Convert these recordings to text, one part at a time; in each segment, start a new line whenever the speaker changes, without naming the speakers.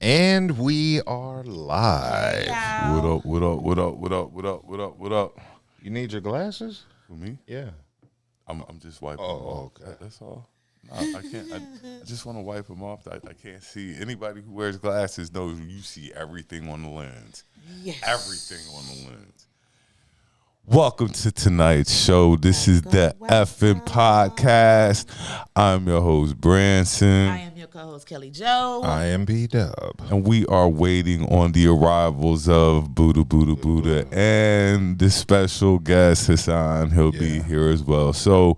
And we are live.
What up, what up, what up, what up, what up, what up, what up?
You need your glasses?
For me?
Yeah.
I'm just wiping them off. Okay. That's all. No, I can't. I just want to wipe them off. I can't see. Anybody who wears glasses knows you see everything on the lens.
Yes.
Everything on the lens. Welcome to tonight's show. This is the effing podcast. I'm your host, Branson.
I am your co-host, Kelli Jo.
I am B.D.U.B.
And we are waiting on the arrivals of B.D.U.B and Budha and the special guest, Hassan. He'll be here as well. So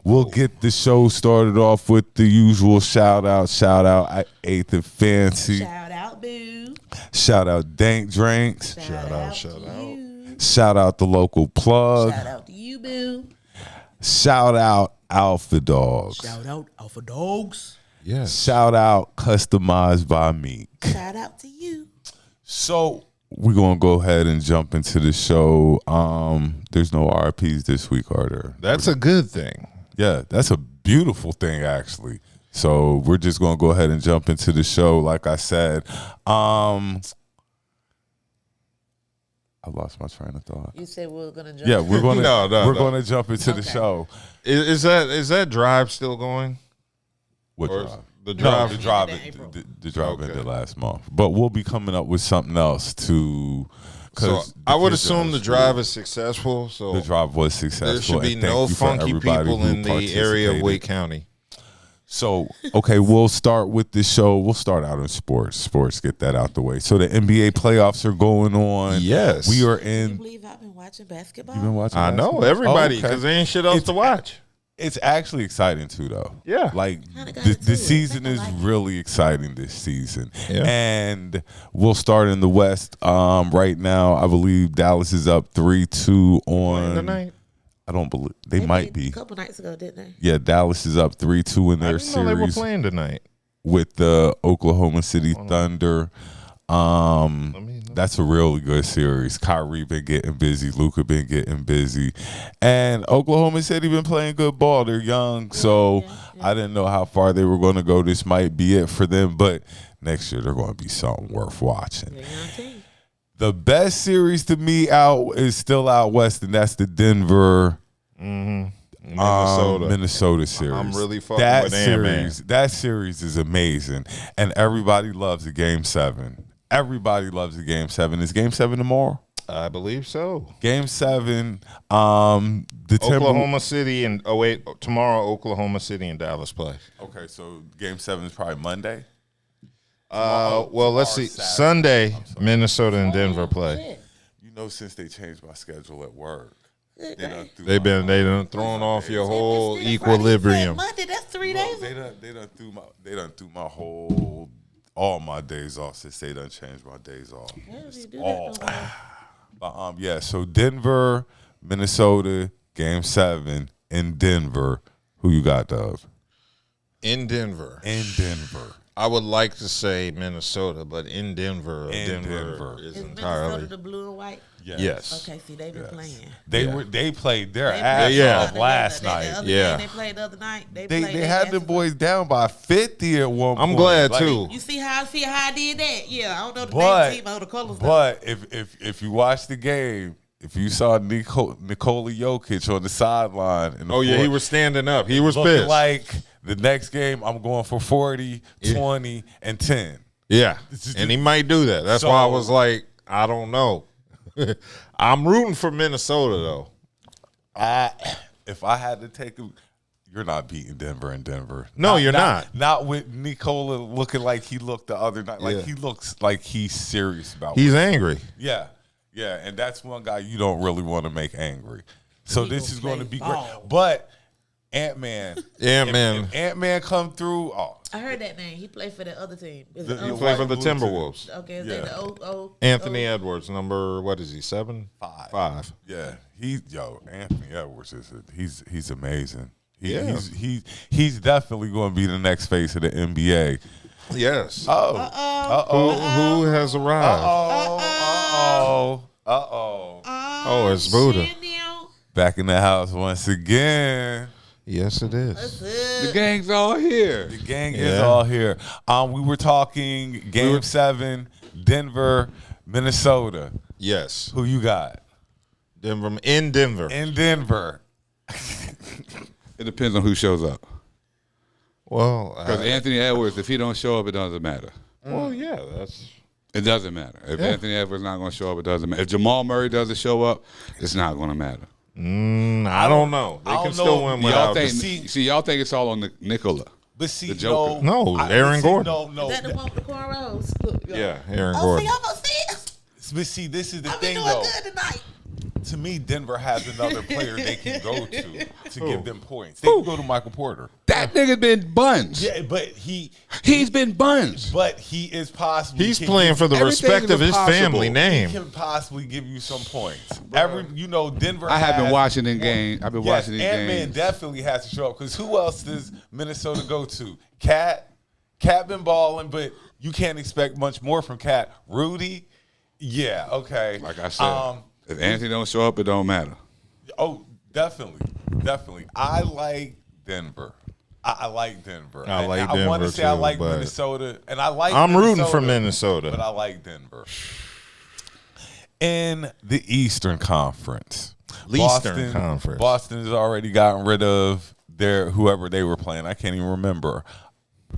we'll get the show started off with the usual shout out. I ate the fancy.
Shout out, Boo.
Shout out Dank Drinks.
Shout out.
Shout out the local plug.
Shout out to you, Boo.
Shout out Alpha Dogs.
Shout out Alpha Dogs.
Yes.
Shout out Customized by Meek.
Shout out to you.
So we're gonna go ahead and jump into the show. There's no RPs this week, are there?
That's a good thing.
Yeah, that's a beautiful thing, actually. So we're just gonna go ahead and jump into the show. Like I said, I lost my train of thought.
You said we were gonna jump.
Yeah, we're gonna
No.
gonna jump into the show.
Is that drive still going?
What
Or
drive?
the
No,
drive?
the drive.
Ended in April.
The drive
Okay.
ended last month, but we'll be coming up with something else to.
So I would assume the drive is successful. So
The drive was successful.
there should be
and thank
no
you for
funky
everybody
people
who
in the area of
participated.
Wake County.
So, okay, we'll start with the show. We'll start out in sports. Sports, get that out the way. So the NBA playoffs are going on.
Yes.
We are
Can you
in.
believe I've been watching basketball?
You've been watching
I know
basketball?
everybody
Oh, okay.
because there ain't shit else to watch.
It's actually exciting too, though.
Yeah.
Like
Kinda got
the
into it.
season is
Think I like it.
really exciting this season.
Yeah.
And we'll start in the West. Right now, I believe Dallas is up 3-2 on.
Tonight.
I don't believe they might
played
be.
a couple nights ago, didn't they?
Yeah, Dallas is up 3-2 in
I
their
didn't know they were
series
playing tonight.
with the Oklahoma City Thunder. That's a really good series. Kyrie been getting busy. Luka been getting busy. And Oklahoma City been playing good ball. They're young, so I didn't know how far they were going to go. This might be it for them, but next year they're going to be something worth watching.
They're a young team.
The best series to me out is still out west, and that's the Denver Minnesota series.
I'm really fucking with them, man.
That series is amazing, and everybody loves a Game 7. Everybody loves a Game 7. Is Game 7 tomorrow?
I believe so.
Game 7. The
Oklahoma City and tomorrow Oklahoma City and Dallas play.
Okay, so Game 7 is probably Monday.
Well, let's see.
Saturday.
Sunday, Minnesota and Denver play.
Shit.
You know, since they changed my schedule at work, they done
Thrown off your whole
It's Friday,
equilibrium.
Monday, that's 3
Bro,
days.
they done threw my whole all my days off since they done changed my days off.
How did you do
all.
that?
But yeah, so Denver, Minnesota, Game 7 in Denver. Who you got, Dove?
In Denver.
In Denver.
I would like to say Minnesota, but in Denver,
Denver.
is
Is
entirely.
Minnesota the blue and white?
Yes.
Okay, see, they've been playing.
They played their
They
ass
played
off
the
last
other-
night.
the other
Yeah.
game they played the other night. They
They had the boys down by 50 at one point.
I'm glad
Like,
too.
You see how I did that? Yeah, I don't know the
But
name team, I know the colors. though.
but if you watch the game, if you saw Nikola Jokic on the sideline, in the
He
fourth,
was standing up. He was
looking
pissed.
like the next game I'm going for 40, 20, and 10.
Yeah, and he might do that. That's why I was like, I don't know. I'm rooting for Minnesota though.
If I had to take him, you're not beating Denver in Denver.
No, you're not.
Not with Nikola looking like he looked the other night. Like
Yeah.
he looks like he's serious about
He's
it.
angry.
Yeah, and that's one guy you don't really want to make angry. So
He
this
gonna
is going to
play
be
ball.
great. But Ant-Man.
Ant-Man.
If Ant-Man come through,
I heard that name. He played for the other team. Is
The-
it
he
He
O-
played for the
Blue team.
Timberwolves.
Okay, is
Yeah.
that the O?
Anthony Edwards, number what is he? 7?
5.
5.
Yeah, Anthony Edwards he's amazing.
Yeah.
He's definitely going to be the next face of the NBA.
Yes.
Uh-oh.
Who has arrived?
Uh-oh.
Oh, it's Budha.
Shit, now.
Back in the house once again.
Yes, it is.
The gang's all here.
The gang is all here. We were talking Game 7, Denver, Minnesota.
Yes.
Who you got?
Denver. In Denver.
In Denver.
It depends on who shows up.
Well,
Because Anthony Edwards, if he don't show up, it doesn't matter.
well, yeah, that's
It doesn't matter. If Anthony Edwards not going to show up, it doesn't matter. If Jamal Murray doesn't show up, it's not going to matter.
I don't know. They can still win
Y'all
without.
think, y'all think it's all on Nicola.
But see,
The Joker.
No, Aaron Gordon.
No.
Is that the one with the cornrows? Look, yo.
Yeah, Aaron
Oh,
Gordon.
see, y'all gonna see it?
But see, this is the
I've been
thing,
doing
though.
good tonight.
To me, Denver has another player they can go to give them points. They can go to Michael Porter.
That nigga been buns.
Yeah, but he's
been buns.
But he is possible.
He's playing for the
Everything
respect
is
of his
impossible.
family
He
name.
can possibly give you some points. Denver.
I have been
has
watching in game. I've been
Yes,
watching these
Ant-Man
games.
definitely has to show up because who else does Minnesota go to? Cat been balling, but you can't expect much more from Cat. Rudy, yeah, okay.
Like I said, if Anthony don't show up, it don't matter.
Oh, definitely. I like Denver. I like Denver.
I like
I want to
Denver
say I
too,
like
but
Minnesota, and I like.
I'm rooting for
but
Minnesota.
I like Denver. In the Eastern Conference,
Conference.
Boston has already gotten rid of their whoever they were playing. I can't even remember.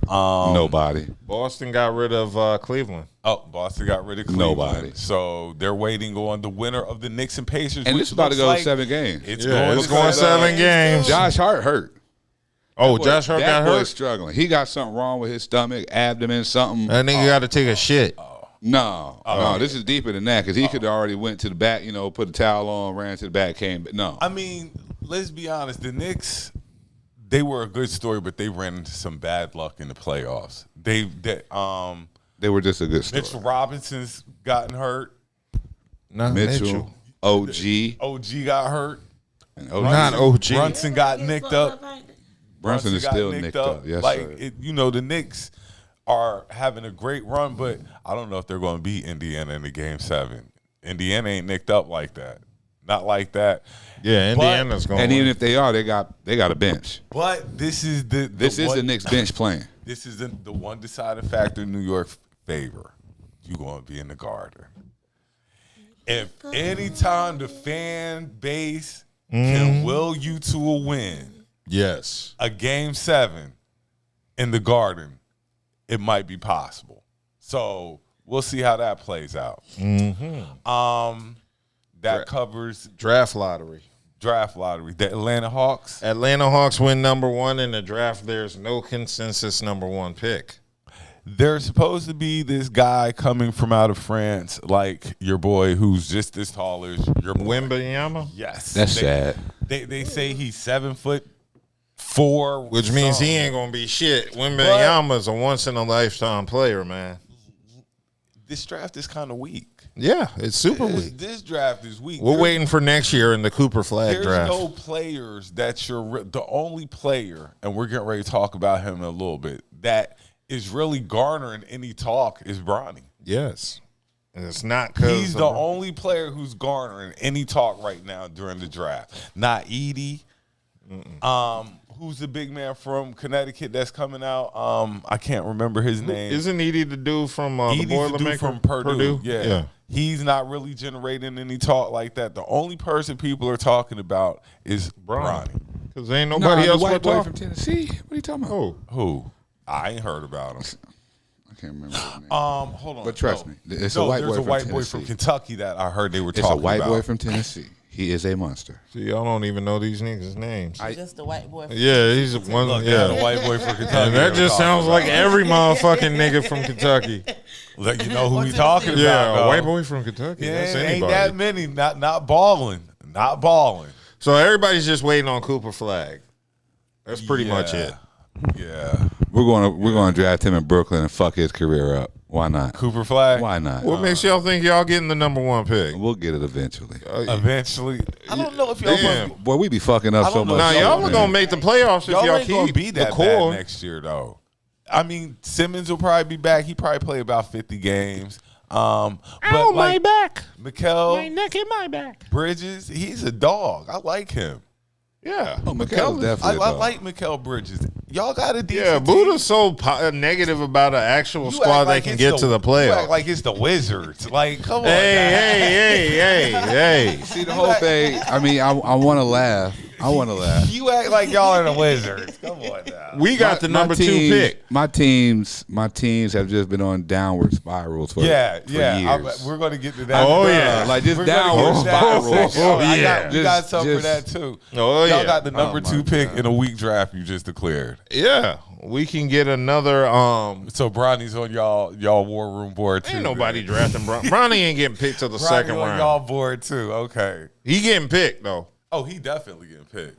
Nobody.
Boston got rid of Cleveland.
Oh, Boston got rid of Cleveland.
Nobody.
So they're waiting on the winner of the Knicks and Pacers.
And
which
it's about to
looks
go
like
7 games.
It's
Yeah,
going
it's going 7 games.
Josh Hart hurt.
Oh, Josh Hart
that
got
boy's
hurt.
struggling. He got something wrong with his stomach, abdomen, something.
That nigga got to take a shit.
No, this is deeper than that because he could have already went to the back, put a towel on, ran to the back, came. But no,
I mean, let's be honest. The Knicks, they were a good story, but they ran into some bad luck in the playoffs.
they were just a good story.
Mitchell Robinson's gotten hurt.
Not
Mitchell, OG,
OG got hurt.
and OG.
Not OG.
Brunson got nicked up.
Brunson is
got
still nicked up. Yes, sir.
The Knicks are having a great run, but I don't know if they're going to beat Indiana in the Game 7. Indiana ain't nicked up like that. Not like that.
Yeah, Indiana's going.
And even if they are, they got a bench.
But this is the
Knicks bench playing.
This is the one deciding factor in New York favor. You're going to be in the Garden. If anytime the fan base can will you to a win,
Yes.
a Game 7 in the Garden, it might be possible. So we'll see how that plays out. That covers
Draft lottery.
draft lottery. The Atlanta Hawks.
Atlanta Hawks win number 1 in the draft. There's no consensus number 1 pick.
There's supposed to be this guy coming from out of France, like your boy, who's just as tall as your boy.
Wembanyama?
Yes,
That's sad.
They say he's 7'4",
Which means he ain't going to be shit. Wembanyama's a once-in-a-lifetime player, man.
This draft is kind of weak.
Yeah, it's super weak.
This draft is weak.
We're waiting for next year in the Cooper Flag
There's
draft.
no players that the only player, and we're getting ready to talk about him in a little bit, that is really garnering any talk is Bronny.
Yes. And it's not because
He's the only player who's garnering any talk right now during the draft. Not Edie. Who's the big man from Connecticut that's coming out? I can't remember his name.
Isn't Edie the dude from the
Edie's the dude
Boilermaker?
from Purdue. Yeah. He's not really generating any talk like that. The only person people are talking about is Bronny.
Because ain't nobody else
the white boy
talk-
from Tennessee. What are you talking about?
Oh,
Who? I ain't heard about him.
I can't remember his name.
Hold on.
But trust me, it's a white boy
there's a
from
white boy
Tennessee.
from Kentucky that I heard they were
It's
talking
a white
about.
boy from Tennessee. He is a monster.
see, y'all don't even know these niggas' names.
Just a white boy.
Yeah, he's one.
Look,
Yeah,
the white boy from Kentucky.
and that
they were
just
talking
sounds
about.
like every motherfucking nigga from Kentucky.
Like, you know who we talking about?
Yeah,
though.
a white boy from Kentucky.
Yeah,
That's
ain't
anybody.
that many. Not balling. Not balling.
So everybody's just waiting on Cooper Flag. That's pretty much it.
Yeah.
We're gonna draft him in Brooklyn and fuck his career up. Why not?
Cooper Flag.
Why not?
What makes y'all think y'all getting the number 1 pick?
We'll get it eventually.
Eventually. I don't know if y'all
Damn.
gonna,
Boy, we be fucking up
I
so
don't know.
much.
Now y'all
man.
are gonna make the playoffs if
y'all
y'all
ain't gonna
keep
be
the
that
core.
bad next year though. I mean, Simmons will probably be back. He probably play about 50 games. But
my back,
Mikal
neck and my back.
Bridges, he's a dog. I like him.
Yeah.
Oh, Mikal definitely.
I like Mikal Bridges. Y'all got a decent
Yeah,
team.
Buddha's so negative about an actual
You
squad
act like
that can
it's
get to the
You
playoffs.
act like it's the Wizards. Like, come on.
Hey.
See, the whole thing, I mean, I want to laugh.
You act like y'all are the Wizards. Come on now.
We got the number 2 pick.
My teams have just been on downward spirals for years.
We're going to get to that.
Oh, yeah.
Like just
We're gonna
downward
get to that in a
spirals.
second.
Yeah.
We got
Just-
something for
just-
that, too.
Oh, yeah.
Y'all got the number
Oh,
2
my
pick
God.
in a weak draft you just declared.
Yeah, we can get another.
So Bronny's on y'all war room board, too.
Ain't nobody
man.
drafting Bronny ain't getting picked till the
Bronny
second
on
round.
y'all board, too. Okay.
He getting picked though.
Oh, he definitely getting picked.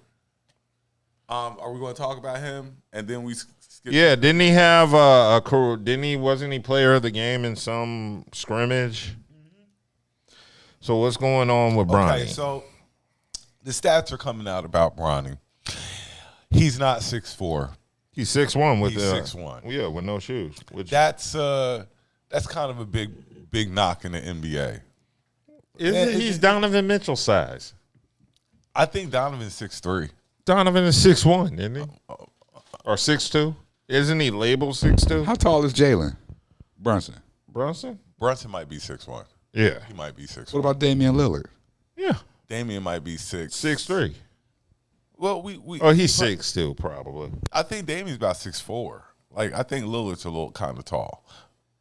Are we going to talk about him? And then we skip.
Yeah, didn't he have wasn't he player of the game in some scrimmage? So what's going on with Bronny?
Okay, so the stats are coming out about Bronny. He's not 6'4".
He's 6'1" with
He's 6'1".
Yeah, with no shoes. Which
That's kind of a big knock in the NBA.
he's Donovan Mitchell size.
I think Donovan's 6'3".
Donovan is 6'1", isn't he? Or 6'2"? Isn't he labeled 6'2"?
How tall is Jalen Brunson?
Brunson?
Brunson might be 6'1".
Yeah.
He might be 6'1".
What about Damian Lillard?
Yeah.
Damian might be
6'3".
Well, we
Oh, he's 6'2", probably.
I think Damian's about 6'4". Like, I think Lillard's a little kind of tall.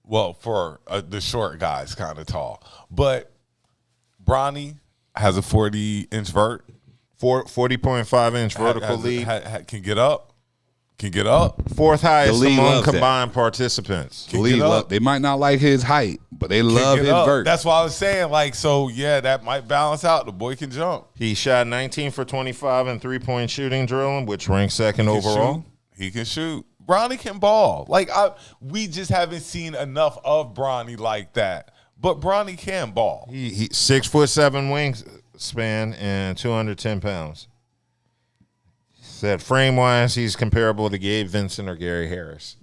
Well, for the short guys, kind of tall. But Bronny has a 40-inch vert.
40.5-inch vertical
Has-
lead.
can get up. Can get up.
Fourth highest
league
among
loves that.
combined participants.
Can get up.
They might not like his height, but they love
Get
his
up.
vert.
That's why I was saying, like, so yeah, that might balance out. The boy can jump.
He shot 19 for 25 in three-point shooting drilling, which ranks second
He can
overall.
shoot. He can shoot. Bronny can ball. Like we just haven't seen enough of Bronny like that. But Bronny can ball.
He 6'7" wingspan and 210 pounds. Said frame-wise, he's comparable to Gabe Vincent or Gary Harris.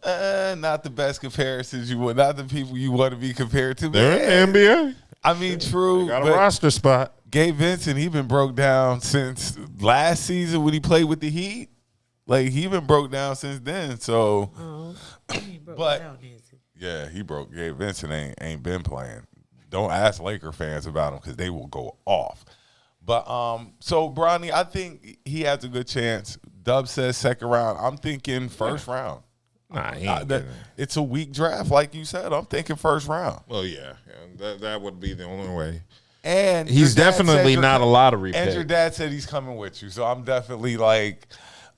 Not the best comparisons you would. Not the people you want to be compared to.
They're in the NBA.
I mean, true.
Got a
but
roster spot.
Gabe Vincent, he been broke down since last season when he played with the Heat. Like, he been broke down since then. So,
He broke
But-
down, is it?
yeah, he broke. Gabe Vincent ain't been playing. Don't ask Laker fans about him because they will go off. But so Bronny, I think he has a good chance. Dub says second round. I'm thinking first round.
Nah, he ain't getting it.
It's a weak draft, like you said. I'm thinking first round.
Well, yeah. That would be the only way.
And
He's
your dad said
definitely
you're
not a lottery
And your
pick.
dad said he's coming with you, so I'm definitely like,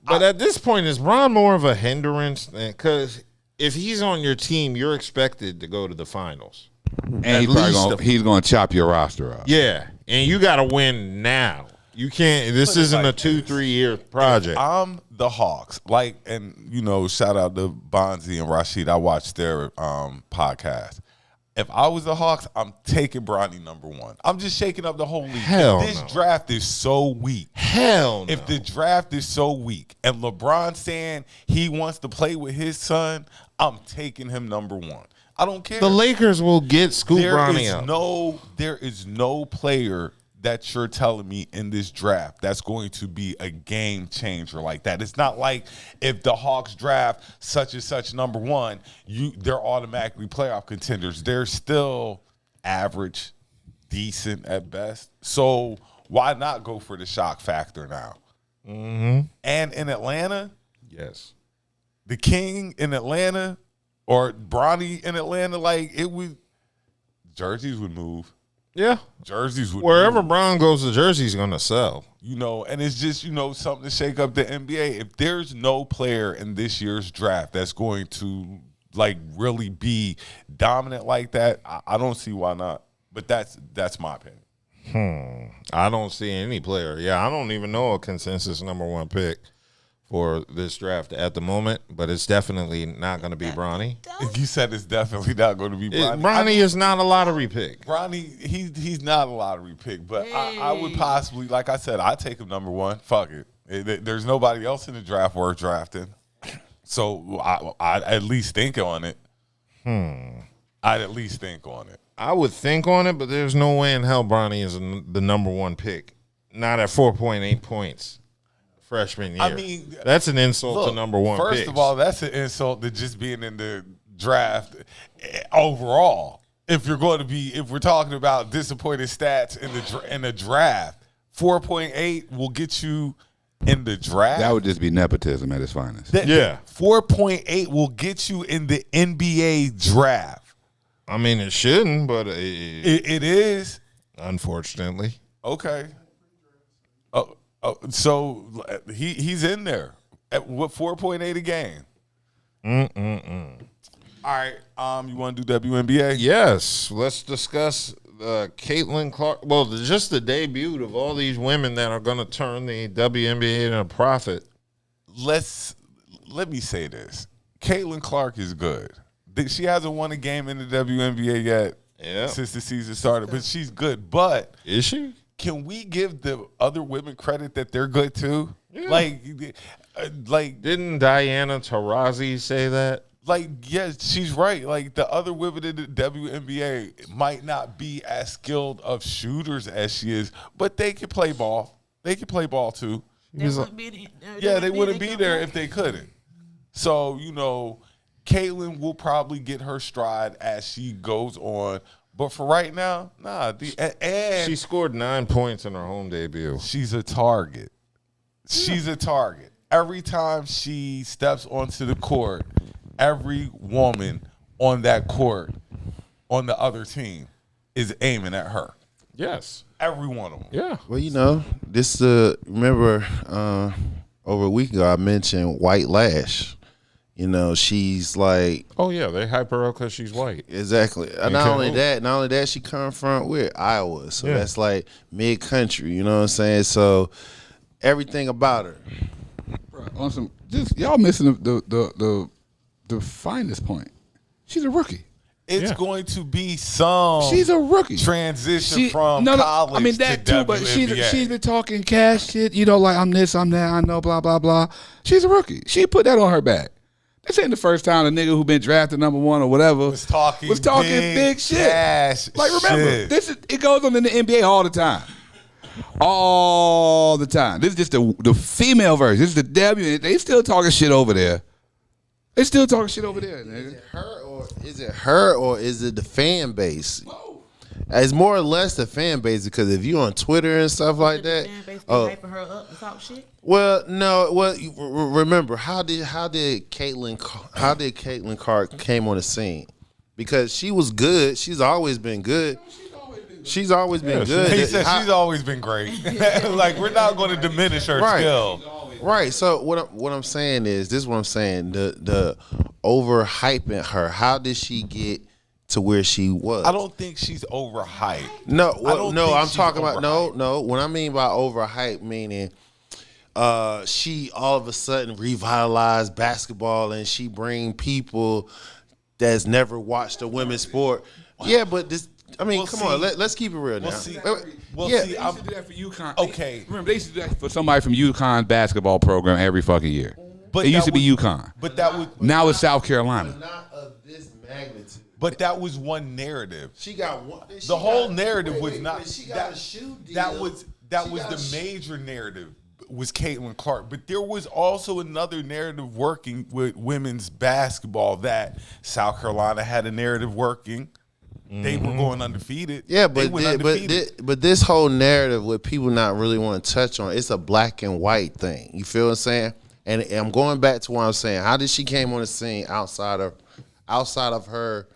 But at this point, is Bron more of a hindrance? Because if he's on your team, you're expected to go to the finals.
and
at least
he's gonna chop your roster up.
Yeah, and you got to win now. You can't. This
Put it
isn't a
like
2-3 year project.
I'm the Hawks. Like, and shout out to Bonzi and Rashid. I watched their podcast. If I was the Hawks, I'm taking Bronny number 1. I'm just shaking up the whole league.
Hell
This
no.
draft is so weak.
Hell no.
If the draft is so weak and LeBron saying he wants to play with his son, I'm taking him number 1. I don't care.
The Lakers will get Scoop Bronny out.
There is no player that you're telling me in this draft that's going to be a game changer like that. It's not like if the Hawks draft such and such number 1, they're automatically playoff contenders. They're still average, decent at best. So why not go for the shock factor now? Mm-hmm. And in Atlanta,
Yes.
the King in Atlanta or Bronny in Atlanta, like jerseys would move.
Yeah.
Jerseys would
Wherever
move.
Bron goes, the jersey's going to sell.
And it's just, something to shake up the NBA. If there's no player in this year's draft that's going to really be dominant like that, I don't see why not. But that's my opinion.
I don't see any player. Yeah, I don't even know a consensus number 1 pick for this draft at the moment, but it's definitely not going to be Bronny.
You said it's definitely not going to be Bronny.
Bronny is not a lottery pick.
Bronny, he's not a lottery pick, but I would possibly, like I said, I'd take him number 1. Fuck it. There's nobody else in the draft worth drafting. So I'd at least think on it. I'd at least think on it.
I would think on it, but there's no way in hell Bronny is the number 1 pick not at 4.8 points freshman year.
I mean,
that's an insult to number one
First
picks.
of all, that's an insult to just being in the draft overall. If we're talking about disappointing stats in the draft, 4.8 will get you in the draft.
That would just be nepotism at its finest.
4.8 will get you in the NBA draft.
I mean, it shouldn't, but
It is.
Unfortunately.
Okay. So he's in there at what 4.8 a game. All right. You want to do WNBA?
Yes. Let's discuss Caitlin Clark. Well, just the debut of all these women that are going to turn the WNBA into a profit.
Let me say this. Caitlin Clark is good. She hasn't won a game in the WNBA yet since the season started, but she's good. But
is she?
Can we give the other women credit that they're good too?
Yeah.
Like
didn't Diana Taurasi say that?
Like, yes, she's right. Like, the other women in the WNBA might not be as skilled of shooters as she is, but they can play ball. They can play ball too.
They
wouldn't be there if they couldn't. So, Caitlin will probably get her stride as she goes on. But for right now,
she scored 9 points in her home debut.
She's a target. She's a target. Every time she steps onto the court, every woman on that court on the other team is aiming at her.
Yes.
Every one of them.
Yeah.
Well, this remember over a week ago I mentioned White Lash. She's like,
oh yeah, they hype her up because she's white.
Exactly. Not only that, she come from Iowa, so that's like mid country. You know what I'm saying? So everything about her.
On some, just y'all missing the finest point. She's a rookie.
It's going to be some.
She's a rookie.
Transition from college.
I mean that
to
too, but
WNBA.
she's been talking cash shit. Like I'm this, I'm that. I know, blah blah blah. She's a rookie. She put that on her back. This ain't the first time a nigga who been drafted number one or whatever
was talking
big shit. Like remember, it goes on in the NBA all the time. All the time. This is just the female version. This is the W. They still talking shit over there. They still talking shit over there, nigga.
Is it her or is it the fan base? It's more or less the fan base, because if you on Twitter and stuff like that,
fan base be hyping her up and talk shit.
Well, no. Well, remember how did Caitlin Clark came on the scene? Because she was good. She's always been good. She's always been good.
He said she's always been great. Like, we're not going to diminish her skill.
Right. So what I'm saying is, this is what I'm saying. The overhyping her. How did she get to where she was?
I don't think she's overhyped.
No. I'm talking about no. What I mean by overhyped, meaning she all of a sudden revitalized basketball and she bring people that's never watched a women's sport. Yeah, but this. I mean, come on. Let's keep it real now.
They used to do that for UConn. Okay. Remember, they used to do that for somebody from UConn basketball program every fucking year. But it used to be UConn.
But that was
now it's South Carolina.
Not of this magnitude.
But that was one narrative.
She got one.
The whole narrative was not.
She got a shoe deal.
That was the major narrative. Was Caitlin Clark, but there was also another narrative working with women's basketball that South Carolina had a narrative working. They were going undefeated.
Yeah, but this whole narrative with people not really want to touch on, it's a black and white thing. You feel what I'm saying? And I'm going back to what I'm saying. How did she came on the scene outside of her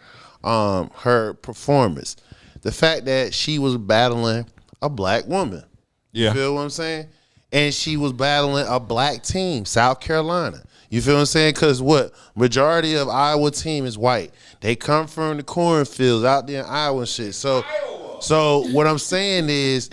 her performance? The fact that she was battling a black woman.
Yeah.
You feel what I'm saying? And she was battling a black team, South Carolina. You feel what I'm saying? Because majority of Iowa team is white. They come from the cornfields out there in Iowa and shit. So what I'm saying is,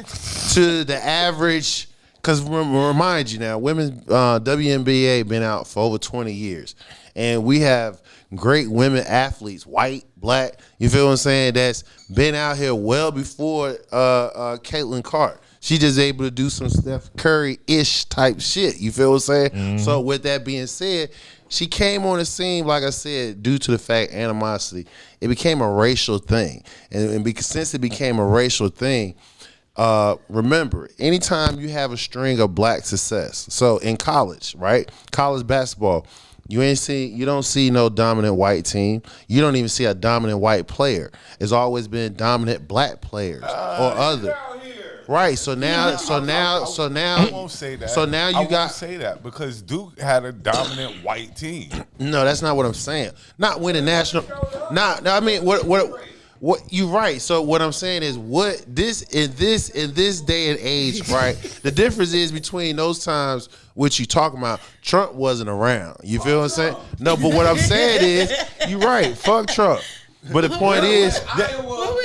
to the average, because remind you now, women's WNBA been out for over 20 years. And we have great women athletes, white, black, you feel what I'm saying, that's been out here well before Caitlin Clark. She just able to do some Steph Curry-ish type shit. You feel what I'm saying? Mm-hmm. So with that being said, she came on the scene, like I said, due to the fact animosity. It became a racial thing. And since it became a racial thing, remember, anytime you have a string of black success, so in college, right? College basketball, you don't see no dominant white team. You don't even see a dominant white player. It's always been dominant black players or other. Right. So now.
I won't say that.
So now
I won't say that because Duke had a dominant white team.
No, that's not what I'm saying. Not winning national. Not. I mean, what you're right. So what I'm saying is, what this in this day and age, right? The difference is between those times which you talking about. Trump wasn't around. You feel what I'm saying? No, but what I'm saying is, you're right. Fuck Trump. But the point is,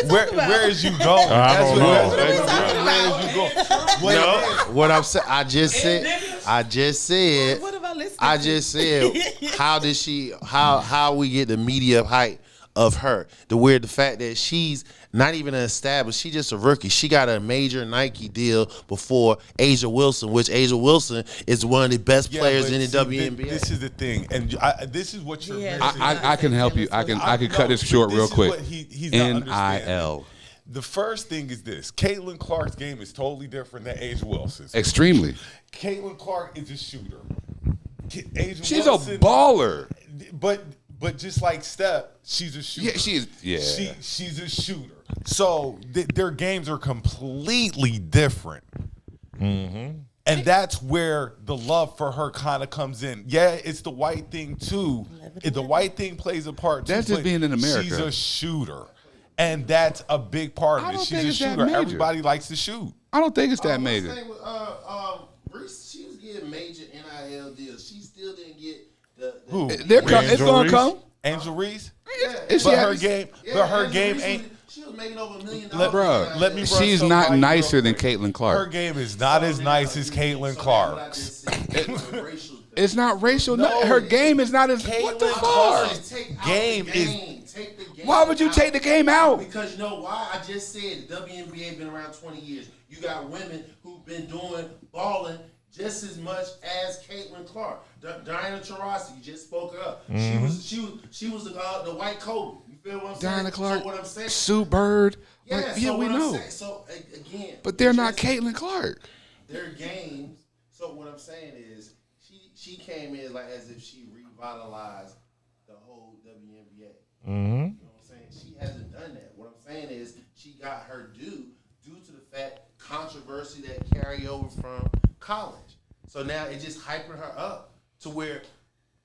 where is you going?
I don't know.
Where is you going?
no. What I'm saying, I just said.
What have I listened
I
to?
just said, how did she? How we get the media hype of her? The fact that she's not even an established. She just a rookie. She got a major Nike deal before Asia Wilson, which Asia Wilson is one of the best players in the WNBA.
This is the thing, and this is what you're missing.
I can help you. I can cut this short real quick.
He's not understanding.
NIL.
The first thing is this: Caitlin Clark's game is totally different than Asia Wilson's.
Extremely.
Caitlin Clark is a shooter.
She's a baller.
But just like Steph, she's a shooter.
Yeah, she is. Yeah,
she's a shooter. So their games are completely different. Mm-hmm. And that's where the love for her kind of comes in. Yeah, it's the white thing too. The white thing plays a part too.
That's just being in America.
She's a shooter. And that's a big part of it. She's a shooter. Everybody likes to shoot.
I don't think it's that major.
Reese, she was getting major NIL deals. She still didn't get the
Who?
It's gonna come.
Angel Reese?
But
her game ain't.
She was making over $1 million.
Bro, let me run
She's
something
not
by you
nicer
real
than
quick.
Caitlin Clark.
Her game is not as nice as Caitlin Clark's.
It's not racial. No, her game is not as. What the fuck?
Game is.
Why would you take the game out?
Because you know why? I just said the WNBA been around 20 years. You got women who've been doing balling just as much as Caitlin Clark. Diana Taurasi, you just spoke her up.
Mm-hmm.
She was the white Kobe. You feel what I'm saying?
Diana Clark,
So what I'm saying,
Sue Bird.
yeah,
So we know.
So again,
But they're not Caitlin Clark.
Their games. So what I'm saying is, she came in like as if she revitalized the whole WNBA.
Mm-hmm.
You know what I'm saying? She hasn't done that. What I'm saying is, she got her due to the fact controversy that carry over from college. So now it just hyping her up to where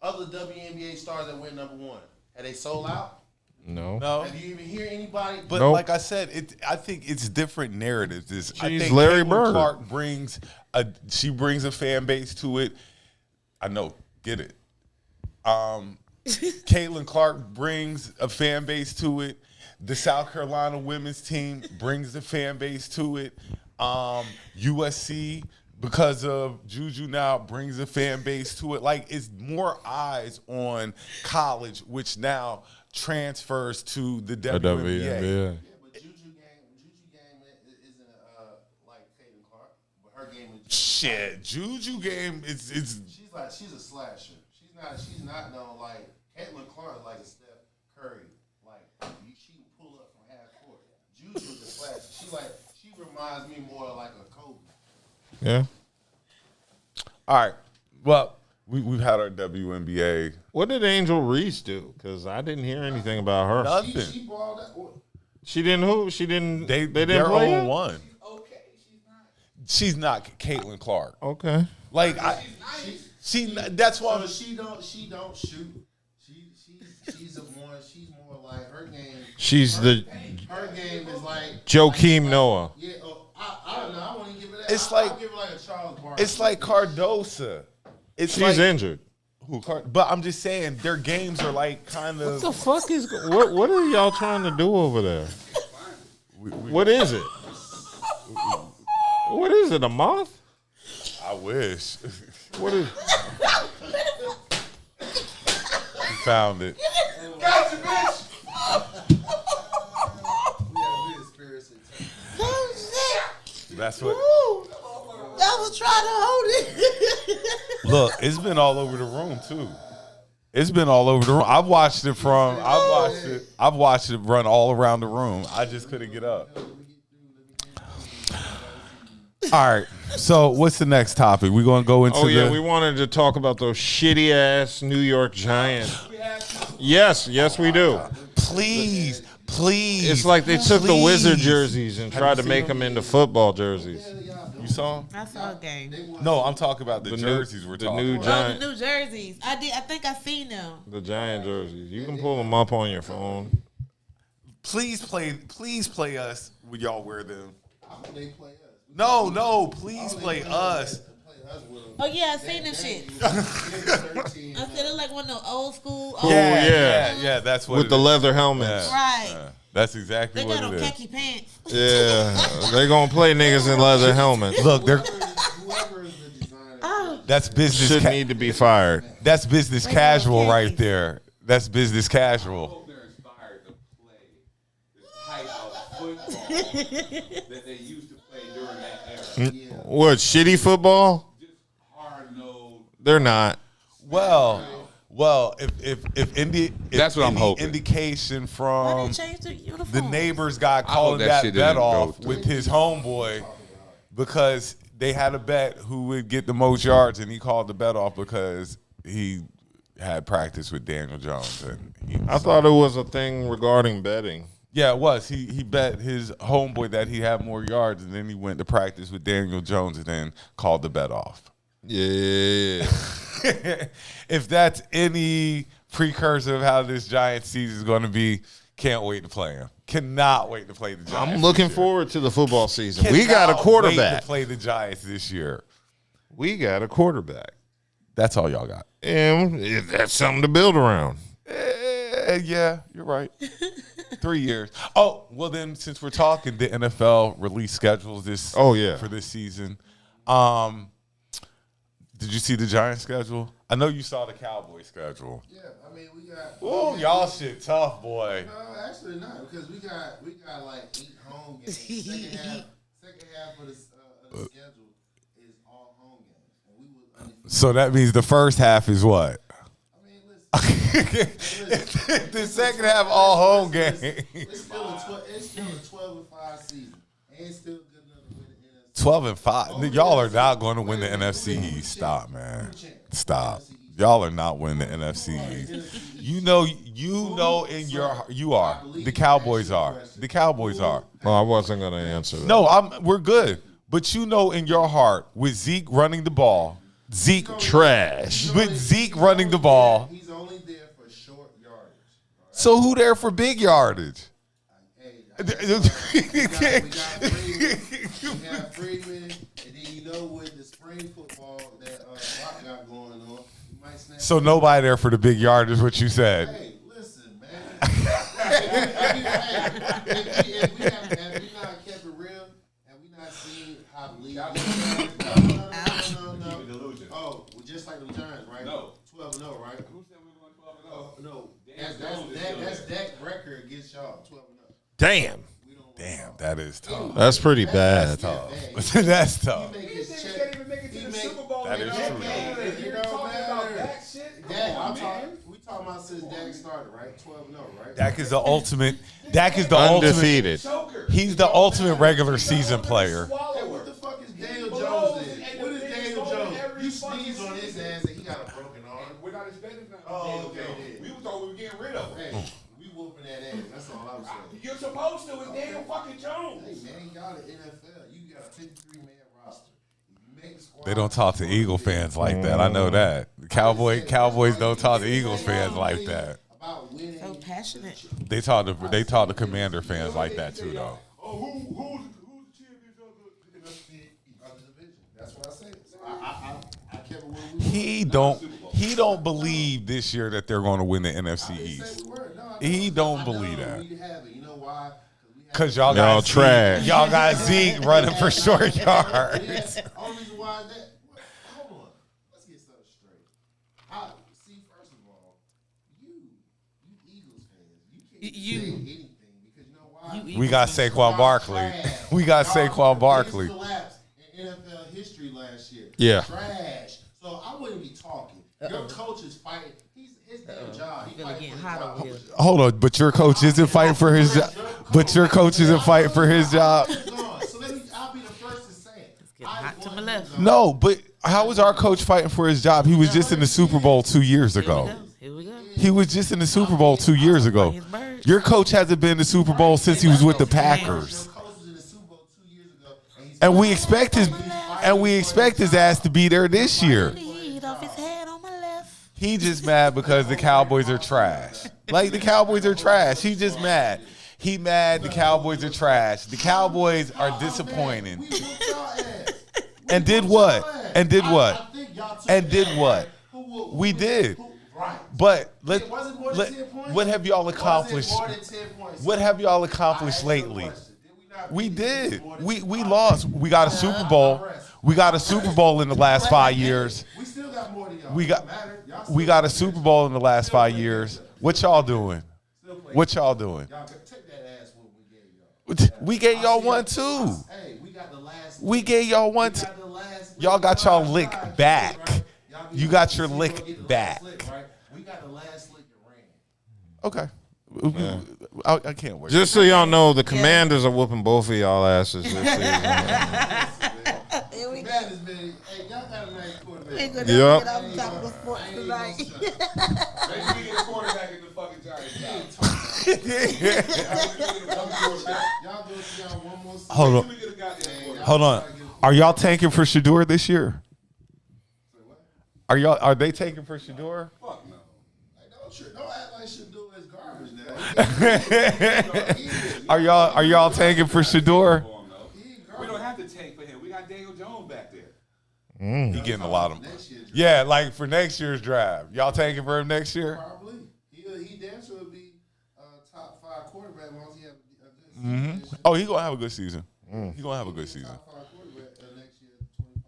other WNBA stars that went number one, had they sold out?
No.
Have you even hear anybody?
But
Nope.
like I said, I think it's different narratives. I
She's
think
Larry
Caitlin
Bird.
Clark brings a fan base to it. I know, get it. Caitlin Clark brings a fan base to it. The South Carolina women's team brings the fan base to it. USC, because of Juju now, brings a fan base to it. Like, it's more eyes on college, which now transfers to the WNBA.
WNBA.
But Juju game isn't like Caitlin Clark, but her game is
Shit, Juju game is
she's a slasher. She's not no like Caitlin Clark is like a Steph Curry. Like she can pull up from half court. Juju is a slasher. She reminds me more like a Kobe.
Yeah.
all right. Well, we've had our WNBA.
What did Angel Reese do? Because I didn't hear anything about her.
Nothing.
She balled that.
She didn't who? She didn't. They didn't
They're
play her?
0-1.
Okay,
She's not Caitlin Clark.
Okay.
Like that's why.
So she don't shoot. She's more like her game.
She's the
Her game is like
Joakim Noah.
Yeah, I don't know. I wouldn't give it that.
It's
I'll
like-
give it like a Charles Barkley.
It's like Cardosa. It's
She's
like,
injured.
but I'm just saying their games are like kind of.
What the fuck is what are y'all trying to do over there? What is it? What is it? A moth?
I wish.
What is?
You found it.
Gotcha, bitch.
That's what.
I was trying to hold it.
Look, it's been all over the room too. It's been all over the room. I've watched it I've watched it run all around the room. I just couldn't get up. All right. So what's the next topic? We're gonna go into.
We wanted to talk about those shitty ass New York Giants. Yes, we do.
Please.
It's like they took the Wizard jerseys and tried to make them into football jerseys.
You saw them?
I saw a game.
No, I'm talking about the jerseys. We're talking
new
about.
Giant,
The new jerseys. I think I seen them.
the Giant jerseys. You can pull them up on your phone.
Please play us when y'all wear them.
They play us.
No, please play us.
Oh yeah, I seen them shit. I said it's like one of those old school.
Yeah, that's what.
With the leather helmets.
Right.
That's exactly
They
what
got
it
on
is.
khaki pants.
Yeah, they gonna play niggas in leather helmets.
Look, they're
Whoever is the designer.
that's business.
Should need to be fired.
That's business casual right there. That's business casual.
They're inspired to play the type of football that they used to play during that era.
What, shitty football?
Just hard-nosed.
They're not.
Well, if
That's what I'm
any
hoping.
indication
Why
from
they changed the uniform?
the neighbor's guy
hope
calling
that
that
shit
bet
didn't go
off
through.
with his homeboy because they had a bet who would get the most yards, and he called the bet off because he had practice with Daniel Jones. And
I thought it was a thing regarding betting.
yeah, it was. He bet his homeboy that he had more yards, and then he went to practice with Daniel Jones and then called the bet off.
Yeah.
If that's any precursor of how this Giants season is going to be, can't wait to play him. Cannot wait to play the Giants.
I'm looking
this year.
forward to the football season. We got a
Cannot
quarterback.
wait to play the Giants this year.
We got a quarterback.
That's all y'all got.
And that's something to build around.
Yeah, you're right. 3 years. Oh, well then, since we're talking, the NFL release schedules this.
Oh, yeah.
For this season. Did you see the Giants schedule? I know you saw the Cowboys schedule.
Yeah, I mean we got.
Oh, y'all shit tough, boy.
No, actually not because we got like 8 home games. Second half of the schedule is all home games, and we was undefeated.
So that means the first half is what?
I mean, listen,
The second half all home game.
it's still a 12-5 season, and still good enough to win the NFC.
12-5. Y'all are not going to win the NFC East. Stop, man. Stop. Y'all are not winning the NFC East. You know, in your you are. The Cowboys are. The Cowboys are.
Well, I wasn't going to answer that.
No, we're good. But you know in your heart, with Zeke running the ball,
Trash.
with Zeke running the ball.
He's only there for short yardage.
So who there for big yardage?
We got Freeman, and then you know with the spring football that Rock got going on, you might snap.
So nobody there for the big yardage, what you said.
Hey, listen, man. If we not kept it real, and we not seen how the league. No. Oh, well, just like the Giants, right?
No.
12-0, right?
Who said we were going 12-0?
No, that's Dak record against y'all, 12-0.
Damn.
Damn, that is tough.
That's pretty bad.
That's tough.
He make his
These niggas
check.
can't even make it to the Super Bowl.
That is true.
It don't
Talking about
matter.
that shit.
Dak,
Come on, man.
we talking about since Dak started, right? 12-0, right?
Dak is the ultimate.
Undefeated.
Choker.
He's the ultimate regular season player.
Hey, what the fuck is Daniel Jones in? What is Daniel Jones? You sneeze on his ass and he got a broken arm.
We're not expecting nothing.
Oh, okay.
We thought we were getting rid of him.
Hey, we whooping that ass. That's all I'm saying.
You're supposed to. It's Daniel fucking Jones.
Hey, man, y'all the NFL. You got a 53-man roster. If you make the squad,
They don't talk to Eagle fans like that. I know that. The Cowboys don't talk to Eagles fans like that.
about winning.
So passionate.
They talk to Commander fans like that too, though.
Oh, who's the champions of the division? That's what I said. So I kept it where we
He don't believe this year that they're going to win the NFC East. He don't believe that.
You know why?
Cause y'all
Y'all
got
trash.
Zeke, y'all got Zeke running for short yards.
Yeah, only reason why is that. Hold on, let's get something straight. See, first of all, you Eagles fans, you can't
You.
say anything because you know why?
We got Saquon Barkley. We got Saquon Barkley.
Biggest collapse in NFL history last year.
Yeah.
Trash. So I wouldn't be talking. Your coach is fighting. His damn job. He
Feeling
fighting
getting
for
hot
his
over
job.
here.
Hold on, but your coach isn't fighting for his job. But your coach isn't fighting for his job.
So I'll be the first to say it.
Hot to my left.
No, but how was our coach fighting for his job? He was just in the Super Bowl 2 years ago.
Here we go.
He was just in the Super Bowl 2 years ago. Your coach hasn't been in the Super Bowl since he was with the Packers. And we expect his ass to be there this year. He just mad because the Cowboys are trash. Like, the Cowboys are trash. He just mad. He mad the Cowboys are trash. The Cowboys are disappointing. And did what? And did what? And did what? We did. But what have y'all accomplished? What have y'all accomplished lately? We did. We lost. We got a Super Bowl. We got a Super Bowl in the last 5 years.
We still got more than y'all.
We got a Super Bowl in the last 5 years. What y'all doing? What y'all doing?
Y'all take that ass what we gave y'all.
We gave y'all one too.
Hey, we got the last.
We gave y'all one too. Y'all got y'all lick back. You got your lick back.
We got the last lick that ran.
Okay.
Yeah.
I can't wait.
Just so y'all know, the Commanders are whooping both of y'all asses this season.
Here we go.
Hey, y'all got a nice quarterback.
We ain't gonna
Yep.
get off the top of the sports tonight.
Maybe we get a quarterback in the fucking Giants.
Y'all go see y'all one more season.
Hold on. Hold on. Are y'all tanking for Shador this year? Are they taking for Shador?
Fuck no.
Don't act like Shador is garbage now.
Are y'all tanking for Shador?
We don't have to tank for him. We got Daniel Jones back there.
He getting a lot of them. Yeah, like for next year's draft. Y'all tanking for him next year?
Probably. He damn sure would be top 5 quarterback as long as he have a good season.
Oh, he gonna have a good season. He gonna have a good season.
Top 5 quarterback next year.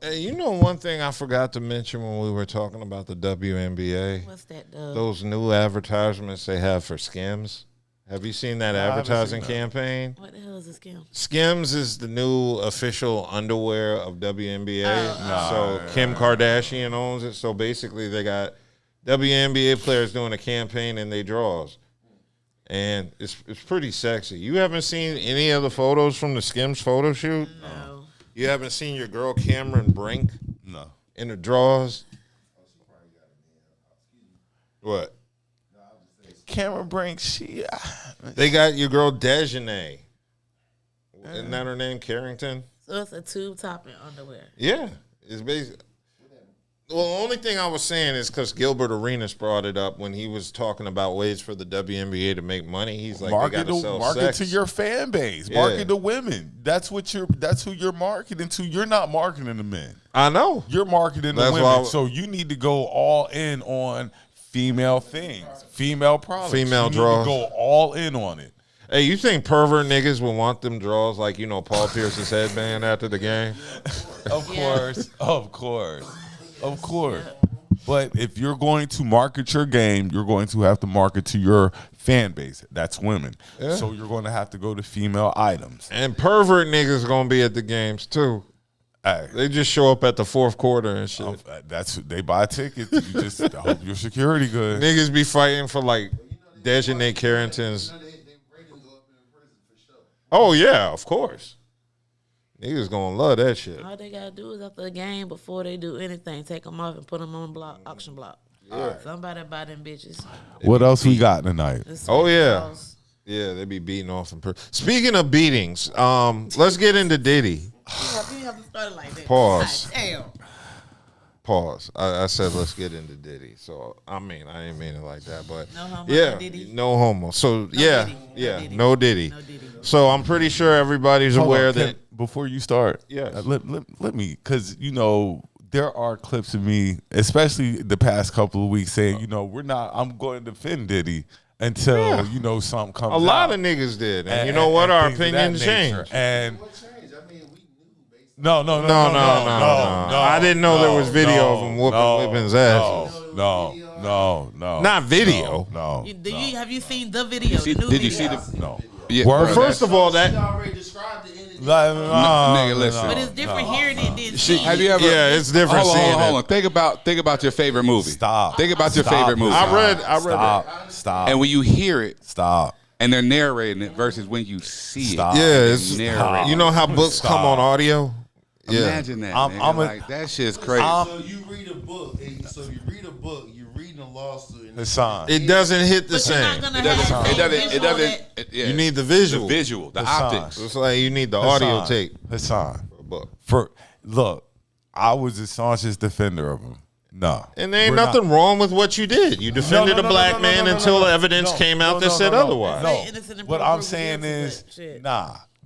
Hey, you know one thing I forgot to mention when we were talking about the WNBA?
What's that,
Those new advertisements they have for Skims. Have you seen that advertising campaign?
What the hell is a scam?
Skims is the new official underwear of WNBA. So Kim Kardashian owns it. So basically they got WNBA players doing a campaign in their drawers. And it's pretty sexy. You haven't seen any of the photos from the Skims photo shoot?
No.
You haven't seen your girl Cameron Brink
No.
in the drawers? What?
Cameron Brink,
They got your girl Dejanay. Isn't that her name, Carrington?
So it's a tube top and underwear.
Yeah. It's basically. Well, the only thing I was saying is because Gilbert Arenas brought it up when he was talking about ways for the WNBA to make money. He's like,
market
they got to sell
market
sex.
to your fan base.
Yeah.
Market to women. That's who you're marketing to. You're not marketing to men.
I know.
You're marketing to
That's
women.
why
So you need to go all in on female things, female products.
Female
you
draws.
Need to go all in on it.
Hey, you think pervert niggas would want them draws like, Paul Pierce's headband after the game?
Of course. But if you're going to market your game, you're going to have to market to your fan base. That's women.
Yeah.
So you're going to have to go to female items.
And pervert niggas going to be at the games, too.
Hey,
They just show up at the fourth quarter and shit.
they buy tickets. You just I hope your security good.
Niggas be fighting for, like, Dejanay Carrington's. Oh, yeah, of course. Niggas gonna love that shit.
All they gotta do is after the game, before they do anything, take them off and put them on auction block. Yeah. Somebody buy them bitches.
What else we got tonight?
Oh, yeah. Yeah, they be beating off in person. Speaking of beatings, let's get into Diddy.
You haven't started like that.
Pause.
God damn.
Pause. I said let's get into Diddy. So I didn't mean it like that, but
No homo,
yeah,
no Diddy.
no homo. So yeah,
Diddy, no
yeah,
Diddy.
no Diddy.
No Diddy.
So I'm pretty sure everybody's
Hold
aware
on,
that.
before you start,
Yes.
let me, because there are clips of me, especially the past couple of weeks, saying I'm going to defend Diddy until something comes.
A lot
out.
of niggas did, and you know what? Our
things of that
opinions
nature.
changed.
And
What changed? I mean, we knew based
no.
No. I didn't know there was video of him whooping his ass.
No.
Not video.
No.
Have you seen the video?
Did you see the?
No.
Yeah,
Word.
bro,
First of all, that.
She already described the ending.
nigga, listen.
But it's different hearing it than seeing
Have
it.
you ever?
Yeah, it's different
Hold
seeing
on.
it.
Think about your favorite movie.
Stop.
Think about your favorite movie.
I read that.
Stop.
And when you hear it
Stop.
and they're narrating it versus when you see
Stop.
it.
Yeah,
and
it's
narrating
you know how books
Stop.
come on audio.
Imagine that. Like, that shit's crazy.
So you read a book, and so you read a book, you're reading a lawsuit. And
it doesn't hit the
But you're
same.
not gonna have
It doesn't.
You need the visual.
The optics.
It's like you need the audio tape.
Hassan.
For a book.
Look, I was a staunchest defender of him. No.
And there ain't nothing wrong with what you did. You defended a black man until evidence came out that said otherwise.
No. What I'm saying is,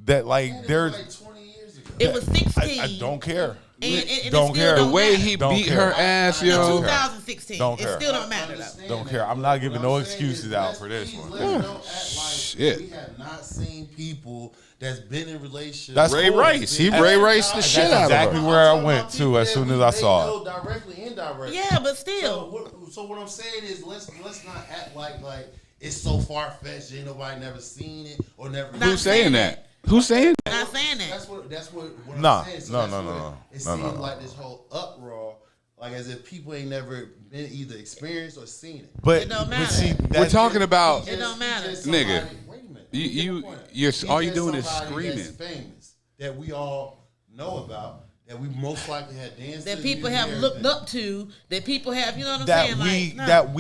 that like there's.
Like 20 years ago.
It was 16.
I don't care.
And
Don't care.
The way he
Don't
beat
care.
her ass,
in
yo.
2016.
Don't
It
care.
still don't matter though.
Don't care. I'm not giving no excuses out for this one.
Don't act like
Shit.
we have not seen people that's been in relationships.
That's
Ray
cool.
Rice. He Ray Rice the shit out
exactly
of her.
where I went to as soon as I saw it.
Know directly, indirectly.
Yeah, but still.
So what I'm saying is, let's not act like it's so far fetched. Ain't nobody never seen it or never.
Who's saying that? Who's saying that?
Not saying that.
That's what
Nah,
I'm saying. So
no,
that's
no,
what
no.
It
No,
seems
no, no.
like this whole uproar, like as if people ain't never been either experienced or seen it.
But
It don't matter.
but see,
We're talking about
It don't matter.
Nigga,
Wait a minute.
you're all you
He's
doing is
just somebody
screaming.
that's famous that we all know about. That we most likely had danced.
That people have looked up to, that people have, you know what I'm
that
saying?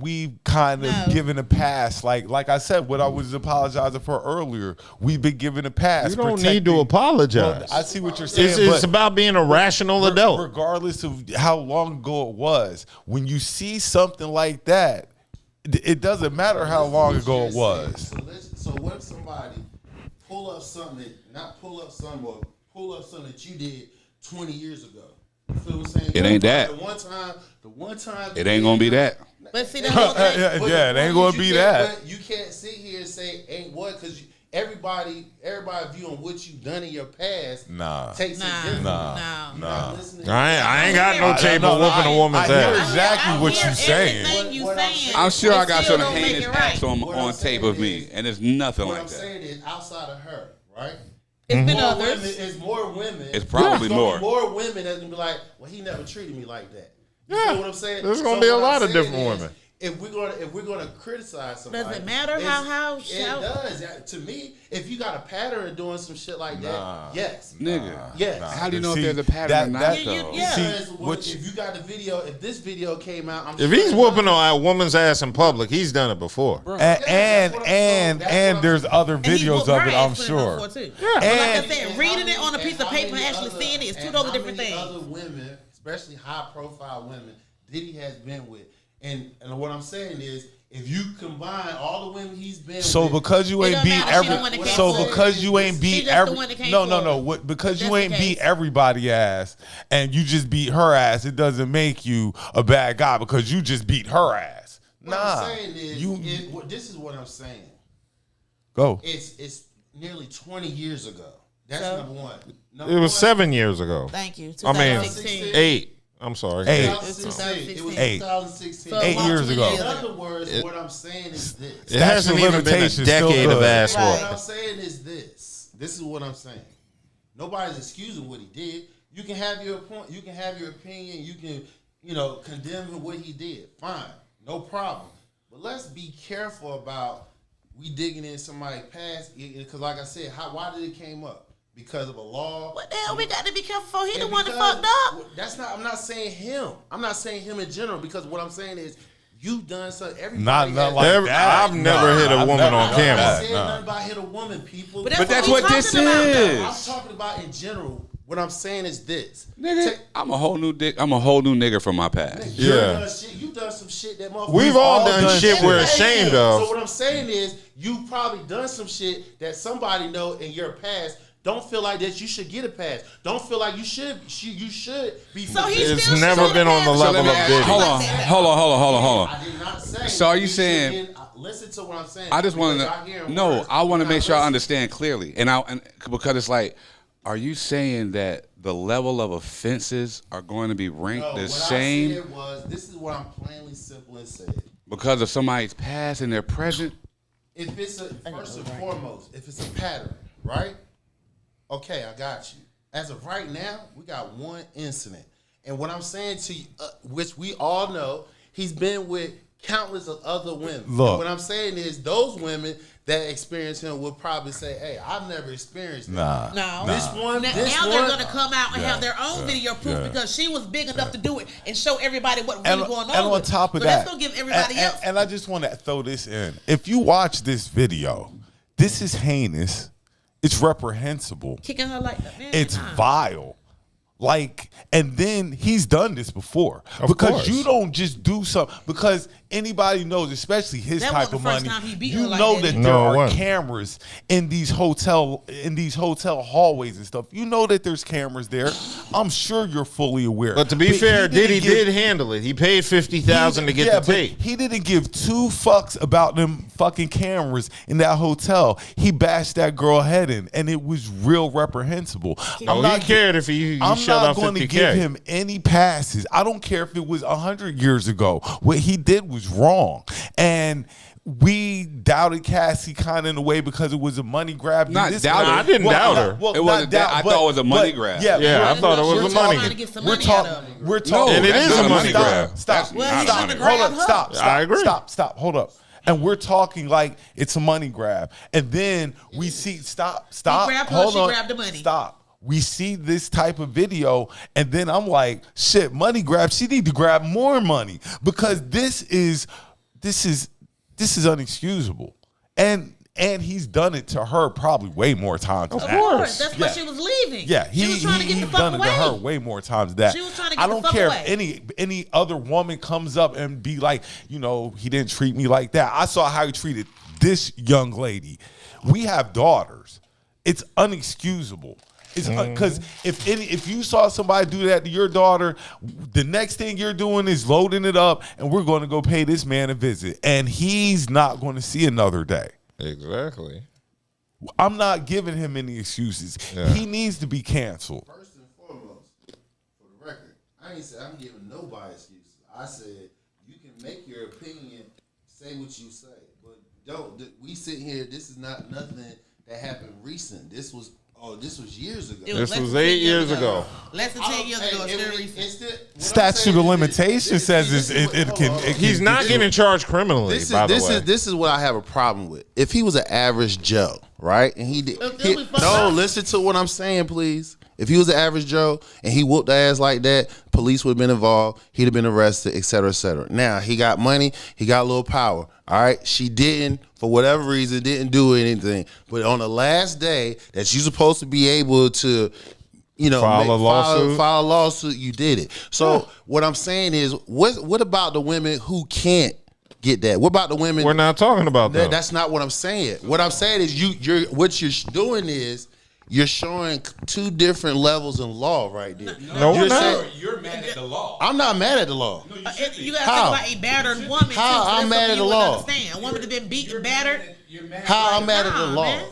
we've kind of
No.
given a pass. Like I said, what I was apologizing for earlier, we've been given a pass.
You don't need to apologize.
Well, I see what you're saying.
It's
but
about being a rational adult.
regardless of how long ago it was, when you see something like that, it doesn't matter how long ago it was.
So what if somebody pull up something that you did 20 years ago? You feel what I'm saying?
It ain't that.
The one time.
It ain't gonna be that.
But see, that's what I'm saying.
Yeah, it ain't gonna be that.
But you can't sit here and say ain't what, because everybody view on what you've done in your past. Takes it different.
Nah.
I ain't got no tape of whooping a woman's
I hear
ass.
exactly what
hear
you're saying.
everything you saying.
I'm sure I got
Still
some
don't make
heinous
it right.
acts on
What I'm
tape
saying
of me,
is-
and it's nothing
What
like
I'm
that.
saying is outside of her, right?
It's been
More
others.
women, it's more women.
It's probably
There's gonna
more.
be more women that's gonna be like, well, he never treated me like that. You feel what I'm saying?
There's gonna be a
what
lot
I'm
of
saying
different
is,
women.
If we're gonna criticize somebody,
Does it matter
it's-
how
it does. To me, if you got a pattern of doing some shit like that, yes,
Nigga.
yes.
How do you know
See,
if there's a pattern or not,
that-
though?
Yeah.
Because
See,
if you got the video, if this video came out, I'm
If
sure
he's whooping a woman's ass in public, he's done it before.
And there's other
And he
videos
whooped
of
her
it,
ass
I'm
for
sure.
before, too.
Yeah.
But like I
And-
said, reading it on a piece of paper and actually seeing it is two totally different things.
Other women, especially high-profile women, Diddy has been with, and what I'm saying is, if you combine all the women he's been
So
with,
because you
It
ain't
don't
beat
matter, she the one that
every,
came
so
forward.
because you ain't
She
beat
just the
every,
one that came
no,
forward.
what, because
That's
you ain't
the
beat
case.
everybody ass and you just beat her ass, it doesn't make you a bad guy because you just beat her ass.
what
Nah,
I'm saying is,
you
this is what I'm saying.
go.
It's nearly 20 years ago. That's
So?
number one.
It was 7 years ago.
Thank you.
I mean,
2016.
8. I'm sorry.
8.
2016. It was
8.
2016.
So
8 years ago.
In other words, what I'm saying is this.
It hasn't
Statute of
even been a
limitations still
decade of
good.
ass
Right.
What
whooping.
I'm saying is this. This is what I'm saying. Nobody's excusing what he did. You can have your point. You can have your opinion. You can, condemn what he did. Fine, no problem. But let's be careful about we digging in somebody's past. Because, like I said, why did it came up? Because of a law.
What the hell we got to be careful for? He the
And
one that
because-
fucked up.
That's not. I'm not saying him. I'm not saying him in general. Because what I'm saying is, you've done something.
Not
Everybody
like
has-
that.
I've never hit a
I've
woman
never
on
done
camera.
that.
I said
Nah.
nothing about hit a woman, people.
But
But that's
we
what this
talking about, though.
is.
I'm talking about in general. What I'm saying is this.
Nigga, I'm a whole new nigga from my past.
Yeah.
You done some shit that motherfucker.
We've all done shit we're ashamed
So
of.
what I'm saying is, you probably done some shit that somebody know in your past. Don't feel like that you should get a pass. Don't feel like you should be.
So he
It's
still
never
should
been on the
have
level
had
of
a-
Diddy.
Hold on.
I did not say.
So are you
he should
saying-
get- listen to what I'm saying.
I just want
because y'all hearing
to. No,
words.
I want to
You're
make
not
sure I
listening.
understand clearly, and because it's like, are you saying that the level of offenses are going to be ranked
No,
the
what
same
I said was, this is what I'm plainly simple and said.
because of somebody's past and their present?
If it's first and foremost, if it's a pattern, right? Okay, I got you. As of right now, we got one incident, and what I'm saying to you, which we all know, he's been with countless of other women.
Look.
And what I'm saying is those women that experience him will probably say, hey, I've never experienced that.
No.
This one,
Now they're going to come out and have their own video proof because she was big enough to do it and show everybody what really going on.
And on top of that,
that's going to give everybody else.
And I just want to throw this in. If you watch this video, this is heinous. It's reprehensible.
Kicking her like that, man.
It's vile. Like, and then he's done this before.
Of
because
course.
you don't just do something. Because anybody knows, especially his
That
type
wasn't
of
the first
money,
time he beat
you
her like
know
that
that
either.
there
No, it
are
wasn't.
cameras in these hotel hallways and stuff. You know that there's cameras there. I'm sure you're fully aware.
But to be fair,
he didn't
Diddy
give-
did handle it. He paid $50,000 to get the
but
tape.
he didn't give two fucks about them fucking cameras in that hotel. He bashed that girl head in, and it was real reprehensible.
Oh, he cared if he
I'm
shut
not
off
going to
50K.
give him any passes. I don't care if it was 100 years ago. What he did was wrong, and we doubted Cassie kind of in a way because it was a money grab.
Not
This
doubted.
guy-
I didn't doubt her.
well,
It wasn't
not
that. I thought it was a money grab.
Yeah,
I thought it was
we're
a money
talking-
Trying to get some
We're
money out
talking.
of him.
We're talking.
And it is a money grab.
Stop.
Well,
Stop.
he's trying to
Hold
grab
up.
her.
Stop.
I agree.
Stop. Hold up. And we're talking like it's a money grab, and then we see. Stop.
He grabbed her,
Hold
she
on.
grabbed the money.
Stop. We see this type of video, and then I'm like, shit, money grab. She need to grab more money because this is unexcusable. And he's done it to her probably way more times.
Of
than that.
course. That's why
Yeah.
she was leaving.
Yeah,
she was trying to get the fuck
done
away.
it to her way more times than that.
She was trying to
I
get the
don't
fuck
care
away.
if any other woman comes up and be like, he didn't treat me like that. I saw how he treated this young lady. We have daughters. It's unexcusable. It's because if you saw somebody do that to your daughter, the next thing you're doing is loading it up, and we're going to go pay this man a visit, and he's not going to see another day.
Exactly.
I'm not giving him any excuses.
Yeah.
He needs to be canceled.
First and foremost, for the record, I ain't say I'm giving nobody excuses. I said you can make your opinion, say what you say, but don't. We sit here. This is not nothing that happened recent. This was years ago.
It
This
less
was
than 10
8 years ago.
Less than 10 years ago. It's still recent.
Statute of limitations says it can.
He's not getting charged criminally, by the way.
This is what I have a problem with. If he was an average Joe, right, and he did,
It'll be fucked up.
listen to what I'm saying, please. If he was an average Joe and he whooped the ass like that, police would have been involved. He'd have been arrested, et cetera, et cetera. Now he got money, he got a little power. All right, she didn't, for whatever reason, didn't do anything. But on the last day that you're supposed to be able to,
File a lawsuit.
file a lawsuit, you did it. So what I'm saying is, what about the women who can't get that? What about the women?
We're not talking about that.
That's not what I'm saying. What I'm saying is what you're doing is you're showing two different levels in law right there.
No, we're
You're
not.
saying-
You're mad at the law.
I'm not mad at the law.
No, you
You
shouldn't.
gotta
How?
think about a battered woman too.
How
so
I'm
that's
mad
something
at the
you wouldn't
law?
Understand. A woman that's been beaten, battered.
You're mad.
How I'm mad at the
Nah,
law?
man.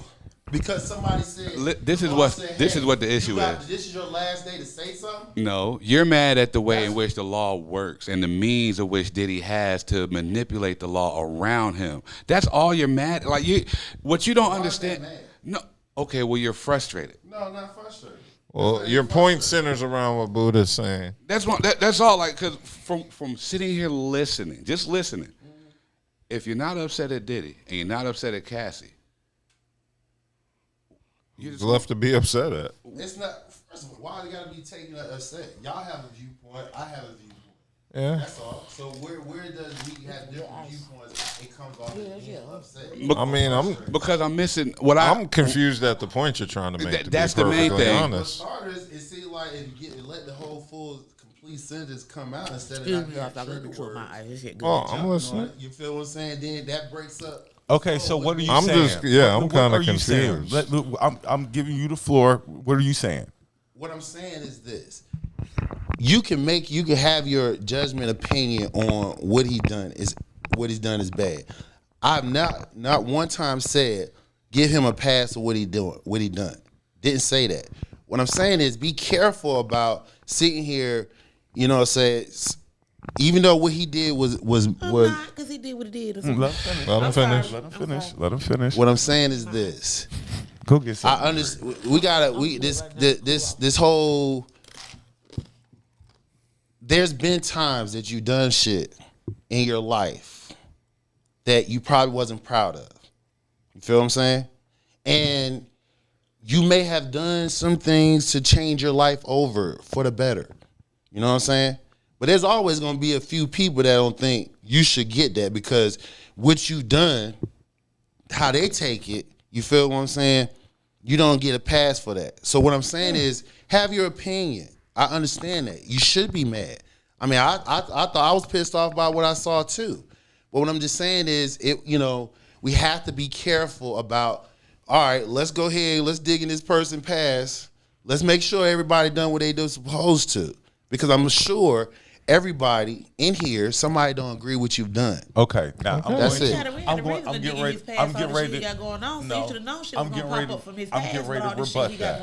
Because somebody said
This is
the law
what-
said,
this
hey,
is what the issue
you got-
is.
This is your last day to say something.
No, you're mad at the way in which the law works and the means of which Diddy has to manipulate the law around him. That's all you're mad. Like what you don't understand.
mad?
No. Okay, well you're frustrated.
No, I'm not frustrated.
Well, your point centers around what Buddha's saying.
That's all. Like, cause from sitting here listening, just listening. If you're not upset at Diddy and you're not upset at Cassie,
He's left to be upset at.
It's not. First of all, why you gotta be taking that upset? Y'all have a viewpoint. I have a viewpoint.
Yeah.
That's all. So where does we have different viewpoints? It comes off as being upset.
I mean,
because I'm missing what
I'm confused at the point you're trying to make.
That's
to
the
be
main
perfectly
thing.
For
honest.
starters, it seems like if you let the whole full complete sentence come out instead of
Excuse
not
me,
getting
if I look
trigger
into my
words.
eyes. This shit good.
Oh, I'm listening.
You feel what I'm saying? Then that breaks up.
Okay, so what are you
I'm
saying?
just- yeah, I'm
What
kinda
are you saying?
confused.
I'm giving you the floor. What are you saying?
What I'm saying is this: you can have your judgment opinion on what he's done is bad. I've not one time said give him a pass for what he done. Didn't say that. What I'm saying is be careful about sitting here, say even though what he did was
because he did what he did.
Let him finish. Let him finish.
what I'm saying is this.
Go get some.
I understand. This whole. There's been times that you've done shit in your life that you probably wasn't proud of. You feel what I'm saying? And you may have done some things to change your life over for the better. You know what I'm saying? But there's always going to be a few people that don't think you should get that because what you done, how they take it, you feel what I'm saying? You don't get a pass for that. So what I'm saying is have your opinion. I understand that. You should be mad. I mean, I thought I was pissed off by what I saw too. But what I'm just saying is, we have to be careful about, all right, let's go ahead, let's dig in this person past. Let's make sure everybody done what they do supposed to. Because I'm sure everybody in here, somebody don't agree with what you've done.
Okay, now
That's it.
I'm getting ready. I'm getting ready to.
No, I'm getting ready
to rebut that.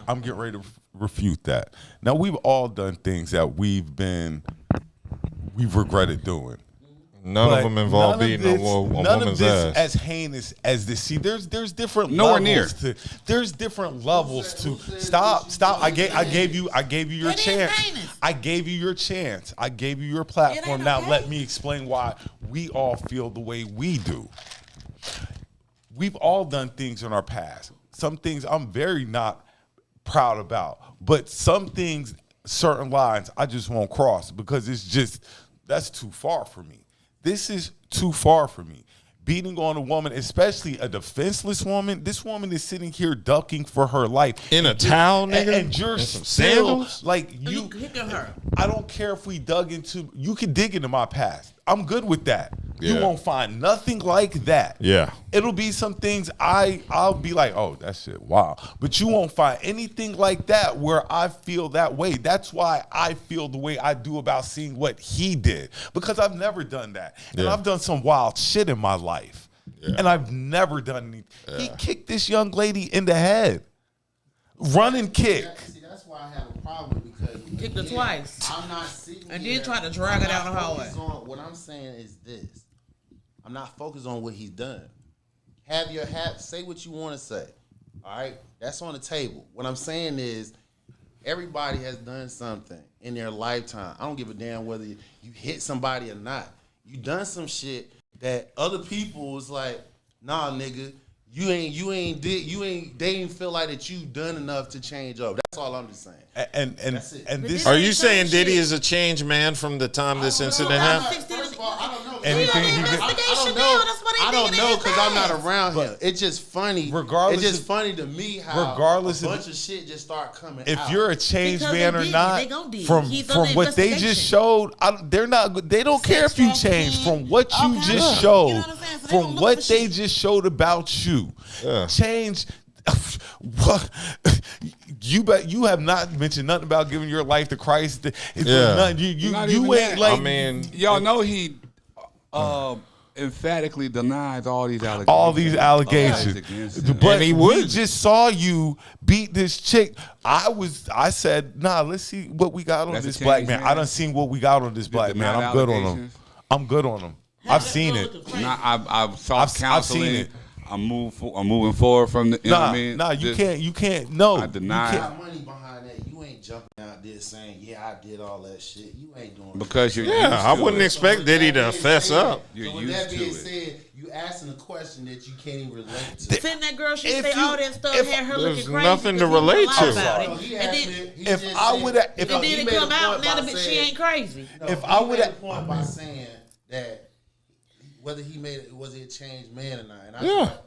I'm getting ready to refute that. Now we've all done things that we've regretted doing.
None of them involve beating a woman's
none of this
ass.
as heinous as this. See, there's different
Nowhere
levels
near.
there's different levels to stop. I gave you your chance. I gave you your chance. I gave you your platform. Now let me explain why we all feel the way we do. We've all done things in our past. Some things I'm very not proud about, but some things, certain lines, I just won't cross because that's too far for me. This is too far for me. Beating on a woman, especially a defenseless woman, this woman is sitting here ducking for her life.
In a towel, nigga?
And you're
some
still,
sandals?
like,
You kicking her.
I don't care if we dug into, you can dig into my past. I'm good with that. You
Yeah.
won't find nothing like that.
Yeah.
It'll be some things I'll be like, oh, that shit, wow. But you won't find anything like that where I feel that way. That's why I feel the way I do about seeing what he did. Because I've never done that. And
Yeah.
I've done some wild shit in my life.
Yeah.
And I've never done anything. Yeah. He kicked this young lady in the head. Running kick.
See, that's why I have a problem because
You kicked her twice.
I'm not sitting
And
here,
then try to drag her down the hallway.
What I'm saying is this. I'm not focused on what he's done. Say what you want to say. All right? That's on the table. What I'm saying is everybody has done something in their lifetime. I don't give a damn whether you hit somebody or not. You done some shit that other people was like, nah, nigga, they ain't feel like that you done enough to change up. That's all I'm just saying.
And
That's it.
this
Are you saying Diddy is a changed man from the time this incident happened?
First of all, I don't know.
Anything he did-
I don't know because I'm not around him. It's just funny.
Regardless
it's just
of-
funny to me how
regardless
a
of-
bunch of shit just start coming
if
out.
you're a changed
Because
man
they
or
did.
not,
They gonna do.
from
He's on the
what they just
investigation.
showed, they're not. They don't care if you changed from what you
Okay.
just
Yeah.
showed,
You know what I'm saying? So they
from
gonna look
what
for
they
shit.
just showed about you.
Yeah.
Change. What you have not mentioned nothing about giving your life to Christ.
Yeah.
Nothing.
Not
You
even
ain't
that.
like.
I mean,
Y'all know he emphatically denies all these allegations.
all these allegations.
Against him.
But
And he
we
would.
just saw you beat this chick. I said, nah, let's see what we got on
That's a
this black
change,
man.
man.
I done seen what we got on this black man.
denied
I'm good on him.
allegations.
I'm good on him. I've seen it.
I've sought
I've
counseling.
seen it.
I'm moving forward from the. You know what I mean?
You
Just-
can't. No,
I deny
you
it.
can't.
Got money behind that. You ain't jumping out there saying, "Yeah, I did all that shit." You ain't doing
because you're
yeah,
used
I
to
wouldn't
it.
expect Diddy to fess up.
You're
so with
used
that
to
being
it.
said, you asking a question that you can't even relate to.
Send that girl, she
If
say
you-
all that stuff,
if-
had her
There's
looking crazy.
nothing to
'cause he
relate
lied
to.
about it.
No, he
And
asked
then,
me- he
if
just
I
said-
would've- if
no,
and
he
then it
made a
come out
point
now
by
that she
saying-
ain't crazy.
No,
If
he
I
made
would've-
a point by saying that whether was he a changed man or not. And I
Yeah.
thought,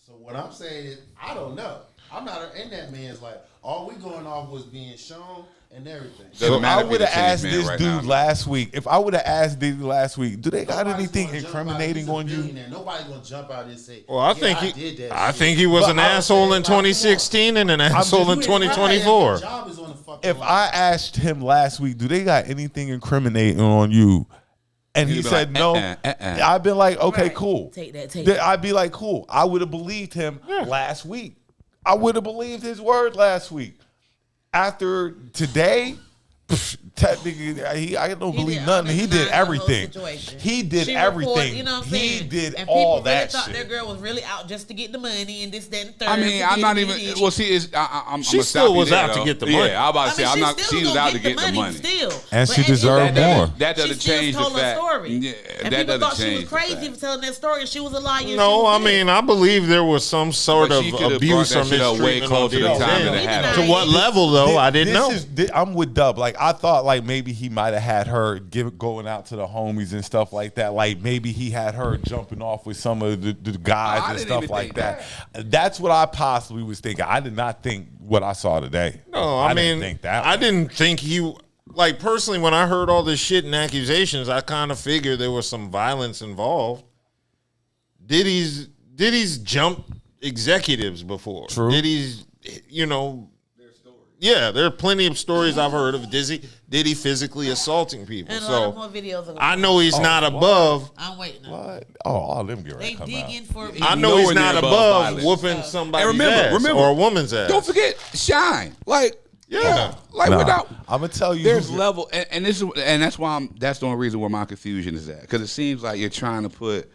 so what I'm saying is, I don't know. I'm not in that man's life. All we going off was being shown and everything.
Doesn't
So
matter
I
if
would
he's
have
a changed
asked
man
this
right
dude
now.
last week. If I would have asked Diddy last week, do they got
Nobody's
anything
gonna jump out.
incriminating
He's a
on you?
billionaire. Nobody's gonna jump out and say,
Well, I
yeah,
think
I did that
I
shit.
think he was
But
an
I-
asshole in
Come on.
2016 and an asshole in
You ain't right.
2024.
Your job is on the fucking
If
line.
I asked him last week, do they got anything incriminating on you? And he
He'd be
said
like,
no.
uh-uh.
I'd been like, okay,
Right.
cool.
Take that, take
Then
that.
I'd be like, cool. I would have believed him last week. I would have believed his word last week. After today, Technically, I don't believe
did
nothing. He did
the whole
everything.
situation.
He did
She
everything.
reported, you know what I'm
He
saying?
did
and
all
people
that
really thought
shit.
their girl was really out just to get the money and this, that, and the third.
I mean, I'm not even. Well, see, I'm
She
gonna
still
stop you
was
there,
out to
though.
get the money.
Yeah, I'm about to say, I'm not. She was out to get the money.
Still,
And
But
she
at the
deserved
end of the day,
more.
That doesn't
she still
change the
told her
fact.
story.
Yeah,
and
that
people
doesn't
thought she
change
was
the
crazy
fact.
for telling that story, and she was a liar.
No, I mean, I believe there was some sort
But
of
she could've
abuse or
brought that shit up way
mistreatment on
closer to
Diddy's
time
end.
than it happened.
To what level, though, I didn't know.
I'm with Dub. Like, I thought, like, maybe he might have had her going out to the homies and stuff like that. Like, maybe he had her jumping off with some of the guys
I
and
didn't
stuff
even
like
think
that. That's what I possibly was thinking. I did not think what I saw today.
No, I mean,
didn't think that.
I didn't think he, like, personally, when I heard all this shit and accusations, I kind of figured there was some violence involved. Diddy's jumped executives before.
True.
Diddy's, you know, yeah, there are plenty of stories I've heard of Diddy physically assaulting people.
And a lot of
So
more videos.
I know he's not above.
I'm waiting.
What? Oh, all them get ready
They
to come
dig
out.
in for.
I know he's
nowhere
not
near above
above
violence.
whooping somebody's
And remember,
ass or a woman's ass.
Don't forget, shine. Like,
Yeah.
like
Nah,
without.
I'm gonna tell you.
There's level, and this is, and that's why that's the only reason where my confusion is at, because it seems like you're trying to put,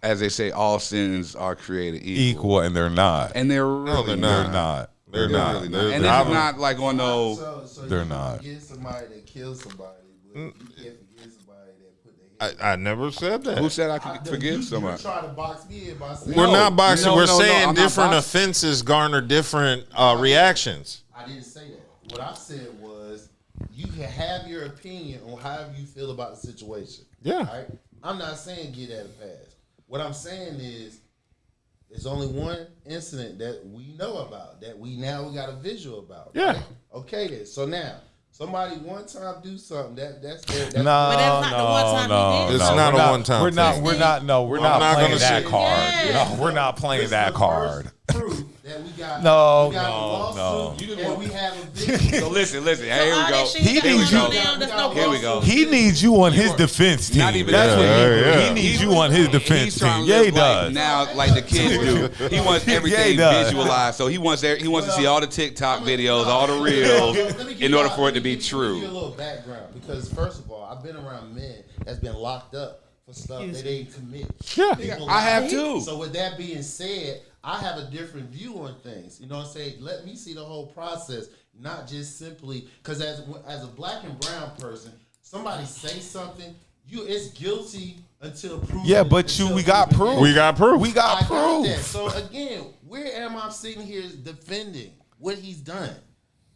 as they say, all sins are created
equal, and they're not.
and they're really
they're
They're
not.
not.
They're not.
really
They're-
and this is not like on no.
So
They're
you
not.
Forgive somebody that killed somebody, but you can't forgive somebody that put their head.
I never said that.
Who said I could forgive
You
somebody?
try to box me in by saying
We're not boxing.
No,
We're
no, no,
saying
I'm not
different
boxing.
offenses garner different reactions.
I didn't say that. What I said was you can have your opinion on how you feel about the situation.
Yeah.
Right? I'm not saying get at a pass. What I'm saying is there's only one incident that we know about, that we got a visual about.
Yeah.
Right? Okay then. So now, somebody one time do something that's their
No,
But that's not the one time he did.
It's not a one-time
We're not.
thing.
We're not. No, we're
I'm
not
not
playing
gonna
that
sit-
card.
Yeah.
No, we're not playing
This
that
is the
card.
first proof that we got.
No,
we got
no,
a lawsuit, and we have a video.
So listen. Here we
all
go.
that shit
He
got
needs
going
you-
on now, that's no
Here we go.
He needs you on his defense team.
Not even
That's
that.
what
Yeah.
he needs you on his defense
He's trying
team.
to
Yeah, he
live like
does.
now, like the kids do. He wants everything
he does.
visualized. So he wants to see all the TikTok videos, all the reels, in order for it to be
Let me give
true.
you a little background, because first of all, I've been around men that's been locked up for stuff that they commit.
Yeah.
People
I have
lie.
too.
So with that being said, I have a different view on things. You know what I'm saying? Let me see the whole process, not just simply because as a black and brown person, somebody say something, it's guilty until proven.
Yeah, but we got
proven
proof.
We got proof.
We got
I got that.
proof.
So again, where am I sitting here defending what he's done?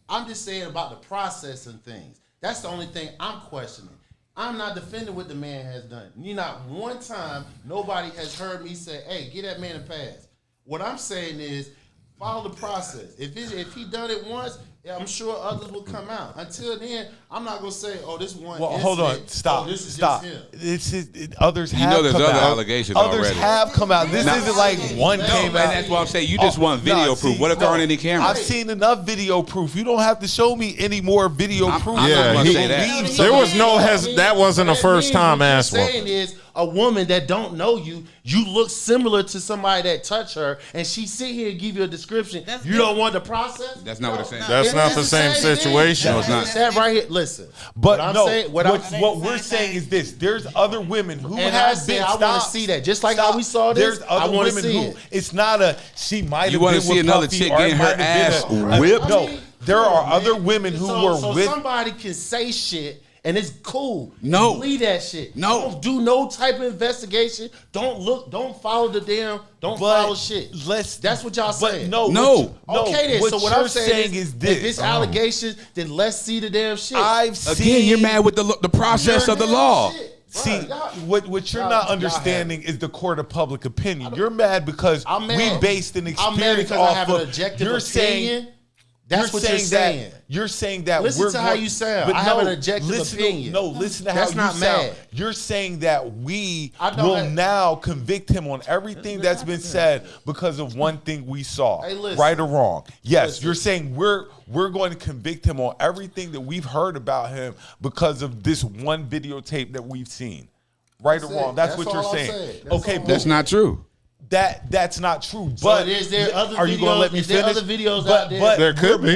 I'm just saying about the process and things. That's the only thing I'm questioning. I'm not defending what the man has done. Not one time nobody has heard me say, "Hey, get that man a pass." What I'm saying is follow the process. If he done it once, I'm sure others will come out. Until then, I'm not gonna say, "Oh, this one."
Well, hold on.
incident,
Stop.
oh, this is
Stop.
just him.
Others have
know there's
come
other
out.
allegations
Others
already.
have come out. This
Now-
isn't like one
No,
came
And
out.
that's what I'm saying. You just want video
no,
proof.
see,
What if there
no.
aren't any cameras?
I've seen enough video proof. You don't have to show me any more video proof.
I'm not
Yeah,
gonna
he-
say that.
Believe
There was no
That
that wasn't a
means
first time
what you're
ass whooping.
saying is a woman that don't know you, you look similar to somebody that touched her, and she sit here and give you a description.
That's
You don't want the process?
That's not what it's saying.
That's not the same situation.
No, it's not.
That right here. Listen,
But
what I'm
no,
saying,
what we're saying is this: there's other women who
And I
have
said
been
I wanna
stopped.
see that. Just like how we saw this,
There's
I
other
wanna
women
see
who
it.
it's not a she might
You
have
wanna
been
see
with
another
Puffy,
chick
or it
getting her
might have
ass
been
whipped?
No, there
come
are
on,
other
man.
women who
so,
were
so
with.
somebody can say shit. And it's cool.
No.
Leave that shit.
No.
Don't do no type of investigation. Don't follow the damn, don't follow shit. That's what y'all saying.
No.
Okay then.
What
So what
you're
I'm saying
is
if
this.
it's allegations, then let's see the damn shit.
I've seen.
Again, you're mad with the process of the law.
See,
Y'all-
what you're
y'all-
not
y'all
understanding is the court of public opinion. You're mad because
I'm mad.
we based an
I'm mad
experience
because
off
I have an
of.
objective
You're saying.
opinion. That's what you're saying.
You're saying that
Listen
we're
to how you sound.
But
I have an objective
listen
opinion.
Listen to
That's
how
not
you sound.
mad.
You're saying that we
I don't
will
have-
now convict him on everything that's been said because of one thing we saw,
Hey, listen.
right or wrong. Yes,
Listen.
you're saying we're going to convict him on everything that we've heard about him because of this one videotape that we've seen, right
That's
or wrong.
it.
That's
That's
what you're
all I'm
saying.
saying. That's
Okay,
all.
That's not true.
That's not true.
So
But
is there other
are you going to let me
videos? Is there
finish?
other videos
but,
out there?
But
There could be.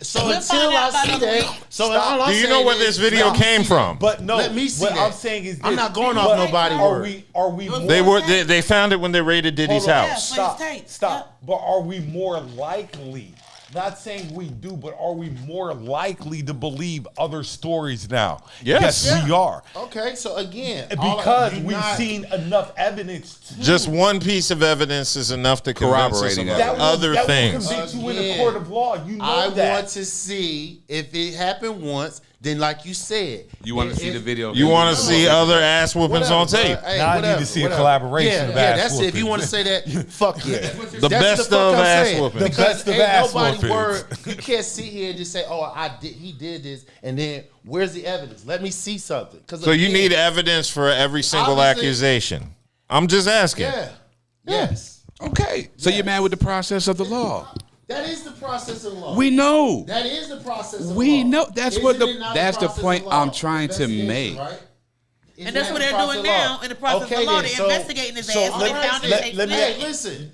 So
We'll
until
find
I
out by
see
the
that,
week.
so all I'm
Do you know
saying
where
is,
this video
let me
came
see
from?
But no,
Let me see
what
that.
I'm saying is this.
I'm not going off
But
nobody's
are
word.
Are we more?
They found it when they raided Diddy's
Hold on.
house.
Yeah. Please tape.
Stop. But are we more likely? Not saying we do, but are we more likely to believe other stories now?
Yes.
we are.
Okay, so again,
Because we've seen enough evidence to
Just one piece of evidence is enough to convince us
Corroborating
of
that.
other
that
things.
will convict you in a
Again,
court of law. You know
I
that.
want to see if it happened once. Then, like you said,
You want to see the video?
You want to see other ass whoopings on tape.
Hey,
Now I need to
whatever,
see a
whatever.
collaboration
Yeah,
of
yeah,
ass
that's it. If
whoopings.
you want to say that, fuck yeah.
The best of ass whoopings.
The
Because
best of
ain't
ass
nobody
whoopings.
word. You can't sit here and just say, "Oh, he did this," and then where's the evidence? Let me see something.
So you need evidence for every single
Obviously-
accusation. I'm just asking.
Yeah. Yes.
Okay, so you're mad with the process of the law?
That is the process of law.
We know.
That is the process of law.
We know. That's what
Isn't it not
that's the
process
point
of law?
I'm trying to
Investigation,
make.
right? Isn't
And that's
that
what
the
they're
process
doing
of law?
now in the process
Okay,
of law.
then,
They're investigating his ass.
all
They
right,
found
then.
the tape.
let me-
Hey,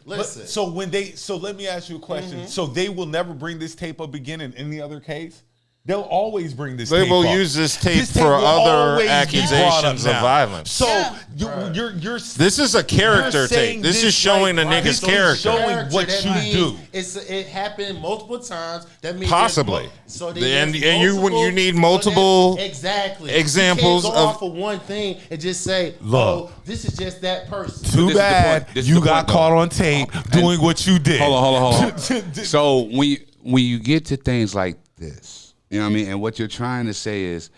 listen.
So let me ask you a question. So they will never bring this tape up again in any other case? They'll always bring this
They
tape
will
up.
use this tape
This tape
for
will
other
always be brought up
accusations of
now.
violence.
So
Yeah.
you're
This is a character
you're saying
tape. This is showing
like,
a nigga's
this is
character.
showing what
That
you
means
do.
It happened multiple times. That means
Possibly.
So
And you need multiple
exactly
examples
you can't go
of-
off of one thing and just say,
Look.
"Oh, this is just that person."
Too
this is the
bad
point. This is
you
the
got
point, though.
caught on tape doing what you did.
Hold on. So when you get to things like this, you know what I mean, and what you're trying to say is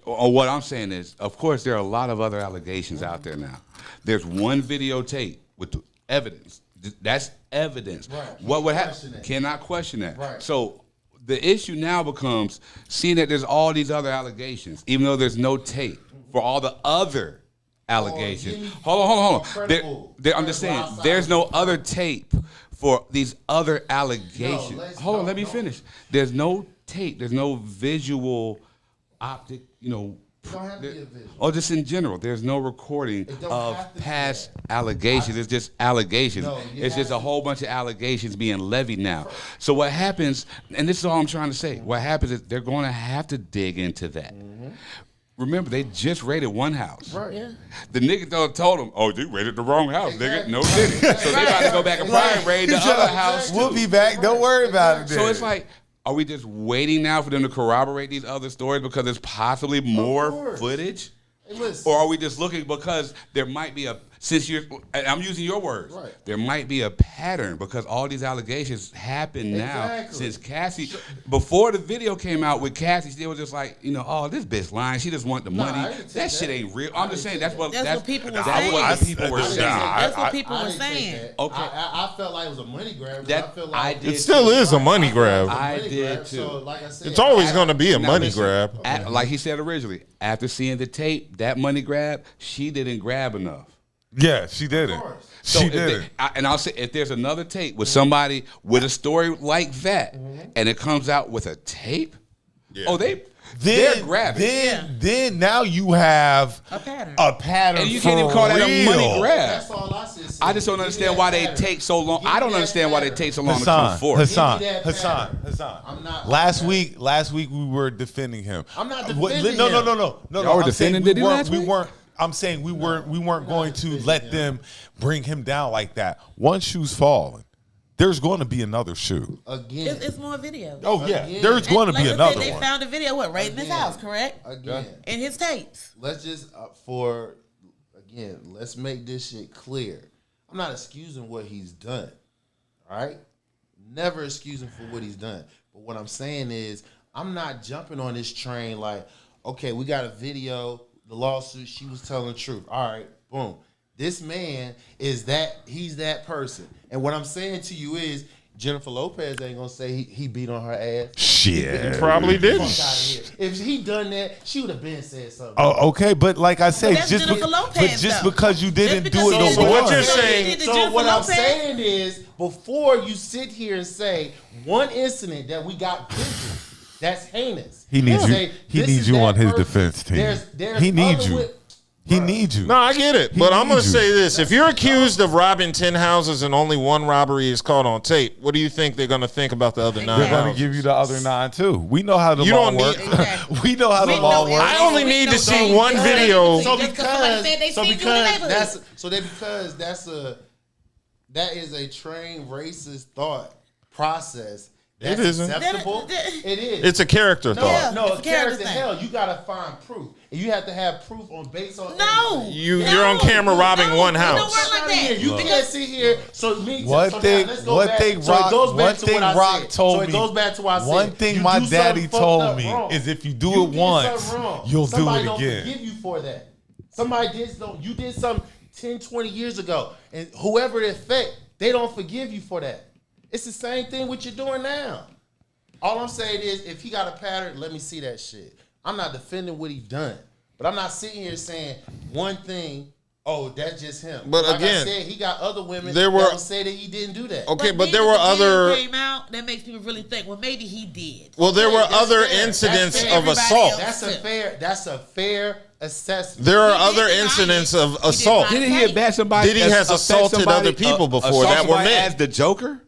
or what I'm saying is, of course, there are a lot of other allegations out there now. There's one videotape with the evidence. That's evidence.
Right.
What would happen?
Question that.
Cannot question that.
Right.
So the issue now becomes seeing that there's all these other allegations, even though there's no tape for all the other allegations.
give me
Hold on.
credible-
I'm just saying,
credible
there's no
outside.
other tape for these other allegations. Hold on, let me finish. There's no tape. There's no visual, optic.
don't have to be a visual.
Or just in general, there's no recording
don't
of
have to be
past allegations. It's just allegations.
No, you
It's just
have
a whole bunch of allegations being levied now. So what happens, and this is all I'm trying to say, what happens is they're going to have to dig into that. Remember, they just raided one house.
Right.
Yeah.
The nigga told them, "Oh, you raided the wrong house, nigga. No Diddy." So they got to go back and
Right.
probably raid the other house.
We'll be back. Don't worry about it.
So
then.
it's like, are we just waiting now for them to corroborate these other stories because there's possibly more
course.
footage?
Hey, listen.
Or are we just looking because there might be I'm using your words,
Right.
there might be a pattern because all these allegations happen now
Exactly.
since Cassie, before the video came out with Cassie, still was just like, oh, this bitch lying. She just want the money.
I didn't take
That shit
that.
ain't real. I'm just saying that's what
people were
that's
saying.
what the people were saying.
That's what people
I
were
didn't take
saying.
that.
Okay.
I felt like it was a money grab.
That
I felt
I
like
did
It still is a money grab.
I
money
did
grab.
too.
So, like I said,
It's always going to be a
Now
money
listen,
grab.
Like he said originally, after seeing the tape, that money grab, she didn't grab enough.
yeah, she didn't.
So
She
if
didn't.
and I'll say, if there's another tape with somebody with a story like that, and it comes out with a tape, they're grabbing.
Then now you have
A pattern.
a pattern.
And you can't even call that a money grab.
That's all I said.
I just don't understand why they take so long. I don't understand why they take so long to come forward.
Hassan.
Give me that pattern. I'm not-
Last week we were defending him.
I'm not
What-
defending
no,
him.
No.
Y'all were
I'm saying
defending
we
Diddy
weren't-
last
we
week?
weren't. I'm saying we weren't going to let them bring him down like that. One shoe's falling. There's going to be another shoe.
Again.
It's more videos.
Oh yeah,
Again.
there's going to
Like
be
I
another
said, they
one.
found a video, right in his
Again.
house, correct?
Again.
In his tapes.
Let's just let's make this shit clear. I'm not excusing what he's done. All right? Never excuse him for what he's done. But what I'm saying is I'm not jumping on this train like, okay, we got a video, the lawsuit, she was telling the truth. All right, boom. This man he's that person. And what I'm saying to you is Jennifer Lopez ain't gonna say he beat on her ass.
Shit.
Probably didn't.
Fuck out of here. If he done that, she would have been said something.
Oh, okay, but like I say,
But that's
just
Jennifer Lopez,
but just
though.
because you didn't
Just
do it
because
no
you
So
more.
what you're
didn't do it,
saying-
you did to
So
Jennifer
what I'm
Lopez.
saying is, before you sit here and say one incident that we got visual, that's heinous.
He needs
And
you-
say,
he
this
needs
is
you
that
on his
person.
defense team.
There's
He needs
other
you. He needs you.
No, I get it.
He
But I'm going to
needs you.
say this. If you're accused of robbing 10 houses and only one robbery is caught on tape, what do you think they're going to think about the other 9
They're going
houses?
to give you the other 9 too. We know how the
You
law
don't
works.
need-
Exactly.
We know how the
We
law
know
works.
I only
We
need
know
to see
they-
one video.
So
Just 'cause somebody said they seen you in the neighborhood.
that is a trained racist thought process.
It
That's
isn't.
acceptable. It is.
It's a character
no,
thought.
no,
It's a character thing.
hell, you gotta find proof, and you have to have proof based on
No.
everything.
You're on camera robbing one
It don't
house.
work like that.
You can't sit here. So me.
One
so
thing-
now, let's go
one
back.
thing
so
Rock-
it goes back
one
to
thing
what I
Rock
said.
told
so it
me-
goes back to what I said.
One thing
You
my
do
daddy
something
told
fucked up
me
wrong.
is if you do
You
it
did
once,
something wrong.
you'll
Somebody
do it
don't
again.
forgive you for that. Somebody did something. You did something 10, 20 years ago, and whoever it affect, they don't forgive you for that. It's the same thing what you're doing now. All I'm saying is, if he got a pattern, let me see that shit. I'm not defending what he done, but I'm not sitting here saying one thing. Oh, that's just him.
But
like
again,
I said, he got other women
there
that
were-
will say that he didn't do that.
Okay, but
then
there
if
were
the video
other.
came out, that makes people really think, well, maybe he did.
Well, there were
That's
other
fair.
incidents
That's fair.
of
Everybody
assault.
else-
That's a fair assessment.
There are
He did
other
deny
incidents
it.
of
He did
assault.
not.
Didn't he bat somebody?
Diddy has assaulted other people before that were men.
as the Joker.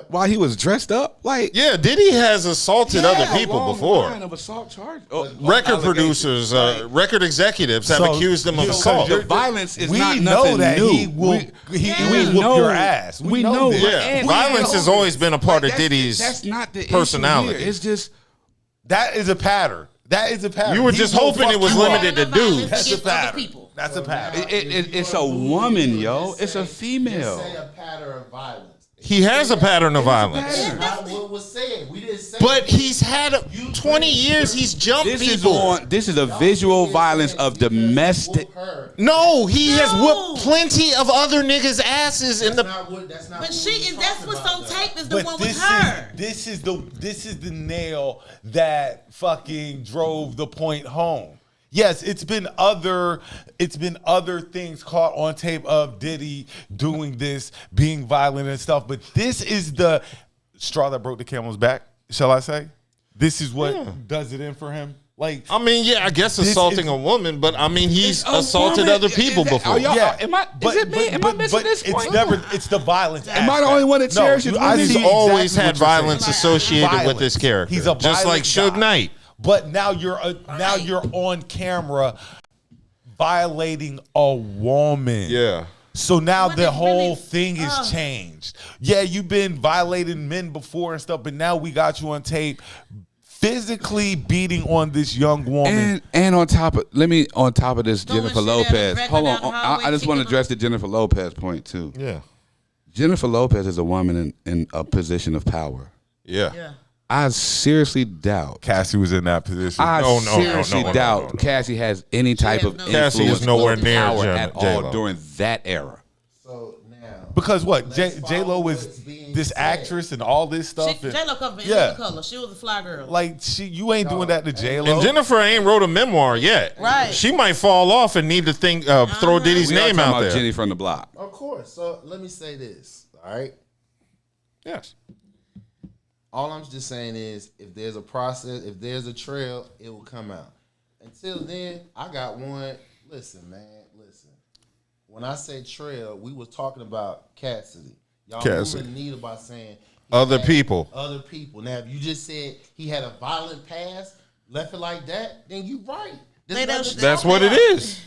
While he was dressed up, like
Yeah, Diddy has assaulted other
a
people
long
before.
line of assault charges.
Record producers, record executives have
So,
accused him of
you-
assault.
The violence is
we
not
know
nothing
that
new.
he will. He will whoop your ass. We know this.
Yeah,
and-
violence has always been a part of
That's-
Diddy's
That's not the
personality.
issue here. It's just
That is a pattern. That is a pattern.
You were
He
just
will
hoping
fuck
it was
you up.
limited to dudes.
That's a
Against other
pattern.
people.
That's a pattern.
It's a woman, yo. It's a
Just
female.
say a pattern of violence.
He has a pattern of violence.
That's not what was said. We didn't say.
But he's had 20 years. He's jumped people.
This is a visual violence of domestic.
No, he has
No.
whooped plenty of other niggas' asses in the.
That's not.
But
what
she
we
is.
was
That's
talking
what's
about,
on
though.
tape. Is the
But
one with her.
this is the nail that fucking drove the point home. Yes, it's been other things caught on tape of Diddy doing this, being violent and stuff, but this is the straw that broke the camel's back, shall I say? This is what does it in for him. Like,
I mean, yeah, I guess
This
assaulting
is-
a woman, but I mean, he's
It's a
assaulted
woman.
other people
Is that-
before.
are y'all-
yeah,
am I- is it me? Am I missing this point?
It's never. It's the violence.
Am I the only one that cherishes women?
He's
see
always
exactly
had
what you're saying.
violence associated with
Violence.
this character.
He's a
just like
violent
Suge
guy.
Knight.
But now you're on camera violating a woman.
Yeah.
So now
Women
the whole
really-
thing is changed. Yeah, you've been violating men before and stuff, but now we got you on tape physically beating on this young woman.
And on top of this,
Throwing
Jennifer
shit at
Lopez.
her,
Hold
dragging
on,
her down the hallway,
I just want to
kicking
address the Jennifer Lopez point too.
Yeah.
Jennifer Lopez is a woman in a position of power.
Yeah.
Yeah.
I seriously doubt.
Cassie was in that position.
I
No,
seriously doubt Cassie has any type
has
of
no-
influence
Cassie is nowhere
or
near
power
Jen-
at all
J-Lo.
during that era.
So now,
Because what?
Let's
J-Lo
follow
was
what's being
this
said.
actress and all this stuff. and-
J-Lo covered in
Yeah.
the color. She was a fly girl.
Like you ain't doing that to J-Lo.
And Jennifer ain't wrote a memoir yet.
Right.
She might fall off and need to think, throw Diddy's
We are
name
talking
out
about
there.
Jenny from the block.
of course. So let me say this. All right.
Yes.
All I'm just saying is, if there's a process, if there's a trail, it will come out. Until then, I got one. Listen, man. Listen. When I say trail, we was talking about Cassidy. Y'all
Cassidy.
moving Anita by saying he
Other
had
people.
Other people. Now, if you just said he had a violent past, left it like that, then you right. There's
They don't-
nothing to
That's
talk
what it
about.
is.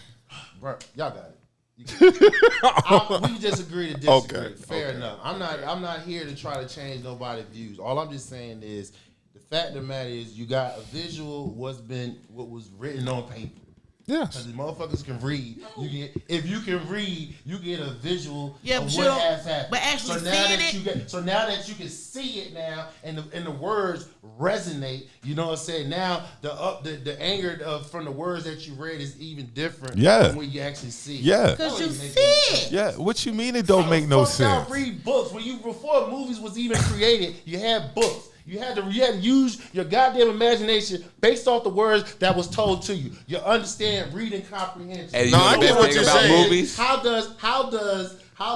Bro, y'all got it. We just agree to disagree.
Okay,
Fair enough. I'm not here to try to change nobody's views. All I'm just saying is the fact of the matter is you got a visual what was written on paper.
Yes.
Because the motherfuckers can read. If you can read, you get a visual
Yeah,
of
but
what
you don't-
has happened.
but actually seeing it-
So now that you can see it now, and the words resonate, you know what I'm saying? Now the anger from the words that you read is even different.
Yeah.
From when you actually see it.
Yeah.
Because you
Don't even
see
make any
it.
Yeah, what you mean it don't make no
Fuck y'all
sense?
read books before movies was even created. You had books. You had to use your goddamn imagination based off the words that was told to you. You understand reading comprehension.
And you
No,
know
I
the
get
best
what
thing
you're
about
saying.
movies?
How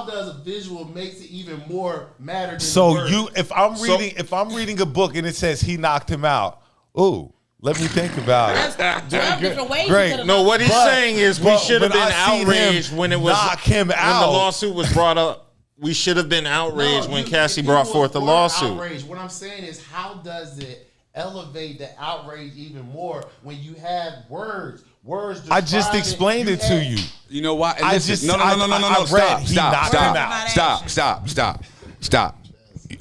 does a visual makes it even more matter than
So
words?
if I'm reading a book and it says he knocked him out, ooh, Let me think about it.
That's 12 different ways.
Great.
No, what he's saying is we should have been
I seen him
outraged when it was
knock him
when
out.
the lawsuit was brought up. We should have been outraged when Cassie brought forth the lawsuit.
Outraged. What I'm saying is, how does it elevate the outrage even more when you have words?
I just explained it to you.
You know why? And
I
listen,
just
no. Stop.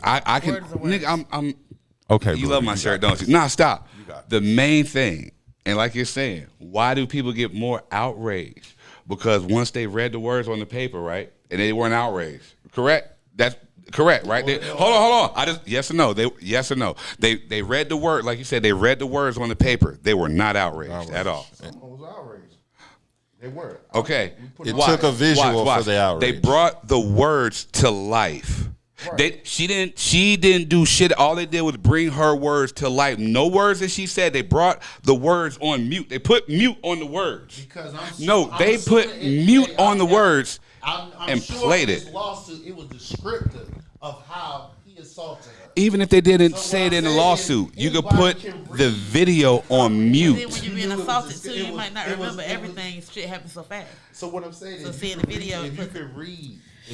I can, nigga. I'm.
Okay,
You
bro,
love my shirt, don't you? Nah, stop. The main thing, and like you're saying, why do people get more outraged? Because once they read the words on the paper, right, and they weren't outraged. Correct? That's correct, right? Hold on. I just yes or no. Yes or no. They read the word, like you said. They read the words on the paper. They were not outraged at all.
I was outraged. They were.
Okay.
It took a visual for the outrage.
They brought the words to life. Right. She didn't do shit. All they did was bring her words to life. No words that she said. They brought the words on mute. They put mute on the words.
Because
they put mute on the words and
sure
played it.
This lawsuit, it was descriptive of how he assaulted her.
Even if they didn't say it in the lawsuit, you could put the video on mute.
Then when you're being assaulted too, you might not remember everything. Shit happens so fast.
So what I'm saying is,
seeing the video,
if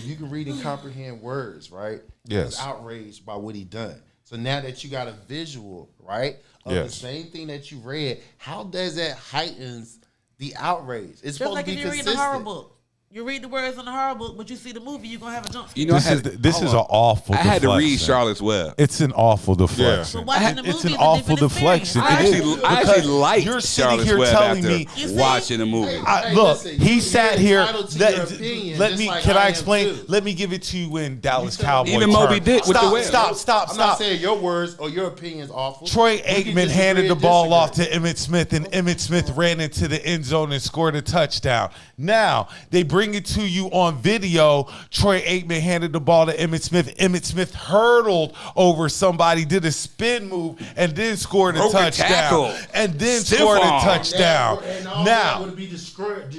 you can read and comprehend words, right?
Yes.
He was outraged by what he done. So now that you got a visual, right, of the same thing that you read, how does that heightens the outrage? It's
Just
supposed
like
to be
if you read
consistent.
the horror book. You read the words on the horror book, but you see the movie, you're going to have a jump scare.
You know,
This is an awful
I had to read
deflection.
Charlotte's Web.
It's an awful deflection.
But watching the movie
It's an
is a
awful
different
deflection.
experience.
I actually liked
you're sitting
Charlotte's
here
Web
telling
after
me-
You see?
watching the movie.
Look,
listen,
he
you're
sat here.
entitled to your opinion,
Let
just
me.
like
Can
I
I
am
explain?
too.
Let me give it to you when Dallas
You tell
Cowboy.
me.
Even Moby Dick with the web.
Stop.
I'm not saying your words or your opinion is awful.
Troy
We can
Aikman
disagree
handed the
and
ball off
disagree.
to Emmitt Smith, and Emmitt Smith ran into the end zone and scored a touchdown. Now, they bring it to you on video. Troy Aikman handed the ball to Emmitt Smith. Emmitt Smith hurdled over somebody, did a spin move, and then scored a
Broke a
touchdown.
tackle.
And then
Stiff
scored a
arm.
touchdown.
And all
Now,
that would be described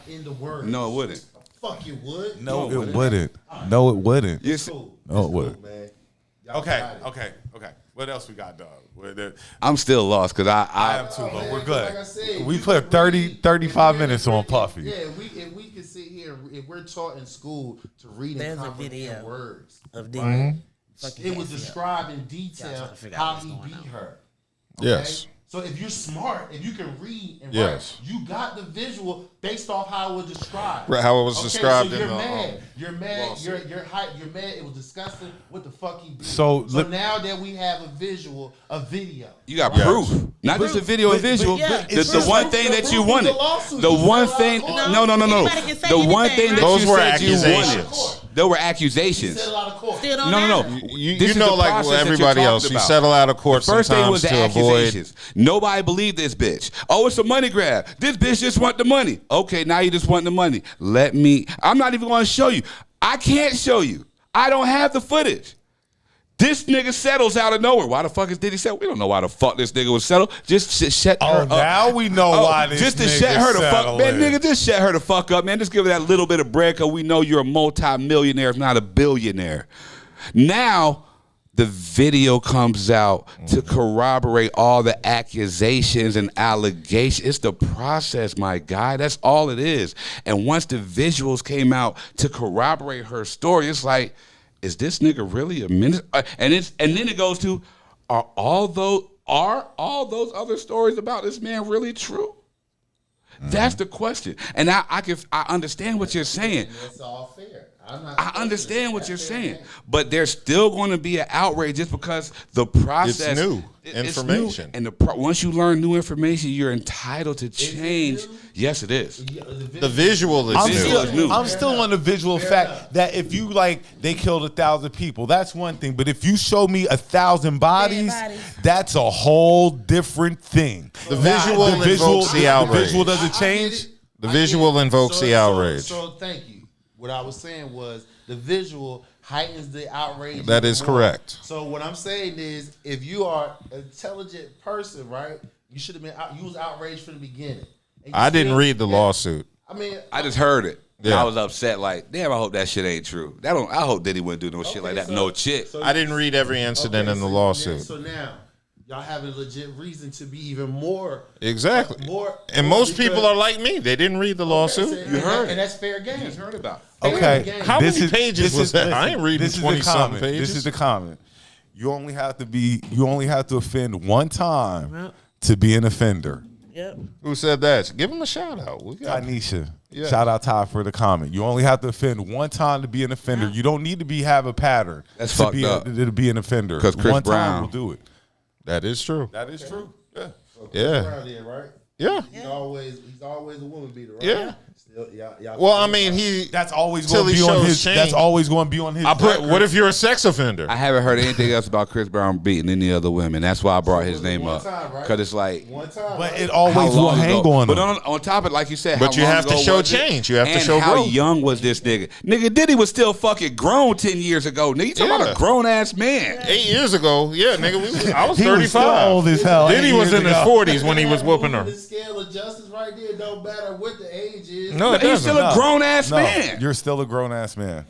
in the words.
No, it wouldn't.
Fuck, it would.
No, it wouldn't. No, it wouldn't.
Yes.
Cool.
No, it
It's
wouldn't.
cool, man. Y'all
okay.
got it.
What else we got, dog?
I'm still lost because
I
I
am too, but
man,
we're
like
good.
I said,
We
you
put
can
30,
read-
35
if we're-
minutes on Puffy.
Yeah, if we can sit here, if we're taught in school to read
There's
and
a
comprehend
video
words,
of Diddy.
it was described in detail
trying to figure
how
out what's
he
going
beat
on.
her.
Yes.
So if you're smart, if you can read and
Yes.
write, you got the visual based off how it was described.
Right, how it was
Okay,
described
so
in
you're
the
mad. You're mad.
lawsuit.
You're hype. You're mad. It was disgusting. What the fuck he did.
So
now that we have a visual, a video.
you got proof, not just a video, a visual.
yeah,
the
it's
one
proof.
thing that
The
you
proof is
wanted,
the lawsuit.
the
You
one
said
thing,
a lot of
no.
Anybody can say
The one
anything,
thing that
Those
you
were
said you
accusations.
wanted, there were
He
accusations.
said a lot of court.
Still don't
No.
matter.
You
This is
know,
the
like
process that you're
everybody else,
talking
you
about.
settle out of court
First thing
sometimes
was the
to avoid.
accusations. Nobody believed this bitch. Oh, it's a money grab. This bitch just want the money. Okay, now you just want the money. I'm not even going to show you. I can't show you. I don't have the footage. This nigga settles out of nowhere. Why the fuck is Diddy settle? We don't know why the fuck this nigga was settled. Just shut her up.
Now we know why this
Just to
nigga
shut her the fuck,
settling.
man, nigga, just shut her the fuck up, man. Just give her that little bit of bread because we know you're a multi-millionaire, if not a billionaire. Now, the video comes out to corroborate all the accusations and allegations. It's the process, my guy. That's all it is. And once the visuals came out to corroborate her story, it's like, is this nigga really a minister? And then it goes to, are all those other stories about this man really true? That's the question. And I understand what you're saying.
That's all fair.
I understand what you're saying, but there's still going to be an outrage just because the process.
It's new
it's
information.
new. And once you learn new information, you're entitled to change. Yes, it is.
The visual is
I'm
new.
still on the visual fact that if you they killed 1,000 people, that's one thing. But if you show me 1,000 bodies, that's a whole different thing.
The visual invokes the outrage.
The visual doesn't change.
The visual invokes the outrage.
So thank you. What I was saying was the visual heightens the outrage.
That is
even more.
correct.
So what I'm saying is, if you are an intelligent person, right, you should have been. You was outraged from the beginning. And you
I didn't
still-
read the lawsuit.
I mean,
I just heard it. And
Yeah.
I was upset. Like, damn, I hope that shit ain't true. I hope Diddy wouldn't do no shit like that.
so-
No chick.
so-
I didn't read every incident in the lawsuit.
So now, y'all have a legit reason to be even more.
Exactly.
And
most people are like me. They didn't read the lawsuit.
You heard, and that's fair game.
You just heard about it.
Okay.
How many pages was that? I ain't reading 20-something pages.
This is the comment. You only have to offend one time to be an offender.
Yep.
Who said that? Give him a shout out. We got
Tanisha. Yeah. Shout out Ty for the comment. You only have to offend one time to be an offender. You don't need to have a pattern
That's
to
fucked
be
up.
to be an offender.
Because Chris
one
Brown
time will do it.
That is true.
That is true. Yeah.
Yeah.
Brown did, right?
Yeah.
He's always a woman beater, right?
Yeah.
Still, y'all
Well, I mean,
That's always
Till
going to
he
be on
shows
his.
change.
That's always going to be on his.
what if you're a sex offender?
I haven't heard anything else about Chris Brown beating any other women. That's why I brought his name
one
up.
time, right?
Because it's like,
one time,
But
right?
it
how
always will
long
hang
ago?
on
But
them.
on top of it, like you said,
But
how
you
long
have to
ago
show
was it?
change. You have to
And
show
how
growth.
young was this nigga? Nigga, Diddy was still fucking grown 10 years ago. Nigga, you talking about
Yeah.
a grown ass man.
8 years ago, yeah, nigga, I was
He was
35.
still old as hell.
Then he
8
was
years
in his
ago.
40s when he was whooping her.
The scale of justice right there don't matter what the age is.
No, it
He's still
doesn't.
a grown ass
No,
man.
you're still a grown ass man.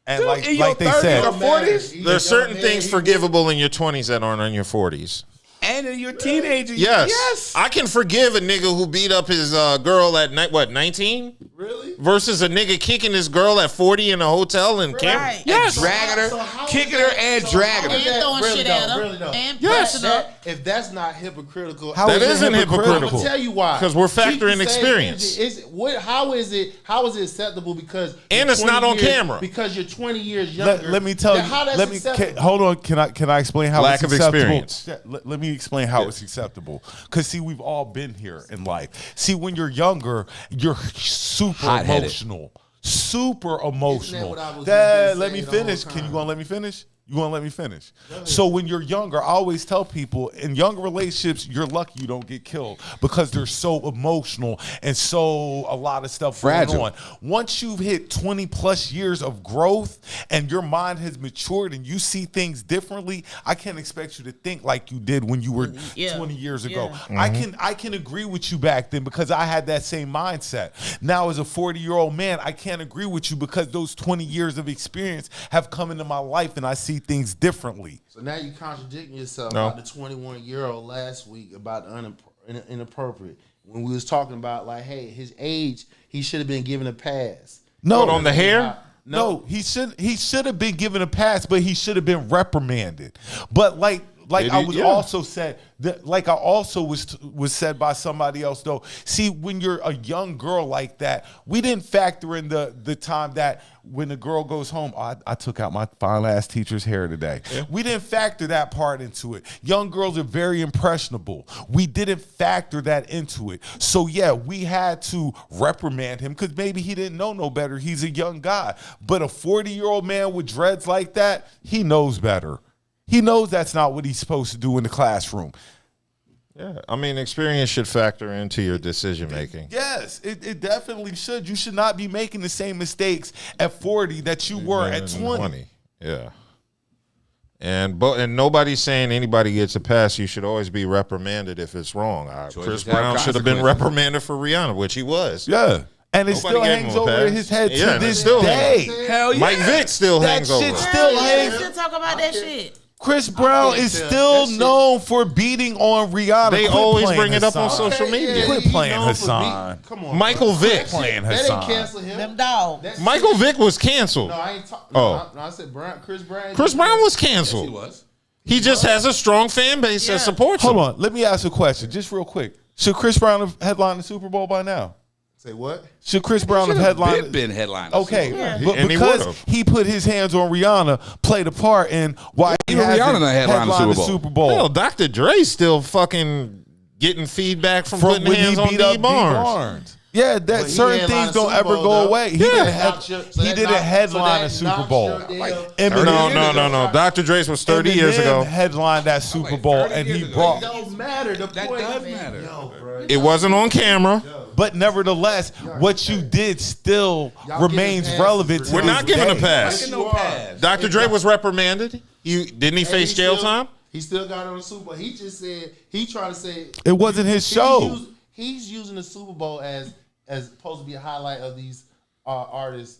And
Dude,
like
in your
they
30s
said,
or 40s?
There's certain things forgivable in your 20s that aren't in your 40s.
And in your teenager.
Yes. I can forgive a nigga who beat up his girl at 19?
Really?
Versus a nigga kicking his girl at 40 in a hotel in Canada.
Right.
Yes. Dragging her,
So how
kicking
is
her,
that-
and
so
dragging
how
her.
is
And
that-
throwing
really
shit
though,
at her.
really though.
And
Yes.
pushing her.
If that's not hypocritical,
How
That
is it
isn't
I'm
hypocritical.
gonna tell you why.
'Cause we're factoring
Keep the same
experience.
energy. How is it acceptable? Because
And
you're
it's not
20
on
years-
camera.
Because you're 20 years younger.
let me tell you.
How that's
Let me
acceptable?
hold on. Can I explain how
Lack
it's
of
acceptable?
experience.
Yeah, let me explain how it's acceptable. Because see, we've all been here in life. See, when you're younger, you're super
Hot-headed.
emotional. Super emotional.
what I was
Dad,
just
let me
saying the whole
finish. Can you
time?
gonna let me finish? You gonna let me finish? So when you're younger, I always tell people in younger relationships, you're lucky you don't get killed because they're so emotional and so a lot of stuff
Fragile.
going on. Once you've hit 20 plus years of growth and your mind has matured and you see things differently, I can't expect you to think like you did when you were
Yeah.
20 years ago.
Yeah.
I can agree with you back then because I had that same mindset. Now as a 40-year-old man, I can't agree with you because those 20 years of experience have come into my life and I see things differently.
So now you're contradicting yourself
No.
about the 21-year-old last week about inappropriate. When we was talking about like, hey, his age, he should have been given a pass.
No,
But on the hair?
No, he should have been given a pass, but he should have been reprimanded. But like
Did
I
he?
was
Yeah.
also said that, like I also was said by somebody else though. See, when you're a young girl like that, we didn't factor in the time that when the girl goes home, I took out my fine ass teacher's hair today. Yeah. We didn't factor that part into it. Young girls are very impressionable. We didn't factor that into it. So yeah, we had to reprimand him because maybe he didn't know no better. He's a young guy. But a 40-year-old man with dreads like that, he knows better. He knows that's not what he's supposed to do in the classroom.
Yeah, I mean, experience should factor into your decision making.
Yes, it definitely should. You should not be making the same mistakes at 40 that you were at 20.
Yeah. And nobody's saying anybody gets a pass. You should always be reprimanded if it's wrong. Chris
have
Brown should have been
consequences.
reprimanded for Rihanna, which he was.
Yeah. And it
Nobody
still
gave
hangs
him a
over
pass.
his head
Yeah,
to
and it
this
still
day.
hangs.
Hell yeah.
Mike Vick still
That
hangs over.
shit
him.
still
Yeah,
hangs.
still talk about that shit.
Chris Brown is
tell.
still
That shit-
known for beating on Rihanna.
They
Quit
always
playing
bring it up on
Hassan.
social media.
Quit
he's
playing
known for
Hassan.
Come on,
Michael
bro.
Vick
playing
That
Hassan.
didn't cancel him.
Them dogs.
That
Michael
shit-
Vick was canceled.
No, I ain't talking.
Oh.
No, I said Chris Brown.
Chris Brown was canceled.
He was.
He just has a strong fan base that
Yeah.
supports
Hold
him.
on. Let me ask a question, just real quick. Should Chris Brown have headlined the Super Bowl by now?
Say what?
Should Chris Brown have headlined?
Been headline.
Okay, but
And he
because
would've.
he put his hands on Rihanna, played a part in why he
Even
hasn't
Rihanna done headlined the
headlined
Super Bowl.
Hell, Dr. Dre's still fucking getting feedback from putting
when
hands
he
on
beat
D.
up
Barnes.
Yeah,
But
that
he
certain
headlined
things don't
Super
ever
Bowl,
go
though.
away. He
So
didn't,
that
headline a
knocks
Super
your
Bowl.
deal.
Eminem,
Dr. Dre's was 30 years ago.
headlined that Super Bowl,
30
and he
years ago.
brought.
It don't matter. The
That
point
does
is,
matter.
Yo, bro.
It wasn't on camera.
But nevertheless, what you did still
Y'all
remains
giving
relevant
passes
to
We're
this
not giving a
day.
pass.
You are.
Dr. Dre was reprimanded. Didn't he face jail time?
He still got it on the Super Bowl. He just said he trying to say
It wasn't his show.
He's using the Super Bowl as supposed to be a highlight of these artists.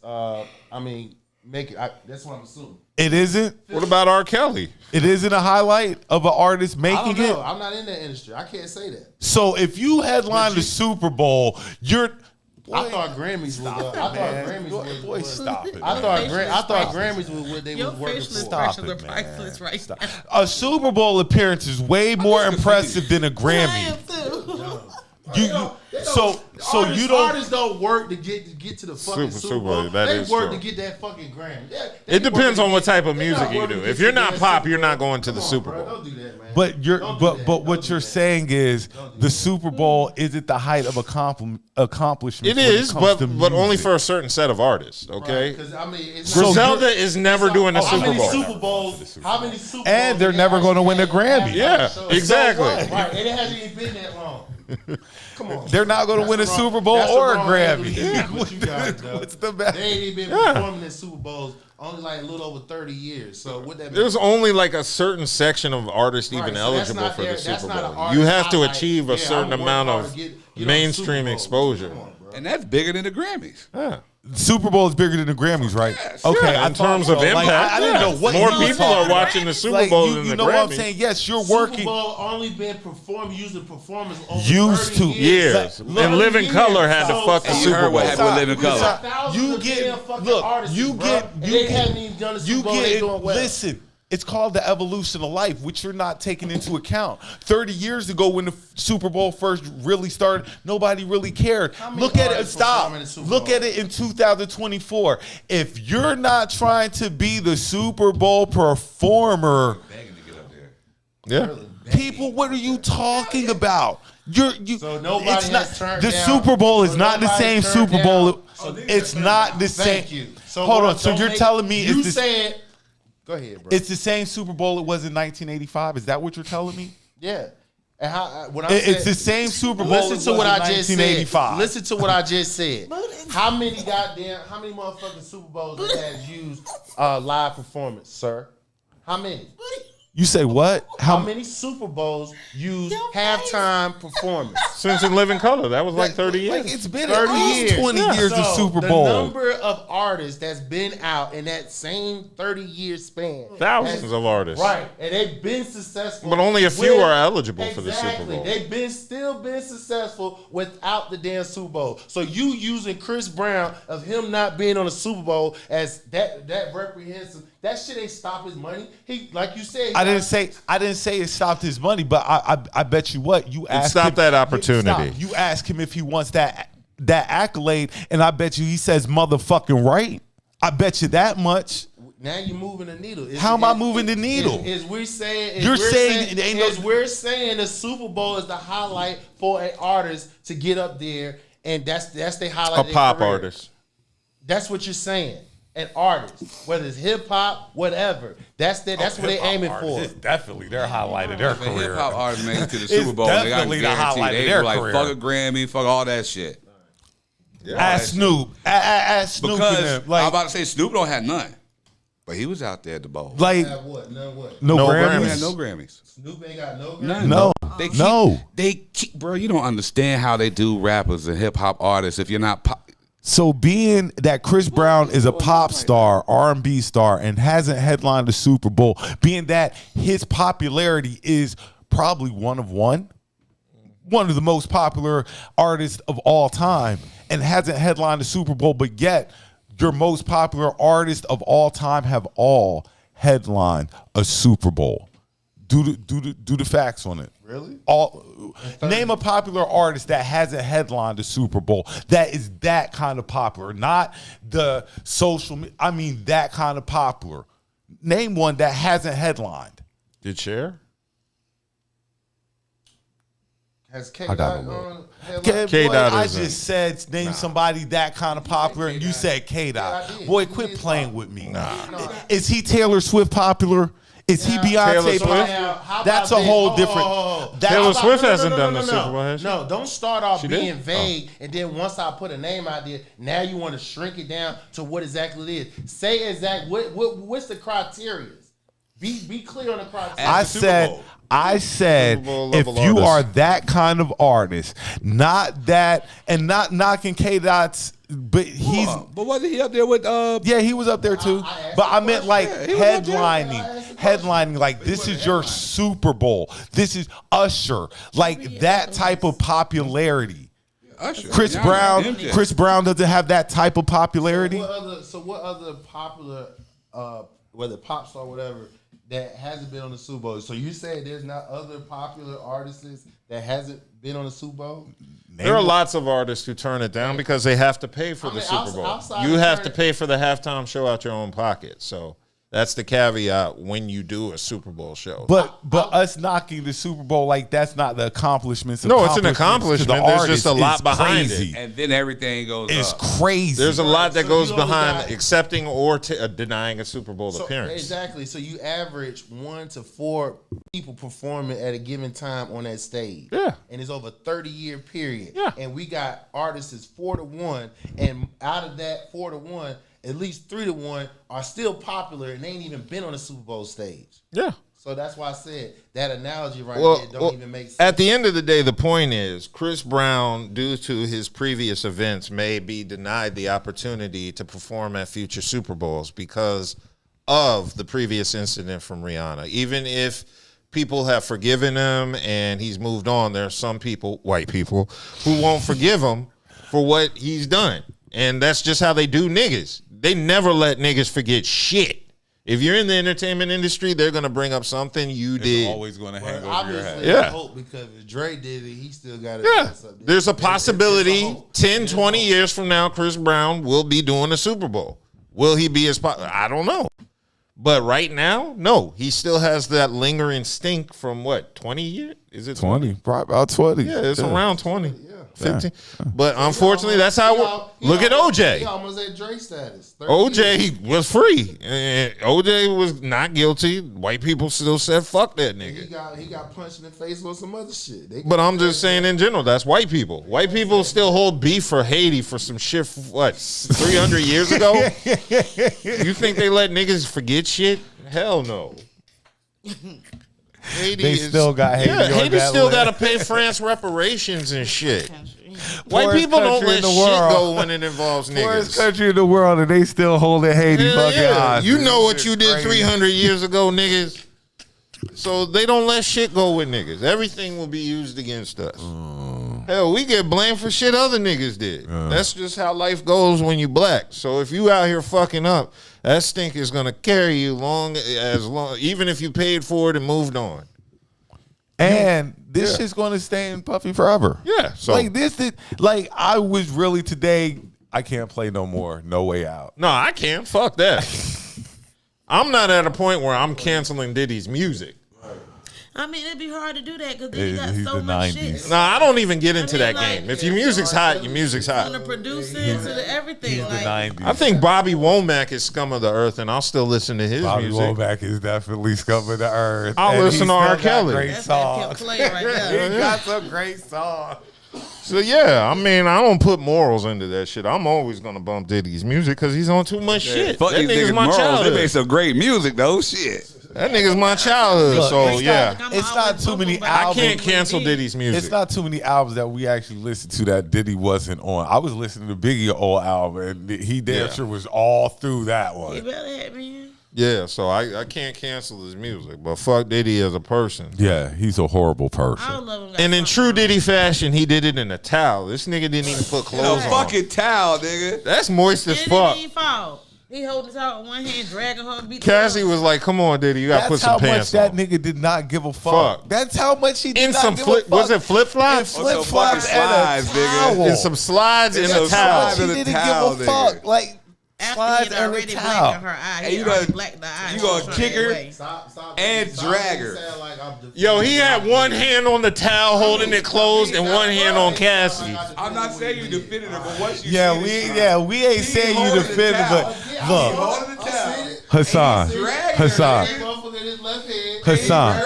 make it. That's what I'm assuming.
It isn't.
What about R. Kelly?
It isn't a highlight of an artist
I
making
don't know.
it.
I'm not in that industry. I can't say that.
So if you headline the Super Bowl, you're.
I thought Grammys was. I thought Grammys was.
Boy, stop it.
I thought Grammys was what they
Your
was working
facial
for.
expressions are
it, man.
priceless right now.
A Super Bowl appearance is way more impressive than a
I
Grammy.
am too.
So you don't.
Artists don't work to get to the fucking Super Bowl.
That
they
is
work
true.
to get that fucking Grammy.
It depends on what type of music you do. If you're not pop, you're not going to the Super Bowl.
Don't do that, man.
But you're
Don't do that.
but what you're saying is the Super Bowl isn't the height of accomplishment.
It is, but only for a certain set of artists. Okay.
Because I mean, it's
Griselda is never doing a
how
Super
many
Bowl.
Super Bowls? How many Super Bowls?
And they're
did
never
they
gonna win a
actually
Grammy.
have?
Yeah,
So
exactly.
what? Right, and it hasn't even been that long. Come on,
They're not going to win a
That's
Super Bowl
that's
or a
the wrong
Grammy.
angle to what you got, though.
What's the best?
They ain't even been performing in Super Bowls only like a little over 30 years. So what that mean?
There's only like a certain section of artists
Right,
even
so that's
eligible
not
for
their-
the
that's
Super
not an
Bowl.
artist
You have to
highlight.
achieve a
Yeah,
certain
I'm
amount
working hard
of
to get on the Super
mainstream
Bowl.
exposure.
Come on, bro.
And that's bigger than the Grammys.
Yeah.
Super Bowl is bigger than the Grammys, right? Okay,
Yeah, in terms of impact,
I didn't know what
more
you were
people are
talking
watching the Super
Like,
Bowl
you
than the
know what I'm
Grammys.
saying? Yes, you're
Super
working.
Bowl only been using performers over
Used
30
to.
Years.
Look,
And Living
years.
Color had to fuck the
And you
Super
heard
Bowl.
what happened with Living Color.
Thousands
You
of
get-
damn fucking
look,
artists,
you
bro,
get-
and
you
they
get-
haven't even done the Super
You
Bowl. They
get
doing well.
listen. It's called the evolution of life, which you're not taking into account. 30 years ago, when the Super Bowl first really started, nobody really cared.
How many
Look at it.
artists
Stop.
perform in the Super
Look
Bowl?
at it in 2024. If you're not trying to be the Super Bowl performer,
Yeah.
people, what are you talking about?
So nobody
it's not,
has turned
the
down-
Super Bowl is
so
not the
nobody
same
turned
Super
down-
Bowl.
So
It's not the same.
Thank you. So
Hold
what-
on. So
don't
you're
make-
telling me
you
it's the,
said? Go ahead, bro.
it's the same Super Bowl it was in 1985? Is that what you're telling me?
Yeah. And how when I
It's
said,
the same Super Bowl.
Listen
it
to
was
what
in
I just said.
1985.
Listen to what I just said. How many motherfucking Super Bowls they had used live performance, sir? How many?
You say what?
How many Super Bowls used halftime performance?
Since in Living Color, that was like 30 years.
Like it's been
30
at least
years.
20
Yeah.
years of
So,
Super Bowl.
The number of artists that's been out in that same 30-year span.
Thousands of artists.
Right. And they've been successful.
But only a few are eligible for the Super
Exactly.
Bowl.
They've still been successful without the damn Super Bowl. So you using Chris Brown of him not being on the Super Bowl as that reprehensive, that shit ain't stop his money. He, like you said,
I didn't say it stopped his money, but I bet you what you asked
stopped
him,
that opportunity.
You ask him if he wants that accolade, and I bet you he says motherfucking right. I bet you that much.
now you're moving the needle.
How am I moving the needle?
We're saying we're saying the Super Bowl is the highlight for an artist to get up there, and that's the highlight.
A
of their
pop
career.
artist.
That's what you're saying. An artist, whether it's hip hop, whatever. That's what they're aiming for.
It's definitely their highlight of their
If a hip
career.
hop artist made it to the
It's
Super Bowl, they got
definitely the highlight
guaranteed
of
they
their
be like
career.
fuck a Grammy, fuck all that shit.
Ask Snoop. Ask Snoop.
Because
and them.
I'm
Like,
about to say Snoop don't have none, but he was out there at the bowl.
like
Have what? None what?
no
No
He
Grammys.
had no Grammys.
Snoop ain't got no.
None.
No.
They keep, bro. You don't understand how they do rappers and hip hop artists. If you're not pop,
So being that Chris Brown is a pop star, R&B star, and hasn't headlined the Super Bowl, being that his popularity is probably one of the most popular artists of all time, and hasn't headlined the Super Bowl, but yet your most popular artists of all time have all headlined a Super Bowl. Do the facts on it.
Really?
Name a popular artist that hasn't headlined a Super Bowl that is that kind of popular, not the I mean that kind of popular. Name one that hasn't headlined.
Did Cher?
Has K
I gotta
Dot
look.
on?
Okay,
K-Dot
boy, I
isn't.
just said name somebody that kind of popular, and you said K-Dot.
Yeah, I did.
Boy,
You
quit
did
playing
talk.
with me.
No.
Is he Taylor Swift popular? Is he
Taylor
Beyonce
Swift?
popular?
How
That's
about
a whole
this?
different. That's
Taylor
about-
Swift hasn't done the Super Bowl, has she?
No, don't start off
She
being
did?
vague, and then once I put a name out there, now you want to shrink it down to what exactly it is. Say what's the criteria? Be clear on the criteria.
I said
Super Bowl
if
level
you
artist.
are that kind of artist, not that, and not knocking K-Dot's, but he's
But wasn't he up there with
yeah, he was up there too. But I meant like headlining, like this is your Super Bowl. This is Usher, like that type of popularity.
Usher?
Chris
Yeah,
Brown,
MJ.
Chris Brown doesn't have that type of popularity.
What other popular, whether pop star or whatever, that hasn't been on the Super Bowl? So you say there's not other popular artists that hasn't been on the Super Bowl?
There are lots of artists who turn it down because they have to pay for the Super Bowl. You have to pay for the halftime show out your own pocket. So that's the caveat when you do a Super Bowl show.
But us knocking the Super Bowl, like that's not the accomplishments.
No, it's an
to
accomplishment.
the
There's
artist.
just a lot
It's
behind
crazy.
it.
And then everything goes
It's
up.
crazy.
There's a lot that
So
goes
you only
behind
got-
accepting or denying a Super Bowl appearance.
Exactly. So you average 1 to 4 people performing at a given time on that stage.
Yeah.
And it's over a 30-year period.
Yeah.
And we got artists is 4 to 1, and out of that 4 to 1, at least 3 to 1 are still popular and they ain't even been on the Super Bowl stage.
Yeah.
So that's why I said that analogy right
Well,
there don't even make sense.
at the end of the day, the point is Chris Brown, due to his previous events, may be denied the opportunity to perform at future Super Bowls because of the previous incident from Rihanna. Even if people have forgiven him and he's moved on, there are some people, white people, who won't forgive him for what he's done. And that's just how they do niggas. They never let niggas forget shit. If you're in the entertainment industry, they're going to bring up something you did.
Always going to hang over your
Obviously,
head.
I
Yeah.
hope because if Dre did it, he still got it.
Yeah, there's a possibility 10, 20 years from now, Chris Brown will be doing a Super Bowl. Will he be as popular? I don't know. But right now, no. He still has that lingering stink from what, 20 years? Is it
20, probably about 20.
Yeah, it's around 20. 15. But unfortunately, that's how it works. Look at OJ.
He almost at Dre status. 30 years.
OJ was free. And OJ was not guilty. White people still said, fuck that nigga.
He got punched in the face on some other shit.
But I'm just saying in general, that's white people. White people still hold beef for Haiti for some shit, what, 300 years ago? You think they let niggas forget shit? Hell no. Haiti
They still got Haiti on
Haiti
that
still
list.
got to pay France reparations and shit. White
Poorest
people don't
country
let
in the
shit
world.
go when it involves
Poorest
niggas.
country in the world, and they still holding Haiti
Hell
fucking
yeah.
hostage.
You know what you
Shit
did
crazy.
300 years ago, niggas. So they don't let shit go with niggas. Everything will be used against us. Hell, we get blamed for shit other niggas did. That's just how life goes when you black. So if you out here fucking up, that stink is gonna carry you even if you paid for it and moved on.
And this
Yeah.
shit's going to stay in Puffy forever.
Yeah, so-
like I was really today. I can't play no more. No Way Out.
No, I can't. Fuck that. I'm not at a point where I'm canceling Diddy's music.
I mean, it'd be hard to do that because then you got
He's
so
the
much
90s.
shit.
No, I don't even get into
I mean,
that
like,
game. If your music's hot, your music's
From the
hot.
producing to the everything.
He's the
like,
90s.
I think Bobby Womack is scum of the earth, and I'll still listen to his
Bobby
music.
Womack is definitely scum of the earth.
I'll
And
listen
he
to R.
still got
Kelly.
Great
that's that
songs.
Kim Clay right there.
He got some great songs.
So yeah, I mean, I don't put morals into that shit. I'm always gonna bump Diddy's music because he's on too much shit.
Fuck
That
these
nigga's
niggas
my
morals. They
childhood.
made some great music though. Shit.
That nigga's my childhood.
Look,
So
it's
yeah,
I'm
It's
always
not too many
vocal, but
I
albums.
can't cancel Diddy's music.
It's not too many albums that we actually listened to that Diddy wasn't on. I was listening to Biggie's old album, and he damn
Yeah.
sure was all through that
You
one.
better have me.
Yeah, so I can't cancel his music, but fuck Diddy as a person.
Yeah, he's a horrible
I
person.
don't love him.
And in true Diddy fashion, he did it in a towel. This nigga didn't even put
A
clothes on.
fucking towel, nigga.
That's moist as
And it
fuck.
didn't even fall. He holding his out with one hand, dragging her, beat
Cassie was like, "Come on, Diddy, you gotta put
That's
some
how much
pants
that
on."
nigga did not give a fuck.
Fuck.
That's how much he did
In
not
some
give
flip,
a fuck.
was it flip flops?
Flip flops
fucking
and a
slides, nigga.
towel.
In some slides and
some
a towel.
slides
He
and a
didn't
towel,
give a fuck.
nigga.
Like
After
slides
he had
and a
already
towel.
blacked her eye,
And
he
you
already
gonna-
blacked the eye.
you gonna
She
kick
turned
her?
away.
And drag her.
Yo, he had one hand on the towel holding it closed and one hand on Cassie.
I'm not saying you defended her, but what you
Yeah,
said
we ain't saying you
holding the
defended,
towel.
but look,
holding the towel.
Hassan, Hassan, Hassan.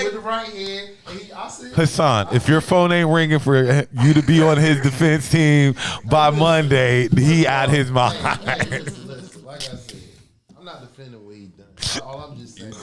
With the right hand, and I see
Hassan, if your phone ain't ringing for you to be on his defense team by Monday, he out his mind.
Listen, like I said, I'm not defending what he done. All I'm just saying is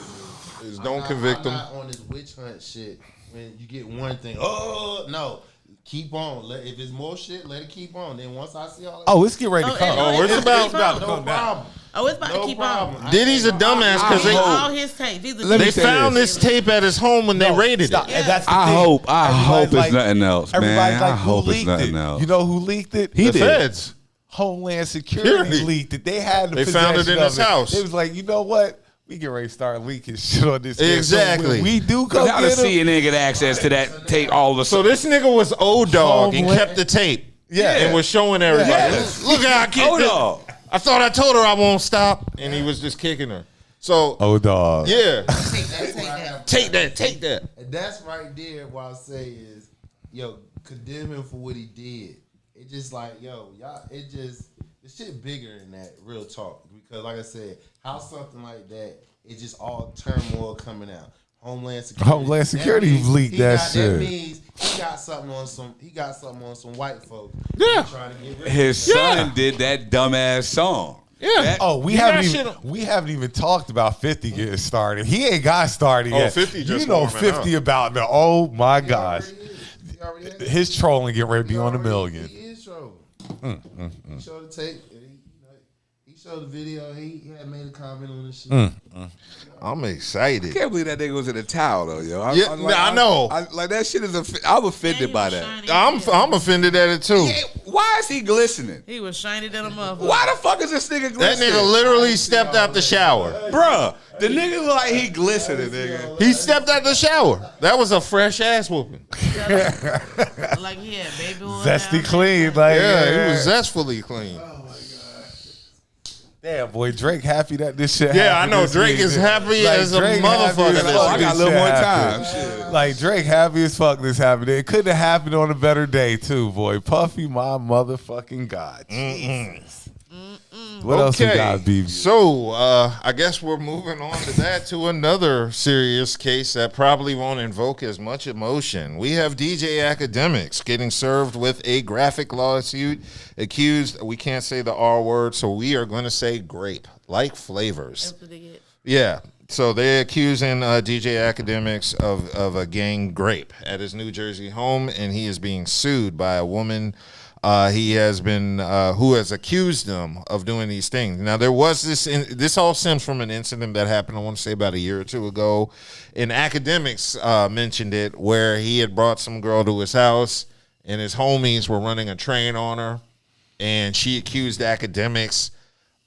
is don't convict them.
I'm not on this witch hunt shit. When you get one thing, oh no, keep on. If it's more shit, let it keep on. Then once I see all that,
Oh, it's getting ready to come.
it's about
to
no
come down.
problem.
Oh, it's about to keep on.
Diddy's a dumbass because
All his tapes.
they found this tape at his home when they raided
Stop.
it.
And that's the
I
thing.
hope
Everybody's
it's nothing else, man.
Everybody's like,
I
who
hope it's
leaked
nothing
it?
else.
You know who leaked it?
The feds.
Homeland Security leaked it. They had the
They found it in
possession
his
of
house.
It was like, you know what? We get ready to start leaking shit on this.
Exactly.
So when we do go
How does
get him.
CNN get access to that tape all of a
So
sudden?
this nigga was old dog and
Homeland-
kept the tape.
Yeah.
And was showing everybody.
Yes.
Look how I kicked
Hold
it.
on.
I thought I told her I won't stop. And he was just kicking her. So,
Oh, dog.
yeah.
Take that.
Take that.
And that's right there. What I say is, yo, condemn him for what he did. It just like, yo, y'all. It just the shit bigger than that. Real talk. Because like I said, how something like that. It's just all turmoil coming out. Homeland Security leaked that shit. That means he got something on some. He got something on some white folks.
Yeah.
Trying to get rid of
His son did that dumbass song.
Yeah.
We haven't even talked about 50 getting started. He ain't got started yet.
50 just
you know
warming
50 about the. Oh my gosh,
He already had
his trolling get ready to be on a million.
He is trolling. He showed the tape. He showed the video. He had made a comment on this shit.
I'm excited.
I can't believe that nigga was in a towel though, yo.
I know.
Like that shit is. I'm offended by that.
I'm offended at it too.
Yeah, why is he glistening?
He was shiny than a motherfucker.
Why the fuck is this nigga
That
glistening?
nigga literally stepped out the shower.
Bruh, the nigga look like he glistening, nigga.
He stepped out the shower. That was a fresh ass whooping.
Like he had baby oil.
Zesty
down
clean,
there.
like
Yeah, he was zestfully clean.
damn boy, Drake happy that this shit.
Yeah, I
happened
know.
this
Drake
week.
is happy
Like,
as a
Drake
motherfucker.
happy as
this
fuck
I got a
this
little
shit
more
happened.
time. Shit.
Like Drake happy as fuck this happened. It couldn't have happened on a better day too, boy. Puffy, my motherfucking god. Jesus. What else we got, BB?
So I guess we're moving on to another serious case that probably won't invoke as much emotion. We have DJ Akademiks getting served with a graphic lawsuit accused. We can't say the R word, so we are going to say grape, like flavors.
That's what they get.
Yeah. So they're accusing DJ Akademiks of a gang grape at his New Jersey home, and he is being sued by a woman. He has been who has accused them of doing these things. Now there was this all stems from an incident that happened, I want to say about a year or two ago, and Akademiks mentioned it, where he had brought some girl to his house and his homies were running a train on her, and she accused Akademiks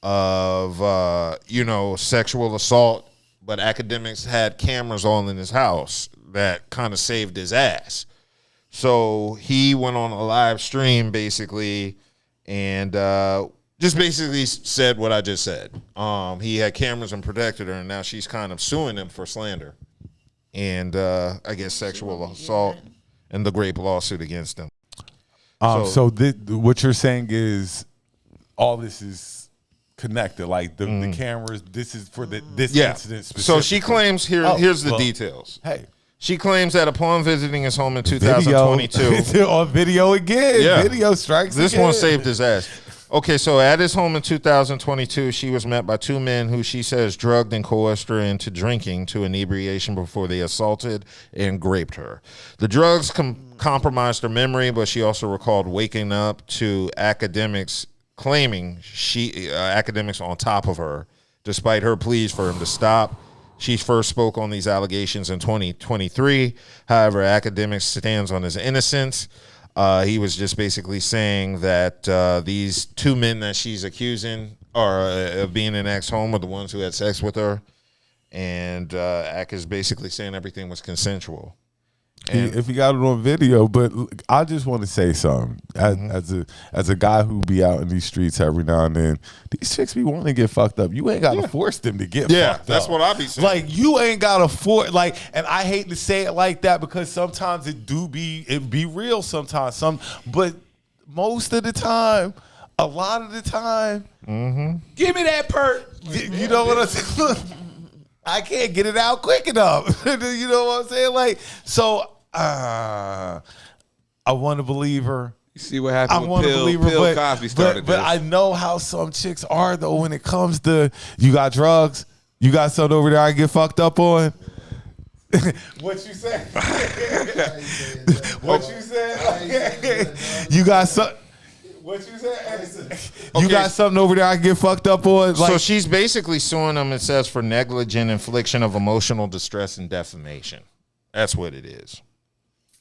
of sexual assault, but Akademiks had cameras all in his house that kind of saved his ass. So he went on a live stream basically and just basically said what I just said. He had cameras and protected her, and now she's kind of suing him for slander and I guess sexual assault and the grape lawsuit against him.
So what you're saying is all this is connected, like the cameras. This is for this incident specifically.
So she claims here's the details.
Hey.
She claims that upon visiting his home in 2022,
on video again, video strikes.
This
again.
one saved his ass. Okay, so at his home in 2022, she was met by two men who she says drugged and coerced her into drinking to inebriation before they assaulted and raped her. The drugs compromised her memory, but she also recalled waking up to Akademiks claiming Akademiks on top of her, despite her pleas for him to stop. She first spoke on these allegations in 2023. However, Akademiks stands on his innocence. He was just basically saying that these two men that she's accusing of being in Ak's home are the ones who had sex with her. And Ak is basically saying everything was consensual.
If he got it on video, but I just want to say something. As a guy who be out in these streets every now and then, these chicks be wanting to get fucked up. You ain't got to force them to get fucked up.
Yeah, that's what I be saying.
Like, you ain't got to force, and I hate to say it like that because sometimes it be real sometimes. But most of the time, a lot of the time,
Give me that perk.
you know what I'm saying? I can't get it out quick enough. You know what I'm saying? Like, so I want to believe her.
You see what happened
I want to believe her,
Cosby started
but
this.
I know how some chicks are though when it comes to you got drugs.
You got something over there I get fucked up on?
What you said? What you said?
You got some.
What you said?
You got something over there I get fucked up on? Like,
So she's basically suing them, it says, for negligent infliction of emotional distress and defamation. That's what it is.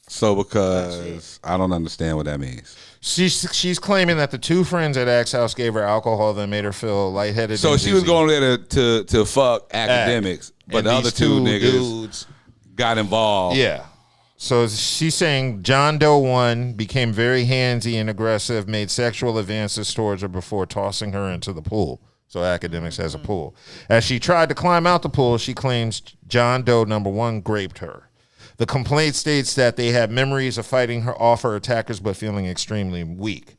So because I don't understand what that means.
She's claiming that the two friends at Axe House gave her alcohol that made her feel lightheaded.
So
and
she was
dizzy.
going there to fuck academics, but
And
the other
these
two niggas
dudes,
got involved.
yeah. So she's saying John Doe 1 became very handsy and aggressive, made sexual advances towards her before tossing her into the pool. So Akademiks has a pool. As she tried to climb out the pool, she claims John Doe number 1 raped her. The complaint states that they had memories of fighting her off her attackers, but feeling extremely weak.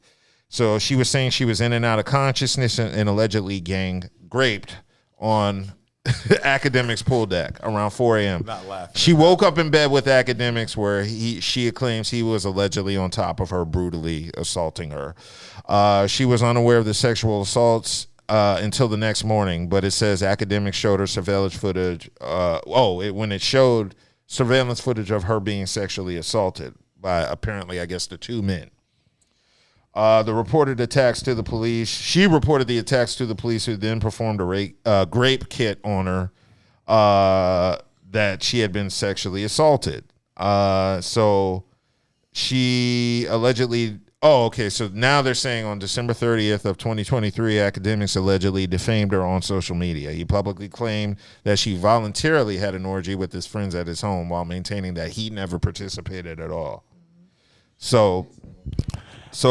So she was saying she was in and out of consciousness and allegedly gang raped on Akademiks pool deck around 4 a.m.
Not laughing.
She woke up in bed with Akademiks, where she claims he was allegedly on top of her, brutally assaulting her. She was unaware of the sexual assaults until the next morning, but it says Akademiks showed her surveillance footage. When it showed surveillance footage of her being sexually assaulted by, apparently, I guess, the two men. The reported attacks to the police. She reported the attacks to the police, who then performed a grape kit on her that she had been sexually assaulted. So she allegedly. Oh, okay. So now they're saying on December 30th of 2023, Akademiks allegedly defamed her on social media. He publicly claimed that she voluntarily had an orgy with his friends at his home, while maintaining that he never participated at all. So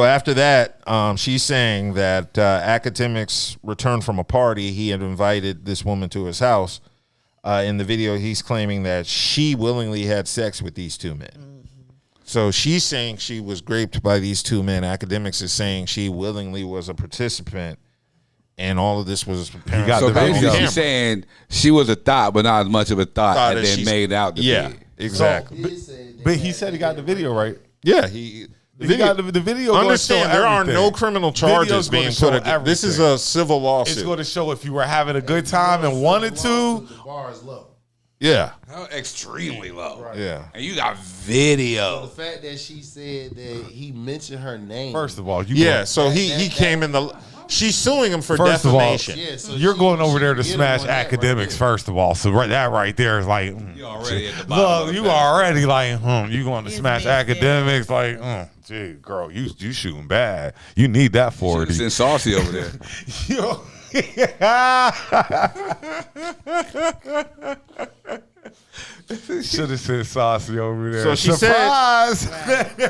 after that, she's saying that Akademiks returned from a party. He had invited this woman to his house. In the video, he's claiming that she willingly had sex with these two men. So she's saying she was raped by these two men. Akademiks is saying she willingly was a participant, and all of this was apparently
got
So
the
basically,
video.
she's saying she was a thought, but not as much of a thought
Thought
as
that
they
she's-
made out to
Yeah,
be.
exactly.
But he said he got the video right.
Yeah,
He got the video. gonna
Understand,
show
there are
everything.
no criminal charges
Video's gonna
being
show
put against. This is
everything.
a civil lawsuit.
It's going to show if you were having a good time and wanted to.
The bar is low.
Yeah,
Extremely low.
yeah.
And you got
The
video.
fact that she said that he mentioned her name.
First of all, you
Yeah,
going-
so he came in the. She's suing him for
First of all,
defamation.
Yeah, so
you're
she-
going over
she
there to
get him
smash
on that
academics
right
first of all. So that right there is like,
You already at the bottom.
look, you already like, you going to
He's
smash
mixed,
academics? Like, gee, girl, you shooting bad. You need that 40.
It's saucy over there.
Yo. Should have said saucy over there.
So she
Surprise!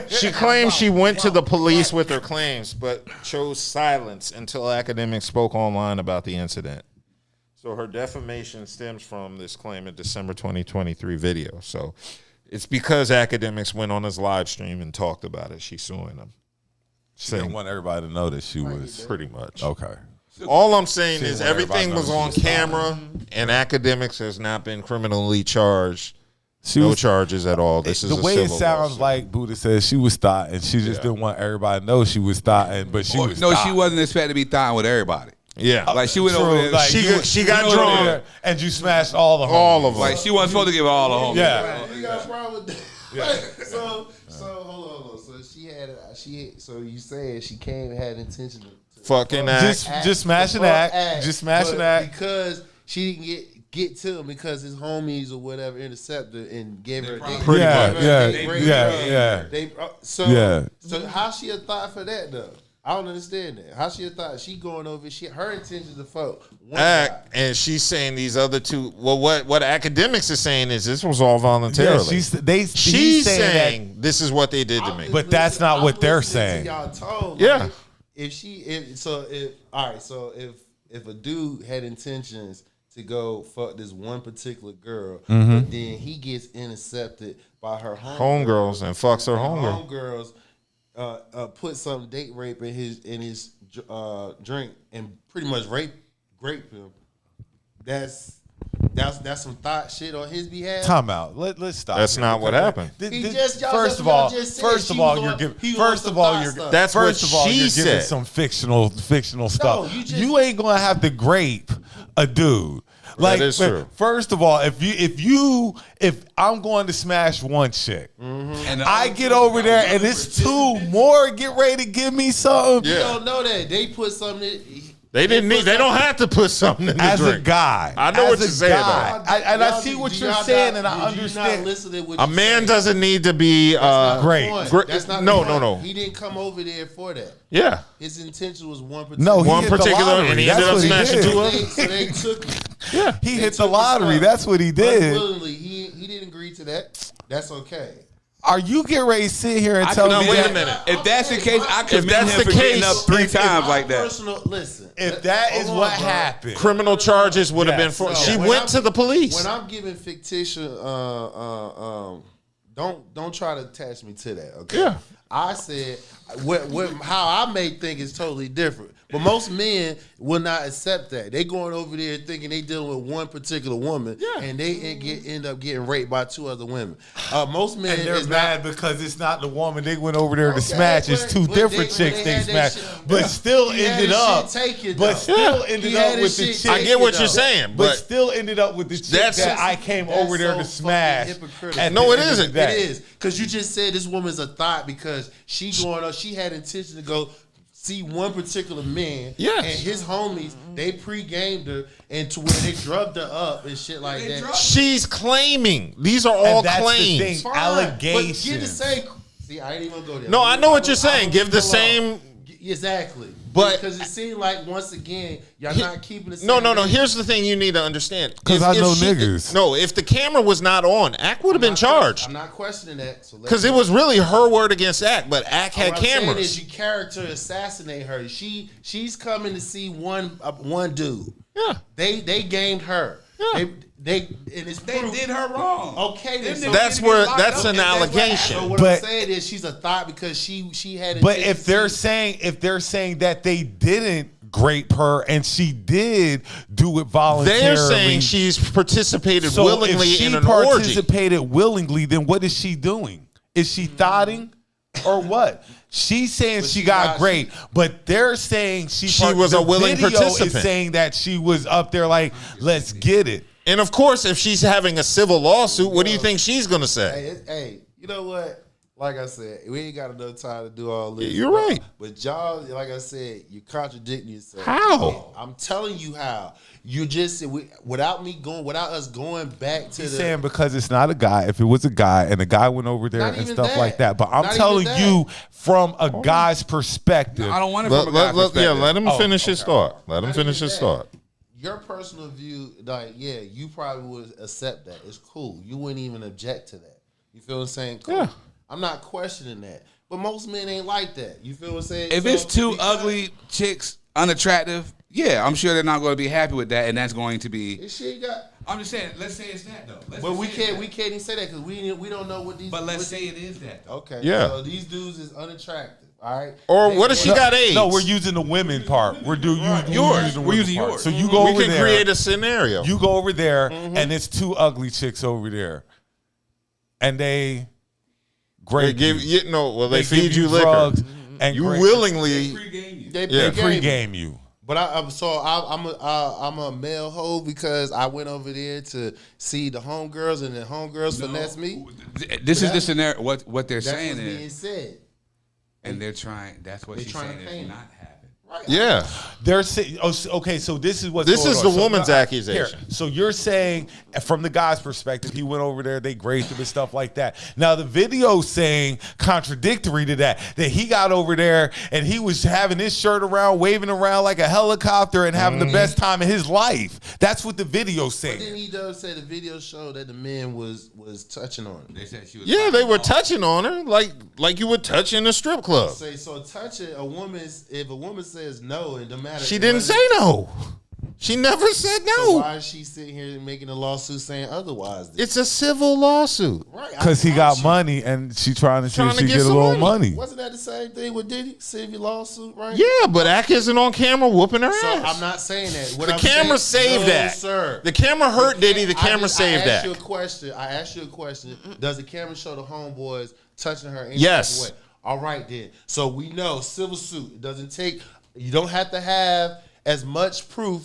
She claims she went to the police with her claims, but chose silence until Akademiks spoke online about the incident. So her defamation stems from this claim in December 2023 video. So it's because Akademiks went on his live stream and talked about it. She's suing him.
She didn't want everybody to know that she was.
Pretty much.
Okay.
All I'm saying
She
is
didn't want
everything
everybody
was
to know
on
she was
camera, and Akademiks has not been criminally charged.
She
No
was
charges at all. This is
the
a
way it
civil
sounds
lawsuit.
like Buddha says she was thought, and she just didn't want everybody to know she was thought, but she was
No,
thought.
she wasn't expected to be thawing with everybody.
Yeah.
Like she went over there.
Like,
She got
you went over
drunk.
there and you smashed all the
All of them.
Like she wasn't supposed to give all the homies.
Yeah.
You got a problem with that? So hold on. So you said she came and had intention to
Fucking act.
Just smash an act. Just smash an
but
act.
because she didn't get to him because his homies or whatever intercepted and gave her.
Pretty
Yeah,
much.
yeah.
So how she a thought for that though? I don't understand that. How she a thought? She going over. Her intention to fuck one guy.
Act, and she's saying these other two. Well, what Akademiks is saying is this was all voluntarily.
Yeah,
she's
he's
saying this is what they did to me.
But that's not what they're
listening to
saying.
Y'all told.
Yeah.
If a dude had intentions to go fuck this one particular girl,
Mm-hmm.
but then he gets intercepted by her
Homegirls and fucks her homegirl.
homegirls, put some date rape in his drink and pretty much rape him. That's some thought shit on his behalf.
Time out. Let's stop.
That's
here
not what
because
happened.
First of all, you're giving. First of all, you're.
That's
First
what
of all,
she
you're giving
said.
some fictional stuff.
you just-
You ain't gonna have to grape a dude. Like,
is true.
First of all, if I'm going to smash one chick, and I get over there and it's two more get ready to give me something.
You don't know that they put something.
They didn't need. They don't have to put something in the
As
drink.
a guy,
I know what you're saying.
I see what you're saying, and I understand.
A man doesn't need to be
great.
That's not
No.
He didn't come over there for that.
Yeah.
His intention was one particular.
No,
One particular, and he ended up smashing two others.
So they took it.
Yeah.
He hit the lottery. That's what he did.
Unwillingly, he didn't agree to that. That's okay.
Are you getting ready to sit here and tell me
wait
that?
a minute.
If that's the case, I commend
that's
him
the
for getting
case,
up 3 times like that.
Listen,
If that is
hold
what
on, bro.
happened,
Criminal charges would have been
Yes.
for.
No,
She
when
went
I'm-
to the police.
When I'm giving fictitious, don't try to attach me to that. Okay.
Yeah.
I said how I may think is totally different. But most men will not accept that. They going over there thinking they dealing with one particular woman, and they end up getting raped by 2 other women. Most men
and they're
is
mad because it's not the woman they went over there to smash. It's 2
but
different
they
chicks they
had that
smashed,
shit-
but still
He had
ended
his
up.
shit taken,
But
though.
still
He
ended
had
up
his
with the
shit
chick.
I get what
though.
you're saying,
But
but
still ended up with the chick
That's-
that I came
That's
over there
so
to
fucking
smash.
hypocritical.
at
No,
the
it
end of the
isn't.
day.
It is because you just said this woman's a thought because she going up. She had intention to go see one particular man.
Yes.
And his homies, they pre-gamed her and to where they drugged her up and shit like that.
she's claiming. These are all
And that's the
claims.
thing.
Fine,
Allegations.
But get the same. See, I ain't even gonna go there.
No, I know what you're saying.
I'm
Give the
gonna leave it
same.
alone. Exactly.
But-
because it seemed like once again y'all not keeping the same.
No.
ratio.
Here's the thing you need to understand.
'Cause
If-
I
if
know
she-
niggas.
No, if the camera was not on, Ack would have been charged.
I'm not questioning that. So
Because it was really her word against Ack, but Ack had
what I'm saying
cameras.
is you character assassinate her. She's coming to see one dude.
Yeah.
They gamed her.
Yeah.
They and it's
They
proof.
did her wrong.
Okay, then so
That's where that's an allegation.
So what
But-
I'm saying is she's a thought because she had.
But
intention
if they're
to see-
saying that they didn't grape her and she did do it voluntarily,
They're saying she's participated
so
willingly
if she
in an orgy.
participated willingly, then what is she doing? Is she thotting or what? She's saying
But
she
she
got
got-
great, but they're saying she
was a
the
willing
video
participant.
Is saying that she was up there like, let's get it.
And of course, if she's having a civil lawsuit, what do you think she's going to say?
Hey, you know what? Like I said, we ain't got enough time to do all this.
You're right.
But y'all, like I said, you contradicting yourself.
How?
I'm telling you how. You just without us going back to
He's
the
saying because it's not a guy. If it was a guy and a guy went over there
Not
and
even
stuff
that.
like that, but I'm
Not
telling
even
you from a guy's perspective.
I don't want it from a guy's
Yeah,
perspective.
let him finish his thought. Let him
Not
finish
even
his
that.
thought.
Your personal view, like, yeah, you probably would accept that. It's cool. You wouldn't even object to that. You feel what I'm saying? Cool.
Yeah.
I'm not questioning that. But most men ain't like that. You feel what I'm saying?
If
So,
it's 2
because-
ugly chicks, unattractive, yeah, I'm sure they're not going to be happy with that, and that's going to be.
This shit got.
I'm just saying. Let's say it's that though. Let's
But
just
we
say it's
can't
that.
even say that because we don't know what these.
But let's
what
say it is that. Though.
Okay.
Yeah.
So these dudes is unattractive. All right.
Or what if she got AIDS?
No, we're using the women part. We're doing
Yours.
the
We're
women
using
part.
yours.
So you go
we
over
can
there.
create a scenario.
You go over there, and it's 2 ugly chicks over there, and they
they
grape
give
you.
you no. They
give
feed you liquor.
drugs, and
You
grape
willingly.
They
Yeah.
pregame you.
But I'm a male hoe because I went over there to see the homegirls and the homegirls finesse me.
This is the scenario. What they're
That's
saying
what's being
is,
said.
and they're trying. That's what
They
she's
trying
saying
to
is
paint it.
not happening.
Yeah.
They're saying, okay, so this is what's
This
going
is
on.
the woman's accusation.
Here, so you're saying, from the guy's perspective, he went over there, they grazed him and stuff like that. Now the video's saying contradictory to that he got over there and he was having his shirt around, waving around like a helicopter and having the best time of his life. That's what the video's
But then
saying.
he does say the video showed that the man was touching on him.
They said she was.
Yeah, they were touching on her like you would touch in a strip club.
Say so touching a woman. If a woman says no, it don't matter.
She didn't say no. She never said
So
no.
why is she sitting here making a lawsuit saying otherwise? Then?
It's a civil lawsuit.
Right?
Because he got money and she trying to see
Trying
if
to
she
get
get a
some
little
money.
money.
Wasn't that the same thing with Diddy? Civil lawsuit, right?
Yeah, but Ack isn't on camera whooping her
So
ass.
I'm not saying that. What
The
I'm
camera
saying,
saved
no,
that.
sir.
The camera hurt Diddy. The camera saved
I asked
that.
you a question. Does the camera show the homeboys touching her? Any
Yes.
type of way? All right then. So we know civil suit. It doesn't take. You don't have to have as much proof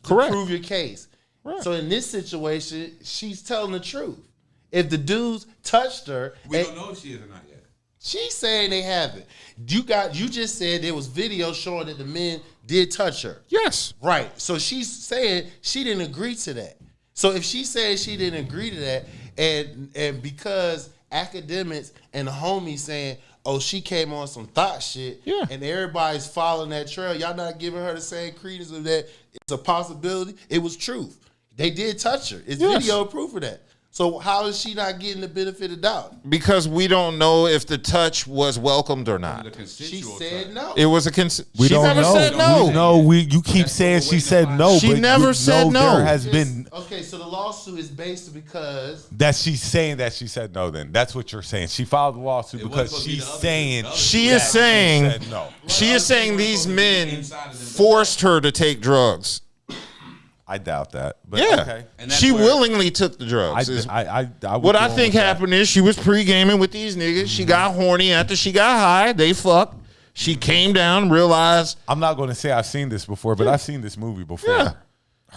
to
Correct.
prove your case.
Right.
So in this situation, she's telling the truth. If the dudes touched her,
We don't know if she is or not yet.
she's saying they haven't. You just said there was video showing that the men did touch her.
Yes.
Right. So she's saying she didn't agree to that. So if she says she didn't agree to that, and because Akademiks and the homies saying, oh, she came on some thought shit,
Yeah.
and everybody's following that trail, y'all not giving her the same credence of that it's a possibility. It was truth. They did touch her. It's
Yes.
video proof of that. So how is she not getting the benefit of doubt?
Because we don't know if the touch was welcomed or not.
The
She
consensual
said
touch.
no.
It was a
We
she
don't
never
know.
said no.
No, you keep saying she said no.
She
but
never
you
said
know
no.
There has been
Okay, so the lawsuit is based because
that she's saying that she said no. Then that's what you're saying. She filed the lawsuit
It
because
wasn't supposed to be
she's
the other
saying
two. The other
She
two
is
that
saying
said no.
she is saying these men
inside of them.
forced her to take drugs.
I doubt that. But
Yeah.
okay.
And that's
She
where-
willingly took the drugs.
I would
What
go
I
on
think
with that.
happened is she was pre-gaming with these niggas. She got horny after she got high. They fucked. She came down, realized,
I'm not going to say I've seen this before, but I've seen this movie before.
yeah.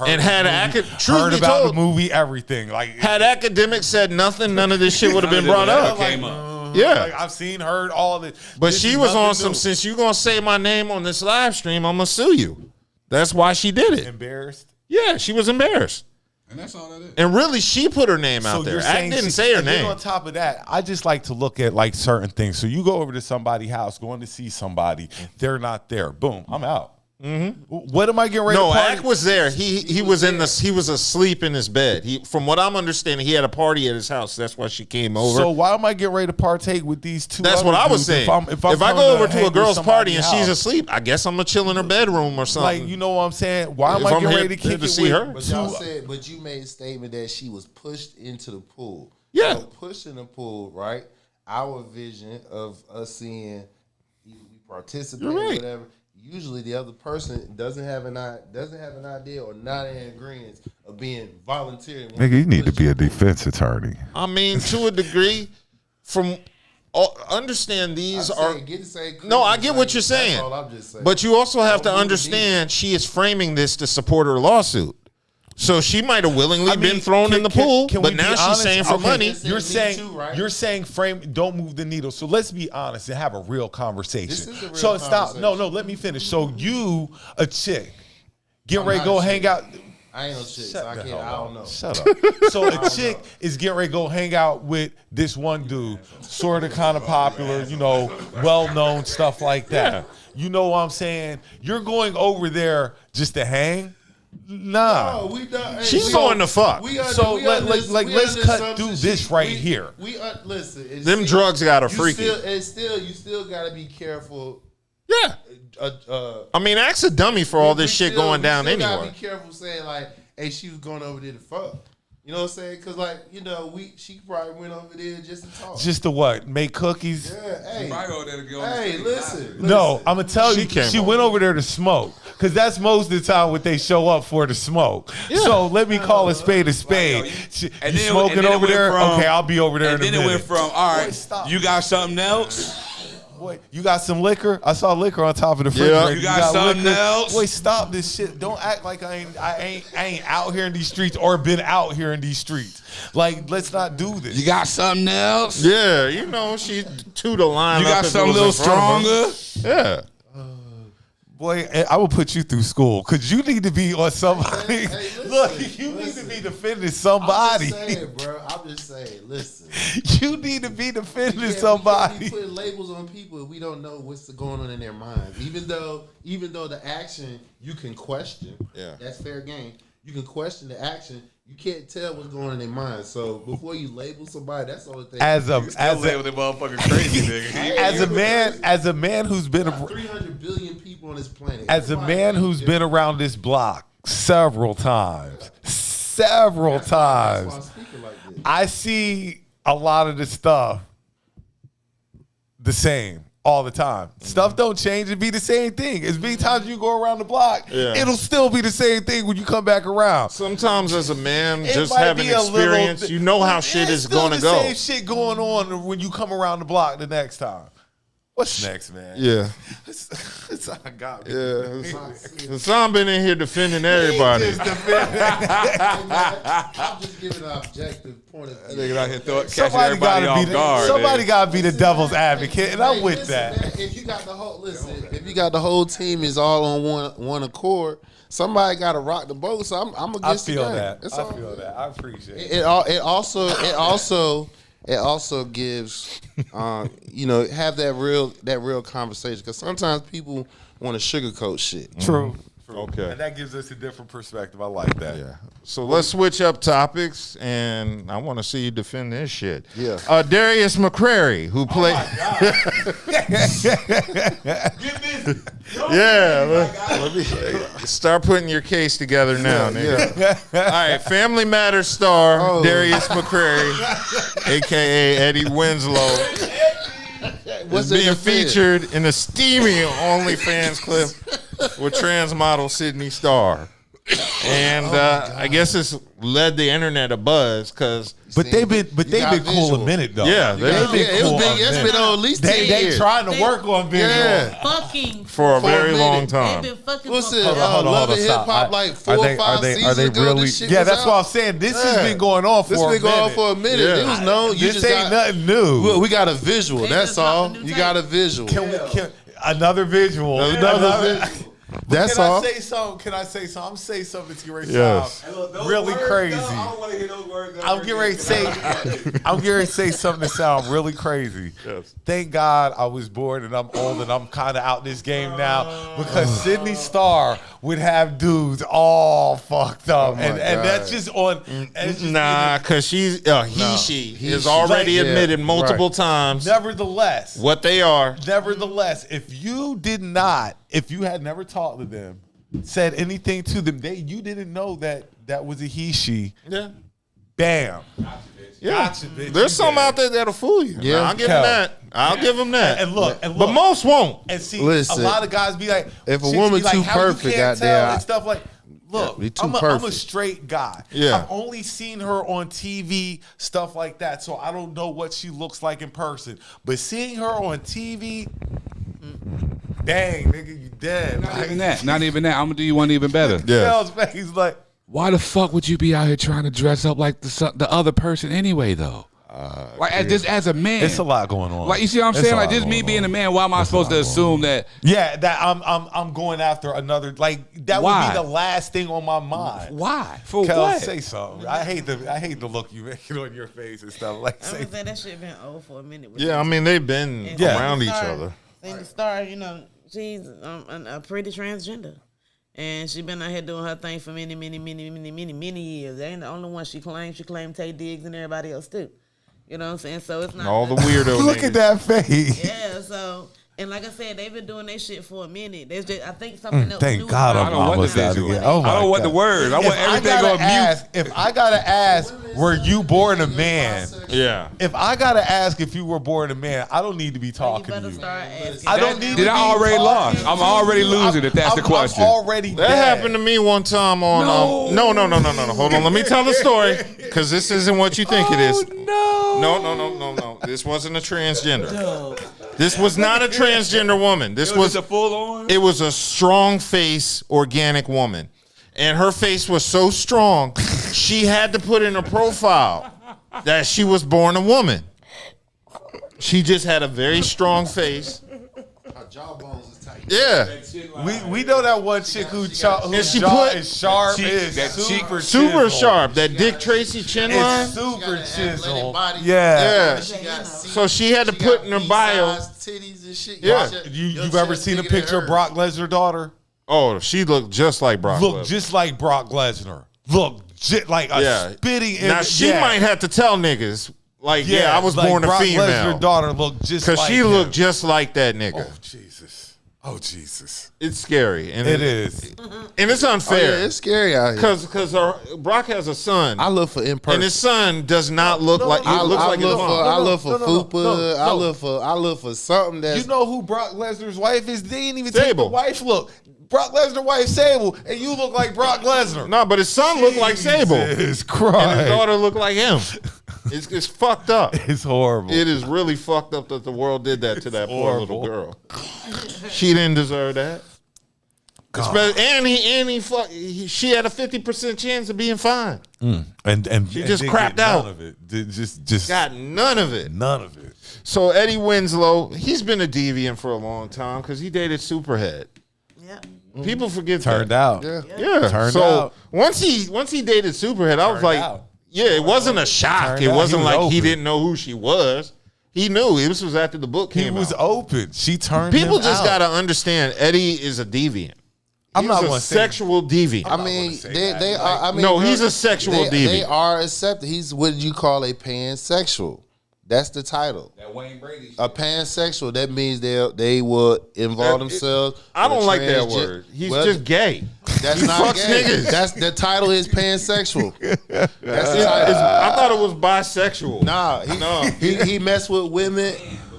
And had truth
heard
be
about
told,
the movie, everything. Like
had Akademiks said nothing, none of this shit would have been
None of
brought
this
up.
came up.
Yeah.
like, I've seen, heard all this.
But
This
she
is
was
nothing
on some,
new.
since you going to say my name on this live stream, I'm going to sue you. That's why she did it.
Embarrassed.
Yeah, she was embarrassed.
And that's all that is.
And really, she put her name out there. Act didn't say her
and then
name.
on top of that, I just like to look at like certain things. So you go over to somebody's house, going to see somebody, they're not there. Boom, I'm out. Mm-hmm. What am I getting ready
No,
to party?
Ack was there. He was in he was asleep in his bed. From what I'm understanding, he had a party at his house. That's why she came over.
So why am I getting ready to partake with these two?
That's
other
what I was
dudes
saying.
If I'm
If I
going
go over
hang
to a
with
girl's party
somebody's
and she's
house,
asleep, I guess I'm gonna chill in her bedroom or something.
like, you know what I'm saying? Why am
If
I
I'm
getting
here
ready to kick
to
it
see
with
her?
But
two?
y'all said, but you made a statement that she was pushed into the pool.
Yeah.
So pushing the pool, right? Our vision of us seeing either we participate
You're
or
right.
whatever. Usually the other person doesn't have an idea or not in agreement of being volunteering.
Nigga, you need to be a defense attorney.
I mean, to a degree, from understand these are. No, I get what you're saying.
That's all I'm just saying.
But you also have to
Don't move the
understand she is framing this to support her lawsuit. So she might have willingly been thrown in the pool,
can
but
we be
now she's
honest?
saying for
Okay,
money.
You're saying Me Too, right?
You're saying frame don't move the needle. So let's be honest and have a real conversation.
This is a real
so stop. No,
conversation.
let me finish. So you, a chick, getting
I'm
ready to
not
go
a
hang
chick.
out.
I ain't no shit, so
Shut
I
the
can't.
hell
I
up.
don't know.
Shut up. So a chick is getting ready to go hang out with this one dude, sort of kind of popular, you know, well-known, stuff like that. You know what I'm saying? You're going over there just to hang? Nah.
No, we done. Hey,
She's
we-
going to fuck.
So let's cut through this right here.
Listen. and
Them drugs got her freaky.
You still got to be careful.
Yeah. I mean, ask a dummy for all this shit going down
anyway.
anyway.
Gotta be careful saying like, "Hey, she was going over there to fuck." You know what I'm saying? Because like, she probably went over there just to talk.
Just to what? Make cookies?
Yeah. Hey.
Probably go there to get on the
Hey,
stage.
listen.
No, I'm gonna tell
She
you,
came
she
over
went over there to smoke, because that's most of the time what they show up for, to smoke. So let me call a spade a spade. You
And then-
smoking
and then it
over
went
there?
from-
Okay, I'll be over there
And
in a
then
minute.
it went from, all right,
stop.
you got something else?
Boy, you got some liquor? I saw liquor on top of the refrigerator.
You got something else?
Boy, stop this shit. Don't act like I ain't out here in these streets or been out here in these streets. Like, let's not do this.
You got something else?
Yeah, she to the line.
You
up
got
if it
something a
was
little
in front of
stronger?
her. Yeah.
Boy, I will put you through school, because you need to be on somebody.
Hey, listen,
Look, you need to be defending somebody.
I'm just saying, bro. I'm just saying. Listen.
You need to be defending
We
somebody.
can't be putting labels on people if we don't know what's going on in their minds. Even though the action you can question, that's fair game. You can question the action. You can't tell what's going on in their minds. So before you label somebody, that's the only thing.
As a
motherfucking crazy nigga.
as a man who's been
300 billion people on this planet.
as a man who's been around this block several times,
That's why I'm speaking like this.
I see a lot of the stuff the same all the time. Stuff don't change. It be the same thing. As many times you go around the block, it'll still be the same thing when you come back around.
Sometimes as a man,
It
just
might
having
be a little
experience,
bit-
how shit
It's
is
still
going to
the
go.
same shit going on when you come around the block the next time. What's next, man?
Yeah.
I got me.
Yeah. Hassan been in here defending everybody.
I'm just giving an objective point of view.
Nigga out here catching
Somebody
everybody off guard.
Somebody got to be the devil's advocate, and I'm with that.
Man, if you got the whole team is all on one accord, somebody got to rock the boat. So I'm
I
against
feel
the game.
that.
It's
I
all
feel
good.
that. I appreciate it.
It also gives have that real conversation, because sometimes people want to sugarcoat shit.
True.
Okay.
And that gives us a different perspective. I like that.
Yeah. So let's switch up topics, and I want to see you defend this shit.
Yeah.
Darius McCrary, who played. Let me start putting your case together now, nigga. All right, Family Matters star Darius McCrary, aka Eddie Winslow, is being featured in a steamy OnlyFans clip with trans model Sidney Starr. And I guess it's led the internet a buzz because
But they've been cool a minute though.
Yeah,
It was big. It's been on at least 10
They
years.
trying to work on visual.
Yeah.
Fucking
for a very
minute.
long
They've
time.
been fucking
What's
for
it?
Hold on,
Love and Hip
stop.
Hop like 4 or 5 seasons ago. This shit
Yeah,
was
that's
out.
what I'm saying. This has been going on for
This
a
been going on
minute.
for a minute.
Yeah.
It was known. You
This
just
ain't
got,
nothing new.
we got a visual.
They
That's
just dropped
all.
a new
You
tape.
got a visual.
Another visual.
That's
Can
all.
I say something? Can I say something? I'm say something to your
Yes.
sound really crazy.
I don't want to hear those words.
I'm getting ready to say something that sound really crazy.
Yes.
Thank God I was born and I'm old and I'm kind of out this game now, because Sidney Starr would have dudes all fucked up, and that's just on. And it's just
Nah, because she's she has already
Like,
admitted multiple times
Nevertheless,
what they are.
Nevertheless, if you had never talked to them, said anything to them, you didn't know that was a he/she.
Yeah.
Bam.
Yeah.
Gotcha, bitch.
There's
You
some
dead.
out there that'll fool you.
Yeah.
I'll give them that. I'll give them that.
And look,
But most won't.
And see,
Listen,
a lot of guys be like,
if a
chicks
woman
be like,
too
how you
perfect
can't
out there,
tell and stuff like. Look,
be too
I'm a
perfect.
straight guy.
Yeah.
I've only seen her on TV, stuff like that, so I don't know what she looks like in person. But seeing her on TV, dang, nigga, you dead.
Not even that. I'm gonna do you one even better.
Yeah.
He's like,
Why the fuck would you be out here trying to dress up like the other person anyway, though? Like as a man,
it's a lot going on.
Like, you see what I'm
It's
saying?
a
Like,
lot
just me
going
being
on.
a man, why am I supposed to assume that?
Yeah, that I'm going after another. Like that
Why?
would be the last thing on my mind.
Why? For
Kel,
what?
say something. I hate the look you making on your face and stuff. Like,
I
say,
was saying that shit been old for a minute. with
Yeah, I
them.
mean, they've been
And
around
Sidney
each
Starr-
other.
Sidney Starr, she's a pretty transgender. And she been out here doing her thing for many years. They ain't the only one she claimed. She claimed Tay Diggs and everybody else too. You know what I'm saying? So it's not
All the weirdo
look
niggas.
at that face.
Yeah, so and like I said, they've been doing their shit for a minute. There's just I think something else.
Thank
new
God
about
I'm
it.
want
almost
the
out
visual.
again. Oh my
I don't want
God.
the words. I want everything on mute.
If I gotta ask, were you born a man?
Yeah.
If I gotta ask if you were born a man, I don't need to be
You
talking to
better
you.
start asking.
I don't need.
Did
to
I
be
already
talking
lost?
to
I'm
you.
already losing if that's the question.
I'm already
That
dead.
happened to me one time on. No. Hold on. Let me tell the story, because this isn't what you think it is. No. This wasn't a transgender. This was not a transgender woman. This was
a full on.
It was a strong face, organic woman. And her face was so strong, she had to put in her profile that she was born a woman. She just had a very strong face.
Her jawbones is tight.
Yeah.
We know that one chick whose
And she
jaw
put-
is sharp.
She-
Is
that
super
Super
chiseled.
sharp. That Dick Tracy chin line.
It's super chiseled.
Yeah.
Yeah.
So she had to put in her bio.
Titties and shit.
Yeah.
You've ever seen a picture of Brock Lesnar's daughter?
Oh, she looked just like Brock
Look
Lesnar.
just like Brock Lesnar. Look like a
Yeah.
spitting.
Now she might have to tell niggas, like, yeah, I was
like
born a
Brock
female.
Lesnar's daughter looked just
Because
like
she
him.
looked just like that nigga.
Oh Jesus!
It's scary. And
It is.
And it's
Oh, yeah,
unfair.
it's scary out here.
Because Brock has a son.
I look for in person.
And his son does not look like he looks like his mom.
I look for
No.
fupa. I look for something that's.
You know who Brock Lesnar's wife is? They ain't even
Sable.
take the wife look. Brock Lesnar's wife Sable, and you look like Brock Lesnar.
No, but his son looked like Sable.
Jesus
And
Christ.
his daughter looked like him. It's fucked up.
It's horrible.
It is really fucked up that the world did that to that poor little girl. She didn't deserve that. She had a 50% chance of being fine.
And
she just crapped out.
None of it. Just
got none of it.
None of it.
So Eddie Winslow, he's been a deviant for a long time because he dated Superhead.
Yeah.
People forget
Turned
that.
out.
Yeah.
Turned out.
Once he dated Superhead, I was like, yeah, it wasn't a shock. It wasn't like he didn't know who she was. He knew. This was after the book came out.
He was open. She turned
People
him
just
out.
gotta understand Eddie is a deviant.
I'm not
a
gonna say-
sexual deviant.
I mean, they are. I mean,
No, he's a sexual deviant.
They are accepted. He's what you call a pansexual. That's the title.
That Wayne Brady shit.
A pansexual. That means they will involve themselves.
I don't
with
like that
transgen-
word. He's
Well,
just gay.
That's
He
not
fucks
gay.
niggas.
That's the title is pansexual. That's the
I
title.
thought it was bisexual.
Nah, he messed with women.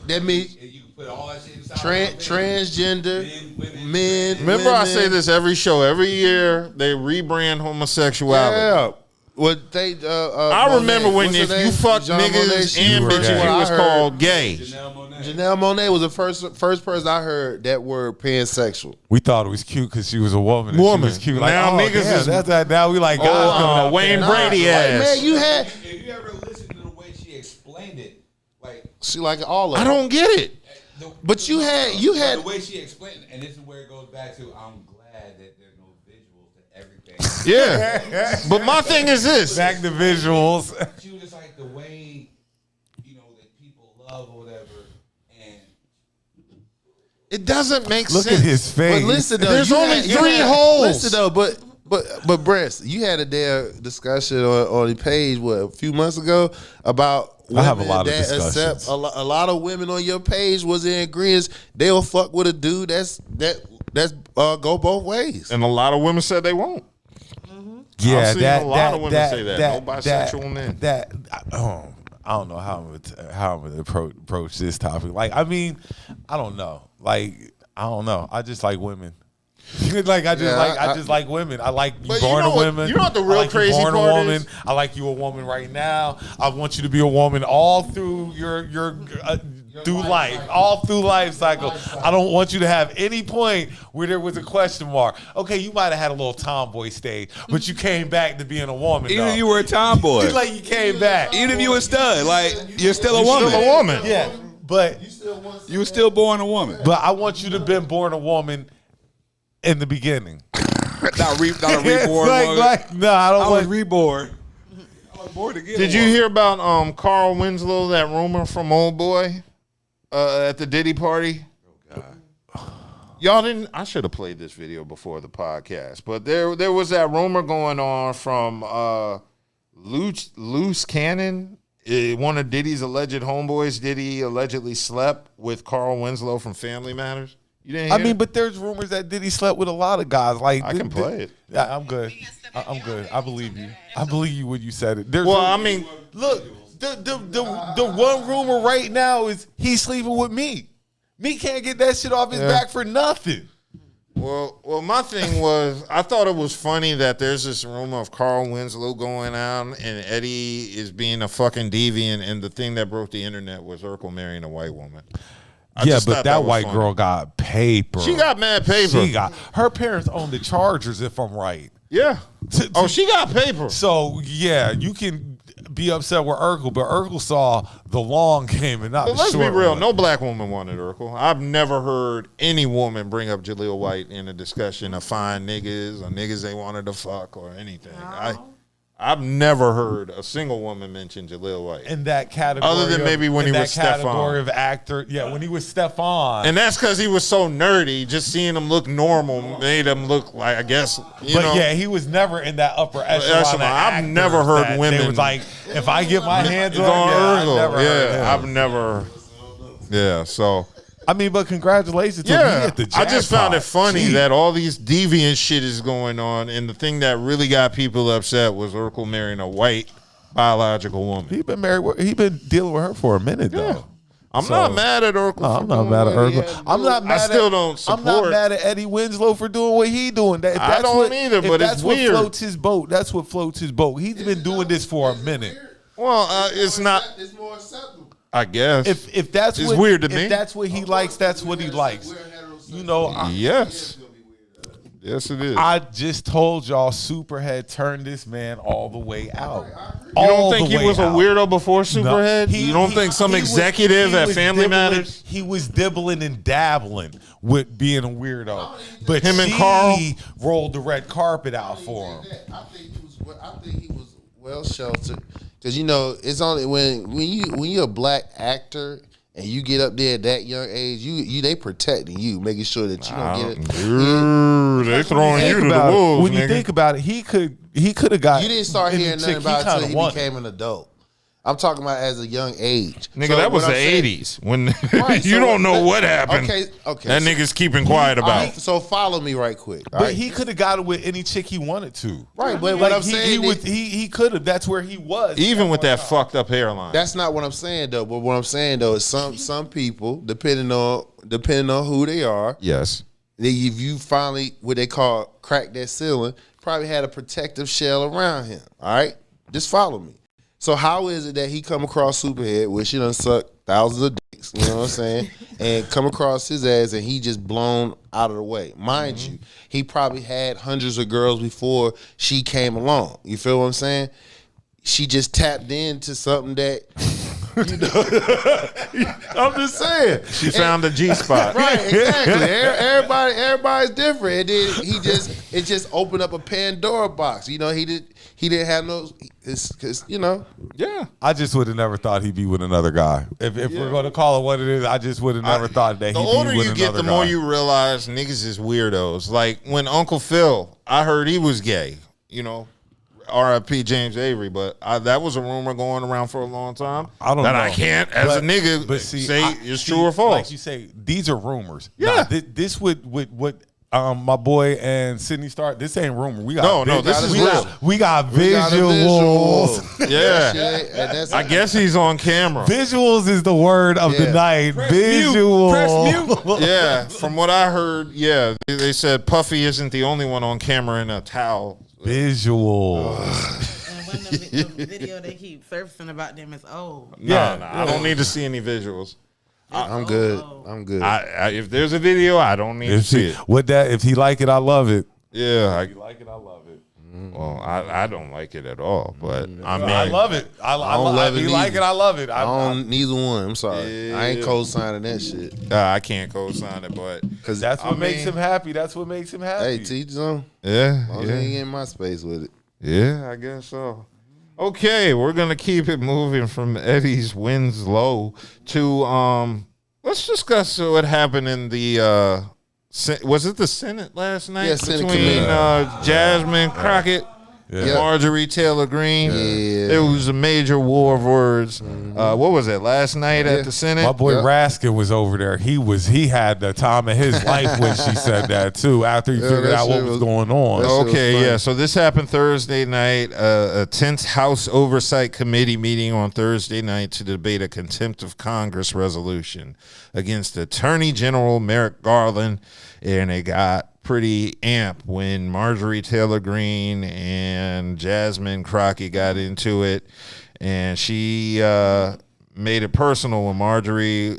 That means
You can put all that shit inside.
transgender men.
Remember, I
women.
say this every show. Every year they rebrand homosexuality.
Yeah. What they?
I remember when
What's her
if
name?
you fuck
Jean Monnet,
niggas
she
and
was-
bitches,
what
you
I
was
heard.
called gay.
Janelle Monáe was the first person I heard that word pansexual.
We thought it was cute because she was a woman. and
Woman.
She was cute. Like,
Now
oh,
niggas
damn,
is-
that's that. Now we like, God,
Wayne
Nah,
Brady
like,
ass.
man, you had
If you ever listen to the way she explained it, like
she like all of
I
them.
don't get it.
But you had
the way she explained it, and this is where it goes back to. I'm glad that there's no visuals to everything.
Yeah. But my thing is this.
back to visuals.
She was just like the way, that people love or whatever, and
It doesn't make
Look
sense.
at his face.
But listen though,
There's
you
only
had- you
3
had-
holes.
Listen though, but Brest, you had a damn discussion on the page a few months ago about
I have a
women
lot of
that
discussions.
accept a lot of women on your page was in agreement. They'll fuck with a dude that's go both ways.
And a lot of women said they won't.
Yeah,
I've seen
that
a lot
that
of women
that
say that.
that
No bisexual men.
That I don't know how I'm gonna approach this topic. Like, I mean, I don't know. Like, I don't know. I just like women. Like I just like women. I like you
But
born
you know
a
what-
woman.
you know what the
I
real
like you
crazy
born
part
a woman.
is?
I like you a woman right now. I want you to be a woman all through your through life, all through life cycle. I don't want you to have any point where there was a question mark. Okay, you might have had a little tomboy stage, but you came back to being a woman.
Even
though.
if you were a tomboy,
Like you came back.
even if you were a stud, like you're still a woman.
Still a woman.
Yeah, but
You were still born a woman.
I want you to been born a woman in the beginning.
Not a reborn
It's
woman.
no, I don't
I was
want.
reborn. I was born again.
Did you hear about Carl Winslow, that rumor from Old Boy at the Diddy party? Oh, God. Y'all didn't. I should have played this video before the podcast, but there was that rumor going on from Loose Cannon, one of Diddy's alleged homeboys. Diddy allegedly slept with Carl Winslow from Family Matters. You didn't hear
I mean,
it?
but there's rumors that Diddy slept with a lot of guys. Like
I can play it.
Yeah, I'm good. I'm good. I believe you. I believe you when you said it. There's
Well, I mean,
look, the one rumor right now is he's sleeping with me. Me can't get that shit off his back for nothing.
Well, my thing was, I thought it was funny that there's this rumor of Carl Winslow going out and Eddie is being a fucking deviant, and the thing that broke the internet was Urkel marrying a white woman. I
Yeah,
just
but
thought
that
was
white
funny.
girl got paper.
She got mad paper.
She got her parents own the Chargers, if I'm right.
Yeah. Oh, she got paper.
So yeah, you can be upset with Urkel, but Urkel saw the long game and not
But
the
let's be
short
real.
one.
No black woman wanted Urkel. I've never heard any woman bring up Jaleel White in a discussion of fine niggas or niggas they wanted to fuck or anything. I've never heard a single woman mention Jaleel White.
in that category,
Other than maybe when
in
he
that
was Stefan.
category of actor. Yeah, when he was Stefan.
And that's because he was so nerdy. Just seeing him look normal made him look like, I guess, you know.
Yeah, he was never in that upper echelon.
Echelon.
of
I've
actors
never heard
that
women-
They was like, if I get my hands on,
Urkel.
I've never heard him.
I've never. Yeah, so.
I mean, but congratulations to me
Yeah,
at the
I just found it
jackpot.
funny
Gee.
that all these deviant shit is going on, and the thing that really got people upset was Urkel marrying a white biological woman.
He been married. He been dealing with her for a minute though.
I'm
So-
not mad at Urkel.
No,
for
I'm not
doing
mad at
what he
Urkel.
had to
I'm
do.
not mad.
I still don't support.
I'm not mad at Eddie Winslow for doing what he doing. That, if
I don't either,
if
but
that's
it's
what
weird.
floats his boat. That's what floats his boat. He's been doing this for a minute.
Well, it's not.
It's more acceptable.
I guess.
If that's
it's
what,
weird to me.
If that's what he likes, that's what he likes. You know.
Yes. Yes, it is.
I just told y'all Superhead turned this man all the way out.
You don't think he was a weirdo before Superhead?
No,
you don't think some executive at Family Matters?
He was dibbling and dabbling with being a weirdo. But
him and Carl
rolled the red carpet out for him.
I think he was well sheltered. Because, you know, it's only when you're a black actor and you get up there at that young age, they protecting you, making sure that you don't get it.
They throwing you to the wolves.
When you think about it, he could have got.
You didn't start hearing nothing about it until he became an adult. I'm talking about as a young age.
Nigga, so that was the 80s. When you don't know what happened. Okay. That nigga's keeping quiet about it.
So follow me right quick.
But he could have got it with any chick he wanted to.
Right, but what I'm saying
he could have. That's where he was.
Even with that fucked up hairline.
That's not what I'm saying though. But what I'm saying though is some people, depending on who they are.
Yes.
If you finally what they call crack that ceiling, probably had a protective shell around him. All right? Just follow me. So how is it that he come across Superhead, which he done sucked thousands of dicks, you know what I'm saying, and come across his ass and he just blown out of the way? Mind you, he probably had hundreds of girls before she came along. You feel what I'm saying? She just tapped into something that, you know, I'm just saying.
She found the G-spot.
Right, exactly. Everybody's different. And then it just opened up a Pandora box. You know, he didn't have no, cause you know.
Yeah.
I just would have never thought he'd be with another guy. If we're going to call it what it is, I just would have never thought that he'd be with another guy.
The older you get, the more you realize niggas is weirdos. Like when Uncle Phil, I heard he was gay, you know. R.I.P. James Avery, but that was a rumor going around for a long time.
I don't know.
I can't, as a nigga, say it's true or false.
Like you say, these are rumors.
Yeah.
Nah, this would my boy and Sidney Starr. This ain't rumor. We got
this is real.
We got visuals.
Yeah, I guess he's on camera.
Visuals is the word of the night. Visuals.
Press mute. Yeah, from what I heard, they said Puffy isn't the only one on camera in a towel.
Visuals.
And when the video they keep surfacing about them is old.
Nah, I don't need to see any visuals.
I'm good. I'm good.
If there's a video, I don't need to see it.
If he like it, I love it.
Yeah,
if you like it, I love it.
Well, I don't like it at all, but I mean,
I love it. I don't love it. If you like it, I love it.
I don't neither one. I'm sorry. I ain't co-signing that shit.
I can't co-sign it, but
because that's what makes him happy. That's what makes him happy.
Hey, teach them.
Yeah,
he ain't in my space with it.
Yeah, I guess so. Okay, we're gonna keep it moving from Eddie's Winslow to let's discuss what happened in the was it the Senate last night?
Yeah, Senate
between Jasmine, Crockett, Marjorie, Taylor Greene.
Yeah.
It was a major war of words. What was it, last night at the Senate?
My boy Raskin was over there. He had the time of his life when she said that too, after he figured out what was going on.
Okay, so this happened Thursday night. A tense House Oversight Committee meeting on Thursday night to debate a contempt of Congress resolution against Attorney General Merrick Garland, and it got pretty amp when Marjorie Taylor Greene and Jasmine Crockett got into it, and she made it personal when Marjorie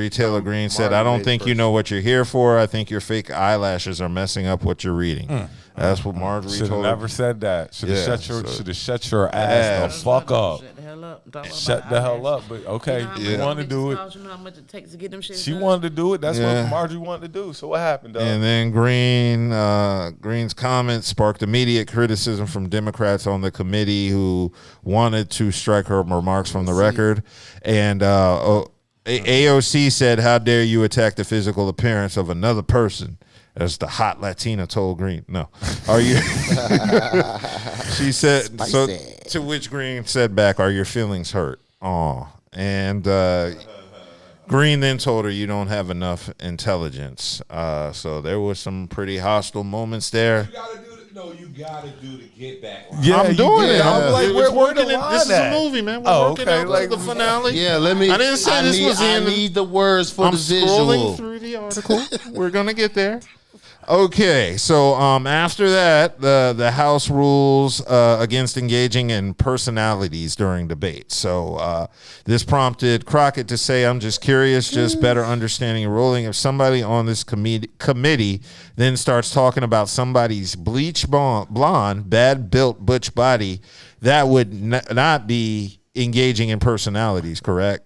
Taylor Greene said, "I don't think you know what you're here for. I think your fake eyelashes are messing up what you're reading." That's what Marjorie told her.
Should have never said that. Should have shut your ass the fuck up. Shut the hell up. But okay, you want to do it.
You know how much it takes to get them shit
She
done?
wanted to do it. That's what Marjorie wanted to do. So what happened, dog?
And then Greene's comments sparked immediate criticism from Democrats on the committee who wanted to strike her remarks from the record. And AOC said, "How dare you attack the physical appearance of another person?" As the hot Latina told Greene. No. Are you? She said,
Spicy.
so to which Greene said back, "Are your feelings hurt?" Aw. And Greene then told her, "You don't have enough intelligence." So there was some pretty hostile moments there.
You gotta do the get back.
Yeah,
I'm doing it.
I'm like,
we're
where the
working it.
line
This is
at?
a movie, man. We're working out
like
the finale.
Yeah, let me.
I didn't say this was
I
in.
need the words for
I'm
the
scrolling
visual.
through the article. We're gonna get there. Okay, so after that, the House rules against engaging in personalities during debate. So this prompted Crockett to say, I'm just curious, just better understanding and ruling. If somebody on this committee then starts talking about somebody's bleach blonde, bad-built butch body, that would not be engaging in personalities, correct?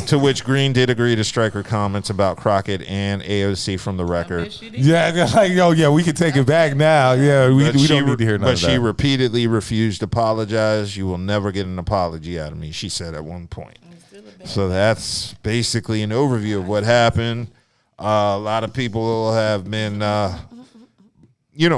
To which Greene did agree to strike her comments about Crockett and AOC from the record.
Yeah, like, yeah, we can take it back now. Yeah, we don't need to hear none of that.
But she repeatedly refused to apologize. You will never get an apology out of me, she said at one point. So that's basically an overview of what happened. A lot of people have been,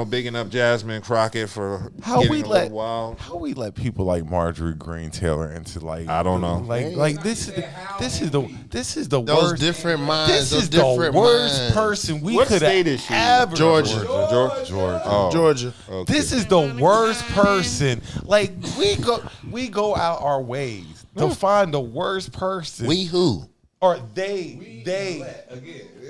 bigging up Jasmine Crockett for getting a little wild.
How we let people like Marjorie Greene Taylor into like
I don't know.
Like this is the
Those
worst.
different minds.
This
those
is
different
the worst
minds.
person we
What
could
state is she in?
have ever.
Georgia.
Oh,
Georgia.
okay.
This is the worst person. Like we go out our ways to find the worst person.
We who?
Or they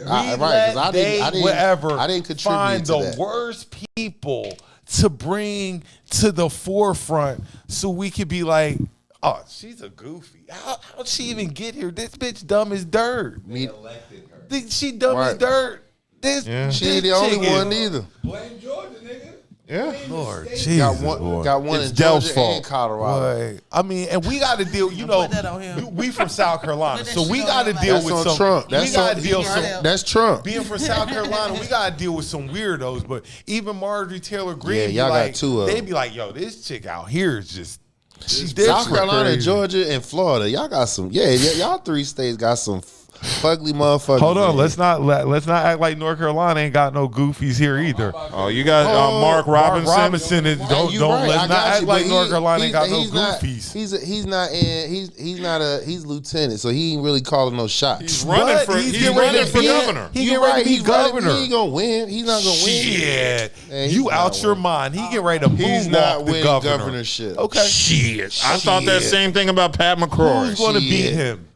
Right, 'cause I didn't contribute
find
to
the
that.
worst people to bring to the forefront so we could be like, oh, she's a goofy. How'd she even get here? This bitch dumb as dirt. She dumb as dirt. She
ain't the only one either.
Blame Georgia, nigga.
Yeah.
Lord, Jesus,
Got one
It's
in
Del's
Georgia
fault.
and Colorado.
Boy, I mean, and we got to deal.
Put that on him.
We from South Carolina,
Put that
so we
shit
got
on
to
him.
deal
That's
with
on
some.
Trump.
We
That's
got
on
to deal
Trump.
some.
That's Trump.
Being from South Carolina, we gotta deal with some weirdos. But even Marjorie Taylor Greene,
Yeah,
be
y'all got
like,
two of
they
them.
be like, "Yo, this chick out here is just she's
South
different."
Carolina,
Crazy.
Georgia, and Florida. Y'all got some. Yeah, y'all three states got some fugly motherfuckers.
Hold on,
in
let's
here.
not act like North Carolina ain't got no goofies here either.
Oh, you got Mark Robinson.
Mark Robinson is
Hey,
don't
you
don't
right,
let's
I
not
got
act
you,
like
but
North Carolina ain't got no
he's not-
goofies.
He's lieutenant, so he ain't really calling no shots.
He's running for governor.
He get ready to be governor.
He ain't gonna win. He's not gonna win.
Shit,
Man, he's
you
not
out your
winning.
mind. He get ready to
He's not
moonwalk the
winning
governor.
governorship.
Okay,
Shit. I thought that same thing about Pat McCrory.
who's going to beat
Shit.
him?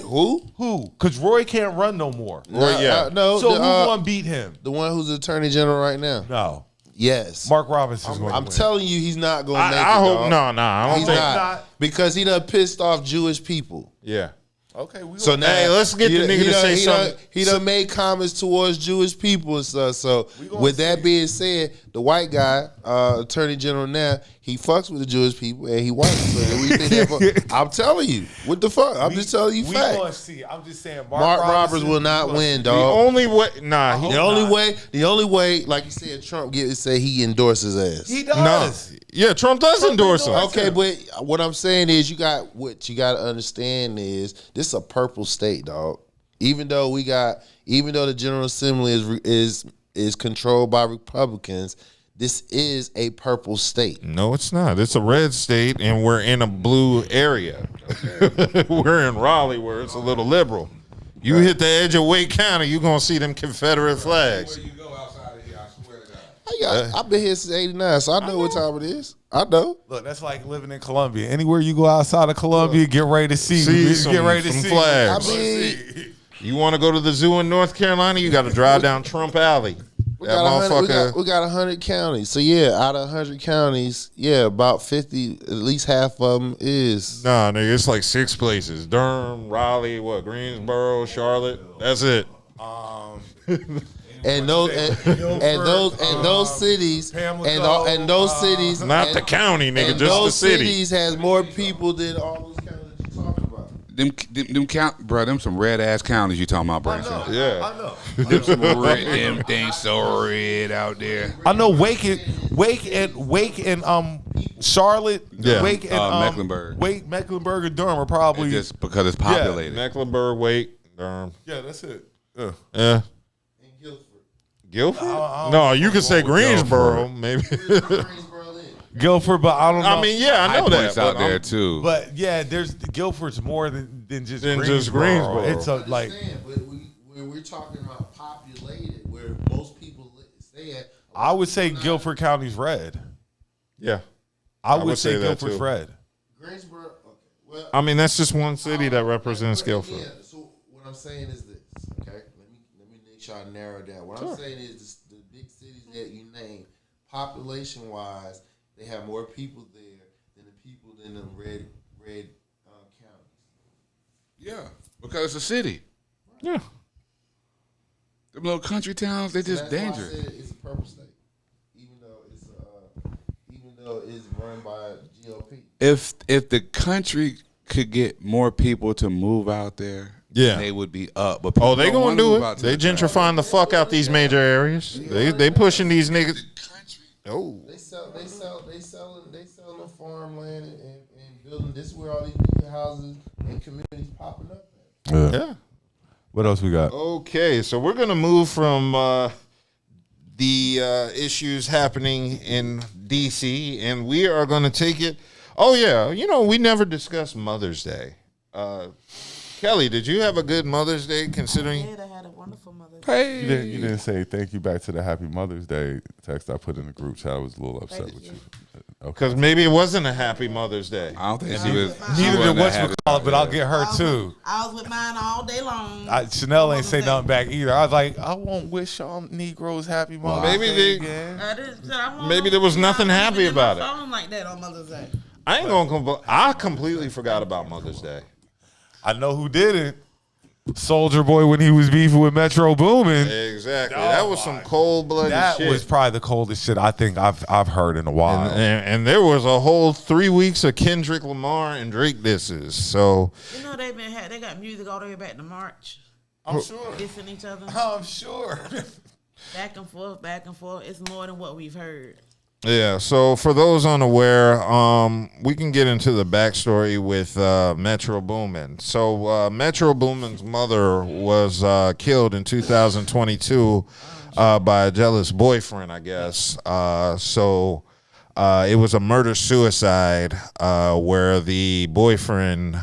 Who?
Who? Because Roy can't run no more.
No.
So who going to beat him?
The one who's the attorney general right now.
No,
Yes.
Mark Robinson's going to
I'm
win.
telling you, he's not gonna make it.
I hope
dog.
no. I don't
He's
think.
not because he done pissed off Jewish people.
Yeah.
Okay, we
So
gonna-
now,
Hey, let's get the nigga to say something.
He done made comments towards Jewish people and stuff. So with that being said, the white guy, attorney general now, he fucks with the Jewish people and he white. So we think that, I'm telling you, what the fuck? I'm just telling you
we gonna
facts.
see. I'm just saying,
Mark Roberts
Robinson
will not win,
The
dog.
only way,
The only way, like you said, Trump say he endorses his ass.
He does.
Yeah, Trump does endorse him.
Okay, but what I'm saying is, you got to understand is this is a purple state, dog. Even though the General Assembly is controlled by Republicans, this is a purple state.
No, it's not. It's a red state, and we're in a blue area. We're in Raleigh, where it's a little liberal. You hit the edge of Wake County, you're gonna see them Confederate flags.
Where you go outside of here, I swear to God.
I've been here since '89, so I know what time it is. I know.
Look, that's like living in Columbia. Anywhere you go outside of Columbia, get ready to see.
Some
see
flags.
I mean,
You want to go to the zoo in North Carolina? You got to drive down Trump Alley.
we
That
got
motherfucker.
100 counties. So yeah, out of 100 counties, yeah, about 50, at least half of them is.
Nah, nigga, it's like 6 places: Durham, Raleigh, Greensboro, Charlotte. That's it.
And those cities and those cities
Not the county, nigga,
and
just the
those
city.
cities has more people than all those counties that you're talking about.
Them count, bro. Them some red ass counties you talking about, Branson.
Yeah.
Them some red, them things so red out there.
I know Wake and Charlotte,
Yeah.
Wake and
Mecklenburg.
Mecklenburg and Durham are probably
Just because it's populated.
Mecklenburg, Wake, Durham.
yeah, that's it.
Yeah. Guilford? No, you could say Greensboro, maybe.
Guilford, but I don't know.
I mean, yeah, I
High
know that.
points out
but
there
I'm-
too.
But yeah, there's Guilford's more than just
Than
Greensboro.
just Greensboro.
It's a like
But we're talking about populated, where most people stay at.
I would say Guilford County's red.
Yeah.
I
would
would
say
say
that,
Guilford's
too.
red.
Greensboro. Okay. Well,
I mean, that's just one city that represents Guilford.
yeah, so what I'm saying is this. Okay. Let me make sure I narrow down. What I'm saying is the big cities that you name, population wise, they have more people there than the people in the red counties.
Yeah, because it's a city.
Yeah.
Them little country towns, they just
That's why I
dangerous.
said it's a purple state, even though it's run by GOP.
If the country could get more people to move out there,
Yeah.
they would be up. But
Oh, they
don't
gonna
wanna
do
move out
it.
to
They
the town.
gentrifying the fuck out these major areas. They pushing these niggas. Oh.
They selling the farmland and building. This is where all these new houses and communities popping up at.
Yeah.
What else we got?
Okay, so we're gonna move from the issues happening in DC, and we are gonna take it. Oh yeah, we never discussed Mother's Day. Kelly, did you have a good Mother's Day considering?
I had a wonderful Mother's Day.
Hey,
You didn't say thank you back to the Happy Mother's Day text I put in the group chat. I was a little upset with you.
Because maybe it wasn't a happy Mother's Day.
I don't think she was.
Neither did
wasn't
what's
happy.
call it, but I'll get her too.
I was with mine all day long.
Chanel ain't say
Mother's Day.
nothing back either. I was like, I won't wish y'all Negroes happy Mother's
Maybe
Day
they-
again.
Maybe there was nothing happy about it.
I don't like that on Mother's Day.
I ain't gonna I completely forgot about Mother's Day.
I know who didn't. Soldier Boy when he was beefing with Metro Boomin.
Exactly. That was some cold-blooded
That
shit.
was probably the coldest shit I think I've heard in a while.
And there was a whole 3 weeks of Kendrick Lamar and Drake disses. So
They got music all the way back to March.
I'm sure.
Dissing each other.
I'm sure.
Back and forth, back and forth. It's more than what we've heard.
yeah. So for those unaware, we can get into the backstory with Metro Boomin. So Metro Boomin's mother was killed in 2022 by a jealous boyfriend, I guess. It was a murder-suicide where the boyfriend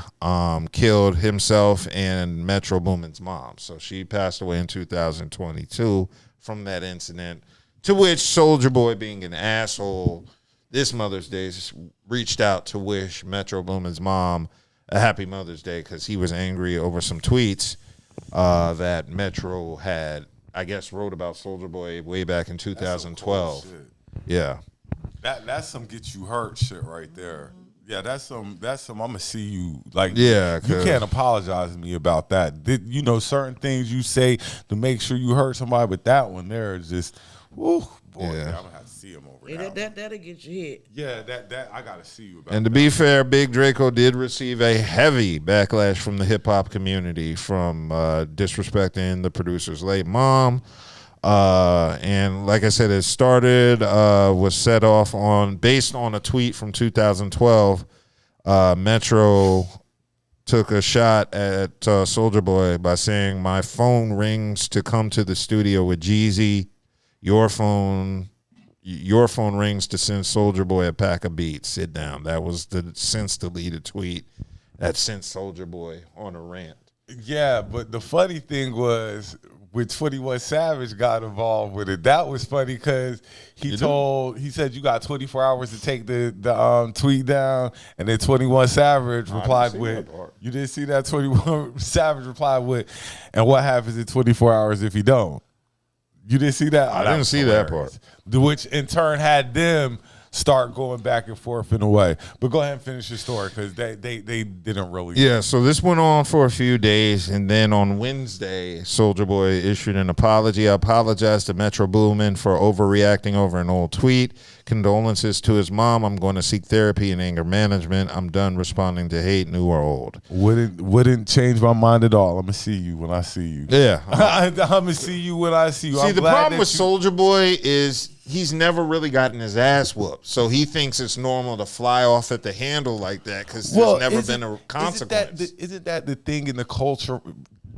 killed himself and Metro Boomin's mom. So she passed away in 2022 from that incident, to which Soulja Boy, being an asshole, this Mother's Day reached out to wish Metro Boomin's mom a happy Mother's Day because he was angry over some tweets that Metro had, I guess, wrote about Soulja Boy way back in 2012. Yeah.
That's some get you hurt shit right there. Yeah, that's some I'ma see you like.
Yeah,
you can't apologize to me about that. Certain things you say to make sure you hurt somebody, but that one there is just, woo, boy,
Yeah.
I'm gonna have to see him over
Yeah,
there.
that'll get you hit.
Yeah, that I gotta see you about.
And to be fair, Big Draco did receive a heavy backlash from the hip hop community from disrespecting the producer's late mom. And like I said, it started, was set off based on a tweet from 2012. Metro took a shot at Soulja Boy by saying, "My phone rings to come to the studio with Jeezy. Your phone rings to send Soulja Boy a pack of beats. Sit down." That was the since deleted tweet that sent Soulja Boy on a rant.
Yeah, but the funny thing was when 21 Savage got involved with it, that was funny because he said you got 24 hours to take the tweet down, and then 21 Savage replied with, you didn't see that? 21 Savage replied with, and what happens in 24 hours if you don't? You didn't see that?
I didn't see that part.
Which in turn had them start going back and forth in a way. But go ahead and finish your story because they didn't really.
Yeah, so this went on for a few days, and then on Wednesday, Soulja Boy issued an apology. "I apologize to Metro Boomin for overreacting over an old tweet. Condolences to his mom. I'm going to seek therapy and anger management. I'm done responding to hate, new or old."
Wouldn't change my mind at all. I'm gonna see you when I see you.
Yeah.
I'm gonna see you when I see you.
See,
I'm
the
glad
problem
that
with Soulja Boy is he's never really gotten his ass whooped. So he thinks it's normal to fly off at the handle like that because there's never been a consequence.
Isn't that the thing in the culture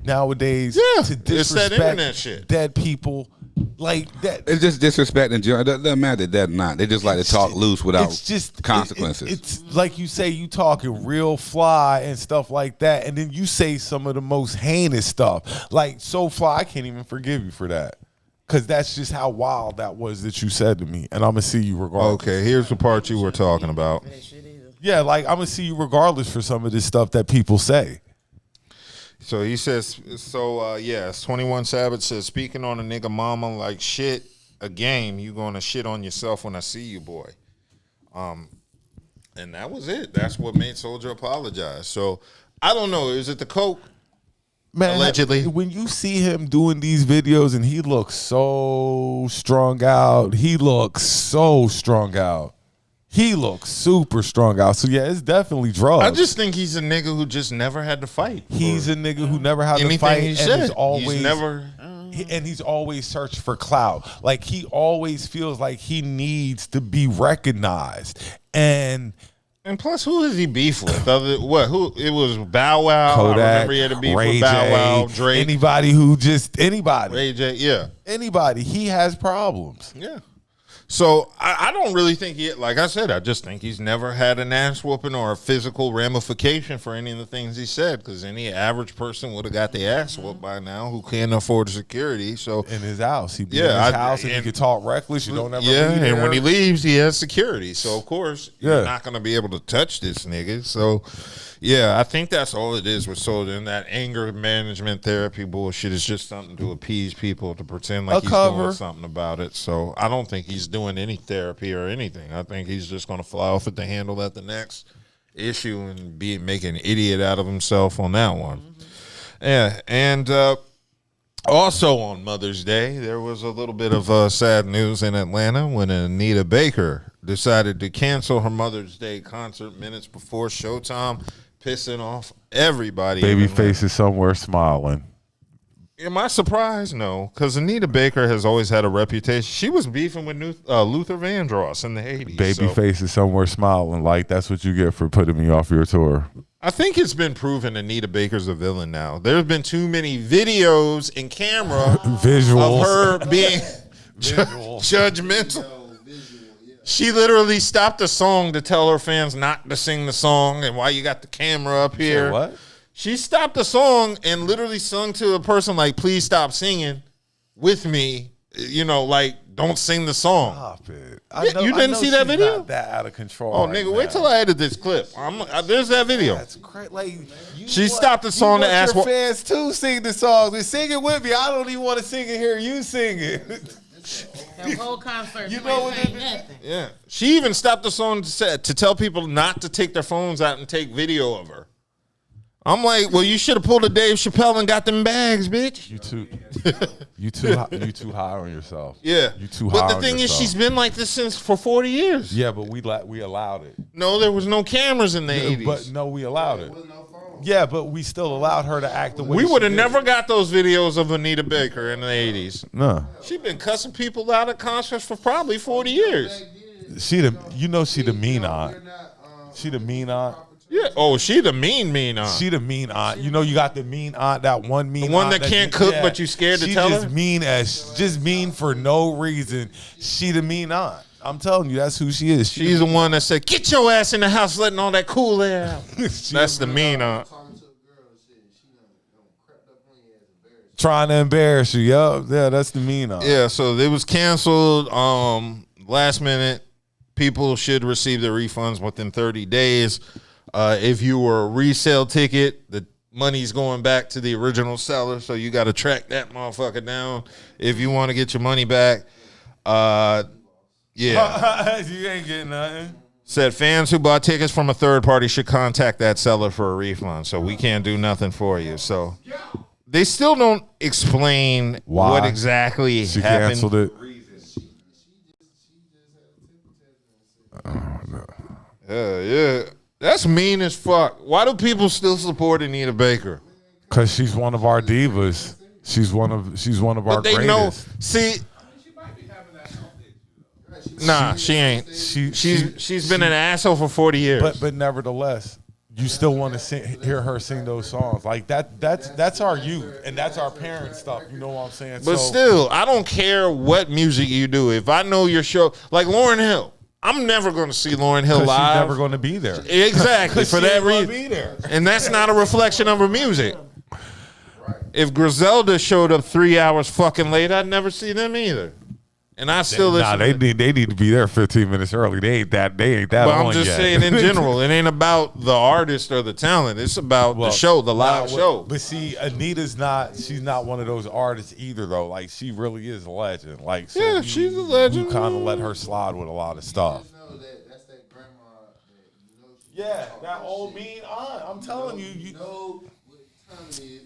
nowadays?
Yeah,
to
it's that
disrespect
internet shit.
dead people like that.
It's just disrespect in general. It doesn't matter that not. They just like to talk loose without consequences.
It's like you say, you talking real fly and stuff like that, and then you say some of the most heinous stuff. Like, so fly, I can't even forgive you for that. Because that's just how wild that was that you said to me. And I'm going to see you regardless.
Okay, here's the part you were talking about.
Yeah, like I'm going to see you regardless for some of this stuff that people say.
So he says, yes, 21 Savage says, speaking on a nigga mama like shit, again, you gonna shit on yourself when I see you, boy. And that was it. That's what made Soulja apologize. So I don't know. Is it the coke?
Man,
Allegedly.
when you see him doing these videos and he looks so strung out, he looks super strung out. So yeah, it's definitely drugs.
I just think he's a nigga who just never had to fight.
He's a nigga who never had to
anything
fight,
he
and
said.
he's always
He's never.
and he's always searched for clout. Like he always feels like he needs to be recognized. And
plus, who is he beef with? Who? It was Bow Wow.
Kodak,
I remember he had a beef
Ray
with Bow
J,
Wow, Drake,
anybody.
Ray J. Yeah,
anybody. He has problems.
yeah. So I don't really think like I said, I just think he's never had an ass whooping or a physical ramification for any of the things he said. Because any average person would have got the ass whooped by now who can't afford security. So
In his house, he be in his house, and he can talk reckless. You don't ever.
yeah,
be there.
and when he leaves, he has security. So of course,
Yeah.
you're not gonna be able to touch this nigga. So yeah, I think that's all it is with Soulja. And that anger management therapy bullshit is just something to appease people to pretend like he's doing something about it. So I don't think he's doing any therapy or anything. I think he's just gonna fly off at the handle at the next issue and make an idiot out of himself on that one. Yeah, and also on Mother's Day, there was a little bit of sad news in Atlanta when Anita Baker decided to cancel her Mother's Day concert minutes before showtime, pissing off everybody.
Babyface is somewhere smiling.
Am I surprised? No, because Anita Baker has always had a reputation. She was beefing with Luther Vandross in the 80s.
Babyface is somewhere smiling. Like, that's what you get for putting me off your tour.
I think it's been proven Anita Baker's a villain now. There's been too many videos and camera
Visuals.
of her being judgmental. She literally stopped the song to tell her fans not to sing the song, and why you got the camera up here.
What?
She stopped the song and literally sung to a person like, please stop singing with me. You know, like, don't sing the song.
Stop it.
You didn't see that video?
Not that out of control.
Oh,
right
nigga,
now.
wait till I edit this clip. There's that video.
That's great. Like,
She stopped the song to ask
your
what.
fans to sing the song. They sing it with me. I don't even want to sing it here. You sing it.
The whole concert,
You know what
ain't
it-
nothing.
Yeah. She even stopped the song to tell people not to take their phones out and take video of her. I'm like, well, you should have pulled a Dave Chappelle and got them bags, bitch.
You too high on yourself.
Yeah.
You too high
But
on
the thing is,
yourself.
she's been like this for 40 years.
Yeah, but we allowed it.
No, there was no cameras in the 80s.
But no, we allowed it. Yeah, but we still allowed her to act the way
we
she
would have
did.
never got those videos of Anita Baker in the 80s.
No.
She's been cussing people out at concerts for probably 40 years.
She the mean aunt. She the mean aunt.
Yeah. Oh, she the mean aunt.
She the mean aunt. You know, you got the mean aunt, that one mean
The one
aunt
that can't cook, but you scared to tell her?
Just mean for no reason. She the mean aunt. I'm telling you, that's who she is.
She's the one that said, get your ass in the house letting all that cool air out. That's the mean aunt.
Trying to embarrass you. Yup. Yeah, that's the mean aunt.
Yeah, so it was canceled last minute. People should receive their refunds within 30 days. If you were a resale ticket, the money's going back to the original seller, so you got to track that motherfucker down if you want to get your money back. Yeah.
You ain't getting nothing.
Said fans who bought tickets from a third party should contact that seller for a refund, so we can't do nothing for you. So they still don't explain
Why
what exactly
she
happened.
canceled it.
Yeah. That's mean as fuck. Why do people still support Anita Baker?
Because she's one of our divas. She's one of our
But they
greatest.
know. See, nah, she ain't. She's been an asshole for 40 years.
But nevertheless, you still want to hear her sing those songs. Like that's our youth and that's our parents' stuff. You know what I'm saying?
But still, I don't care what music you do. If I know your show, like Lauryn Hill, I'm never going to see Lauryn Hill live.
She's never going to be there.
Exactly, for that reason.
Be there.
And that's not a reflection of her music. If Griselda showed up 3 hours fucking late, I'd never see them either. And I still listen.
They need to be there 15 minutes early. They ain't that
But I'm
on
just
yet.
saying in general, it ain't about the artist or the talent. It's about the show, the live show.
But see, Anita's she's not one of those artists either, though. Like, she really is a legend. Like, so
Yeah, she's a legend.
You kind of let her slide with a lot of stuff.
That's that grandma that
Yeah, that old mean aunt. I'm telling you,
know what time it is.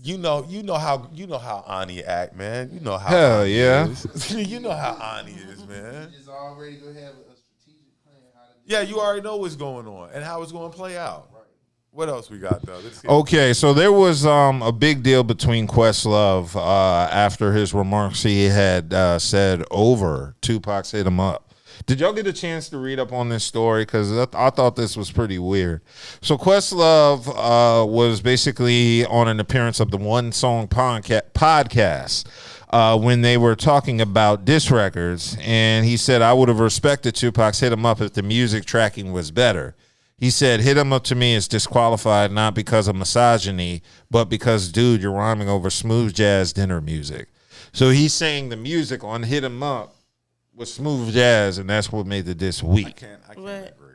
you know how Ani act, man. You know how
Hell
Ani
yeah.
is. You know how Ani is, man.
Just already gonna have a strategic plan how to do
Yeah, you already know what's going on and how it's going to play out. Right. What else we got though? Let's see.
Okay, so there was a big deal between Questlove after his remarks he had said over Tupac's Hit 'Em Up. Did y'all get a chance to read up on this story? Because I thought this was pretty weird. So Questlove was basically on an appearance of the One Song podcast when they were talking about diss records, and he said, I would have respected Tupac's Hit 'Em Up if the music tracking was better. He said, Hit 'Em Up to me is disqualified not because of misogyny, but because, dude, you're rhyming over smooth jazz dinner music. So he's saying the music on Hit 'Em Up was smooth jazz, and that's what made the diss weak.
I can't
What?
agree.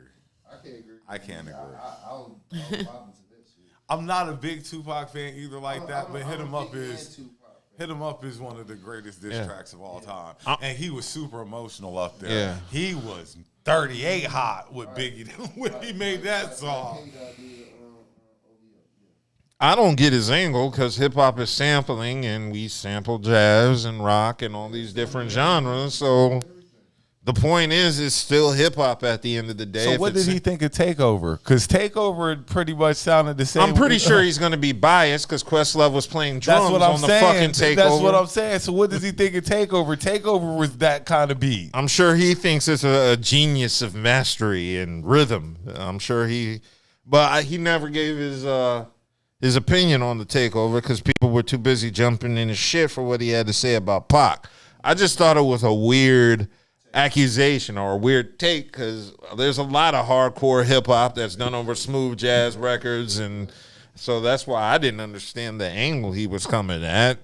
I can't agree.
I don't to that shit.
I'm not a big Tupac fan either like that, but Hit 'Em Up is one of the greatest diss tracks of all time. And he was super emotional up there.
Yeah.
He was 38 hot with Biggie when he made that song.
I don't get his angle because hip-hop is sampling, and we sample jazz and rock and all these different genres. So the point is, it's still hip-hop at the end of the day.
So what did he think of Takeover? Because Takeover pretty much sounded the same.
I'm pretty sure he's going to be biased because Questlove was playing drums
That's what I'm
on the
saying.
fucking Takeover.
That's what I'm saying. So what does he think of Takeover? Takeover was that kind of beat.
I'm sure he thinks it's a genius of mastery and rhythm. I'm sure he never gave his opinion on the Takeover because people were too busy jumping in his shit for what he had to say about Pac. I just thought it was a weird accusation or a weird take because there's a lot of hardcore hip-hop that's done over smooth jazz records, and so that's why I didn't understand the angle he was coming at.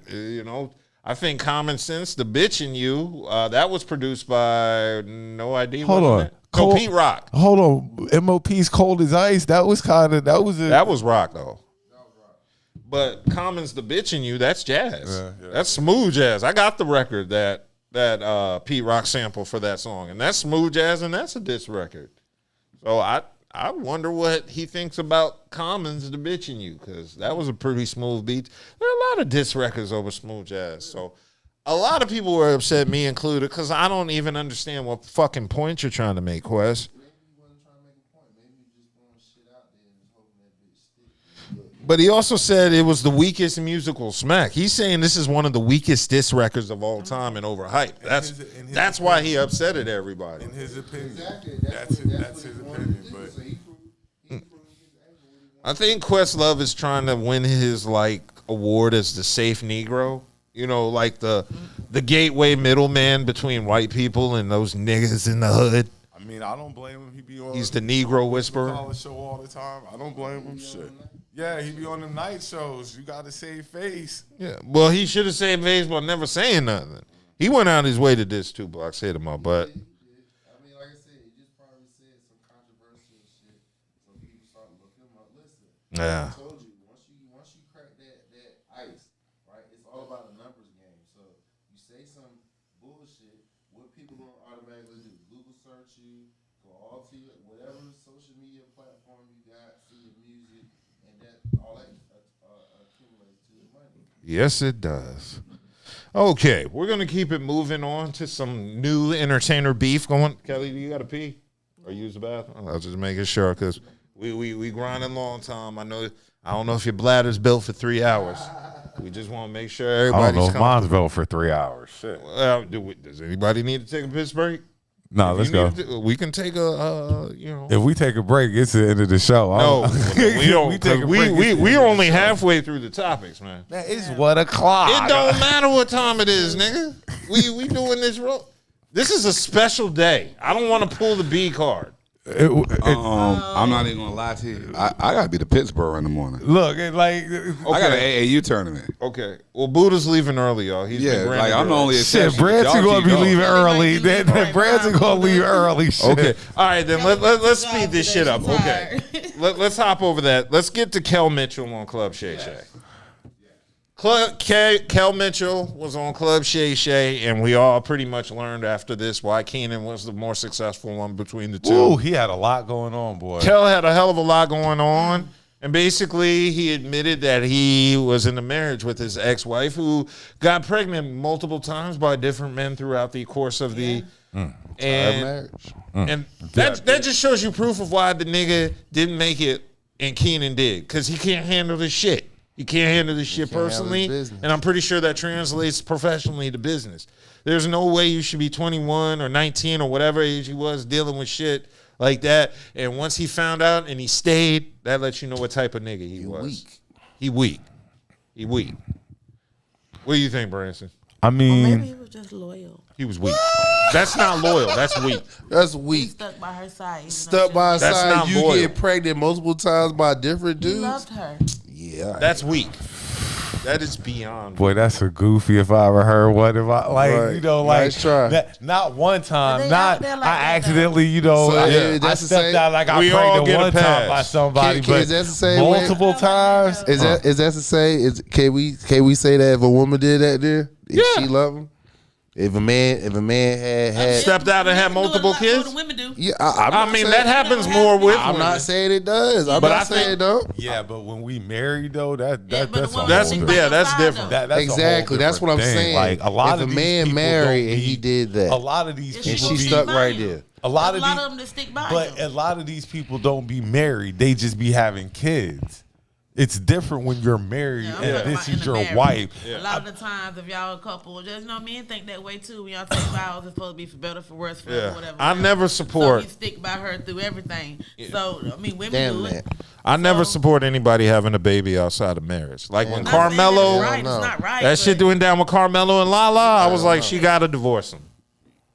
I think Common Sense, The Bitch in You, that was produced by No ID.
Hold on.
No, Pete Rock.
Hold on. MOP's Cold as Ice. That was
rock, though. But Common's The Bitch in You, that's jazz.
Yeah.
That's smooth jazz. I got the record that Pete Rock sampled for that song, and that's smooth jazz, and that's a diss record. So I wonder what he thinks about Common's The Bitch in You, because that was a pretty smooth beat. There are a lot of diss records over smooth jazz. So a lot of people were upset, me included, because I don't even understand what fucking point you're trying to make, Quest. But he also said it was the weakest musical smack. He's saying this is one of the weakest diss records of all time and overhyped. That's why he upset at everybody.
In his opinion. Exactly. That's his opinion. But
I think Questlove is trying to win his award as the safe Negro. Like the gateway middleman between white people and those niggas in the hood.
I mean, I don't blame him.
He's the Negro whisperer.
Show all the time. I don't blame him. Shit. Yeah, he be on them night shows. You got to save face.
Yeah, well, he should have saved face by never saying nothing. He went out his way to diss Tupac, Hit 'Em Up, but.
I mean, like I said, he just probably said some controversial shit, so people start looking him up. Listen,
Yeah.
I told you, once you crack that ice, right? It's all about a numbers game. So you say some bullshit, what people gonna automatically do? Google search you, go all to your whatever social media platform you got, see your music. All that accumulates to the money.
Yes, it does. Okay, we're going to keep it moving on to some new entertainer beef going. Kelly, do you got to pee or use the bathroom? I was just making sure because we grinding long time. I don't know if your bladder's built for 3 hours. We just want to make sure everybody's
I don't know if mine's
comfortable.
built for 3 hours. Shit.
Well, does anybody need to take a piss break?
No, let's go.
We can take a,
If we take a break, it's the end of the show.
No, we don't.
We take a break, it's the end
We
of the
only
show.
halfway through the topics, man.
Man, it's 1 o'clock.
It don't matter what time it is, nigga. We doing this. This is a special day. I don't want to pull the B card.
I'm not even gonna lie to you. I gotta be the Pittsburgh in the morning.
Look, like
I got an AAU tournament.
Okay. Well, Buddha's leaving early, y'all. He's been
Like I'm the only
shit,
exception.
Branson
Y'all
gonna
keep
be
going.
leaving early.
Right,
Then Branson gonna leave early. Shit.
Okay. All right, then let's speed this shit up. Okay. Let's hop over that. Let's get to Kel Mitchell on Club Shay Shay. Kel Mitchell was on Club Shay Shay, and we all pretty much learned after this why Keenan was the more successful one between the two.
Ooh, he had a lot going on, boy.
Kel had a hell of a lot going on, and basically he admitted that he was in a marriage with his ex-wife who got pregnant multiple times by different men throughout the course of the and that just shows you proof of why the nigga didn't make it and Keenan did, because he can't handle this shit. He can't handle this shit personally, and I'm pretty sure that translates professionally to business. There's no way you should be 21 or 19 or whatever age he was dealing with shit like that. And once he found out and he stayed, that lets you know what type of nigga he was. He weak. What do you think, Branson?
I
Or
mean,
maybe he was just loyal.
He was weak. That's not loyal. That's weak.
That's
He
weak.
stuck by her side. even
Stuck
though
by her
That's
side,
not
you
loyal.
get pregnant multiple times by different
He
dudes.
loved her.
Yeah,
That's weak. That is beyond.
boy, that's a goofy if I ever heard one. If I
Like,
Right.
you know, like
Nice try.
not one time,
They
not
out there like
I
that,
accidentally, you know,
So,
I
that's the
stepped
same-
out like I
We all
pregnant
get a
one time by
pass.
somebody,
Can-
but
is that the same way?
multiple times.
Is that to say? Can we say that if a woman did that? There, if she loved him, if a man had
Stepped out and had multiple kids?
Women do.
yeah, I'm
I
not
mean,
saying-
that happens more with
I'm
women.
not saying it does. I'm
But
not
I think-
saying it don't.
Yeah, but when we married though,
Yeah, but
that's
the
a
woman
whole
That's
stick
different-
by your
that's
side,
different.
though.
that's a whole
Exactly. That's what I'm
different thing.
saying.
Like a lot
if
of
a
these
man
people
married
don't
and he
be-
did that,
a lot of these
And
people
she
be
stuck
by
right
him.
there.
a lot
There's
of
a lot
these,
of them that stick by
but
him.
a lot of these people don't be married. They just be having kids. It's different when you're married
Yeah, I'm
and
talking
this
about
is
in the
your
marriage.
wife.
A lot of the times, if y'all a couple, just men think that way too. When y'all take vows, it's supposed to be for better, for worse, for
Yeah.
whatever.
I never support-
So he stick by her through everything. So I mean, women
Damn
do
that.
it.
I never support anybody having a baby outside of marriage. Like when
Not saying that
Carmelo,
it's right, it's not right,
that shit
but-
went down with Carmelo and Lala, I was like, she got to divorce him.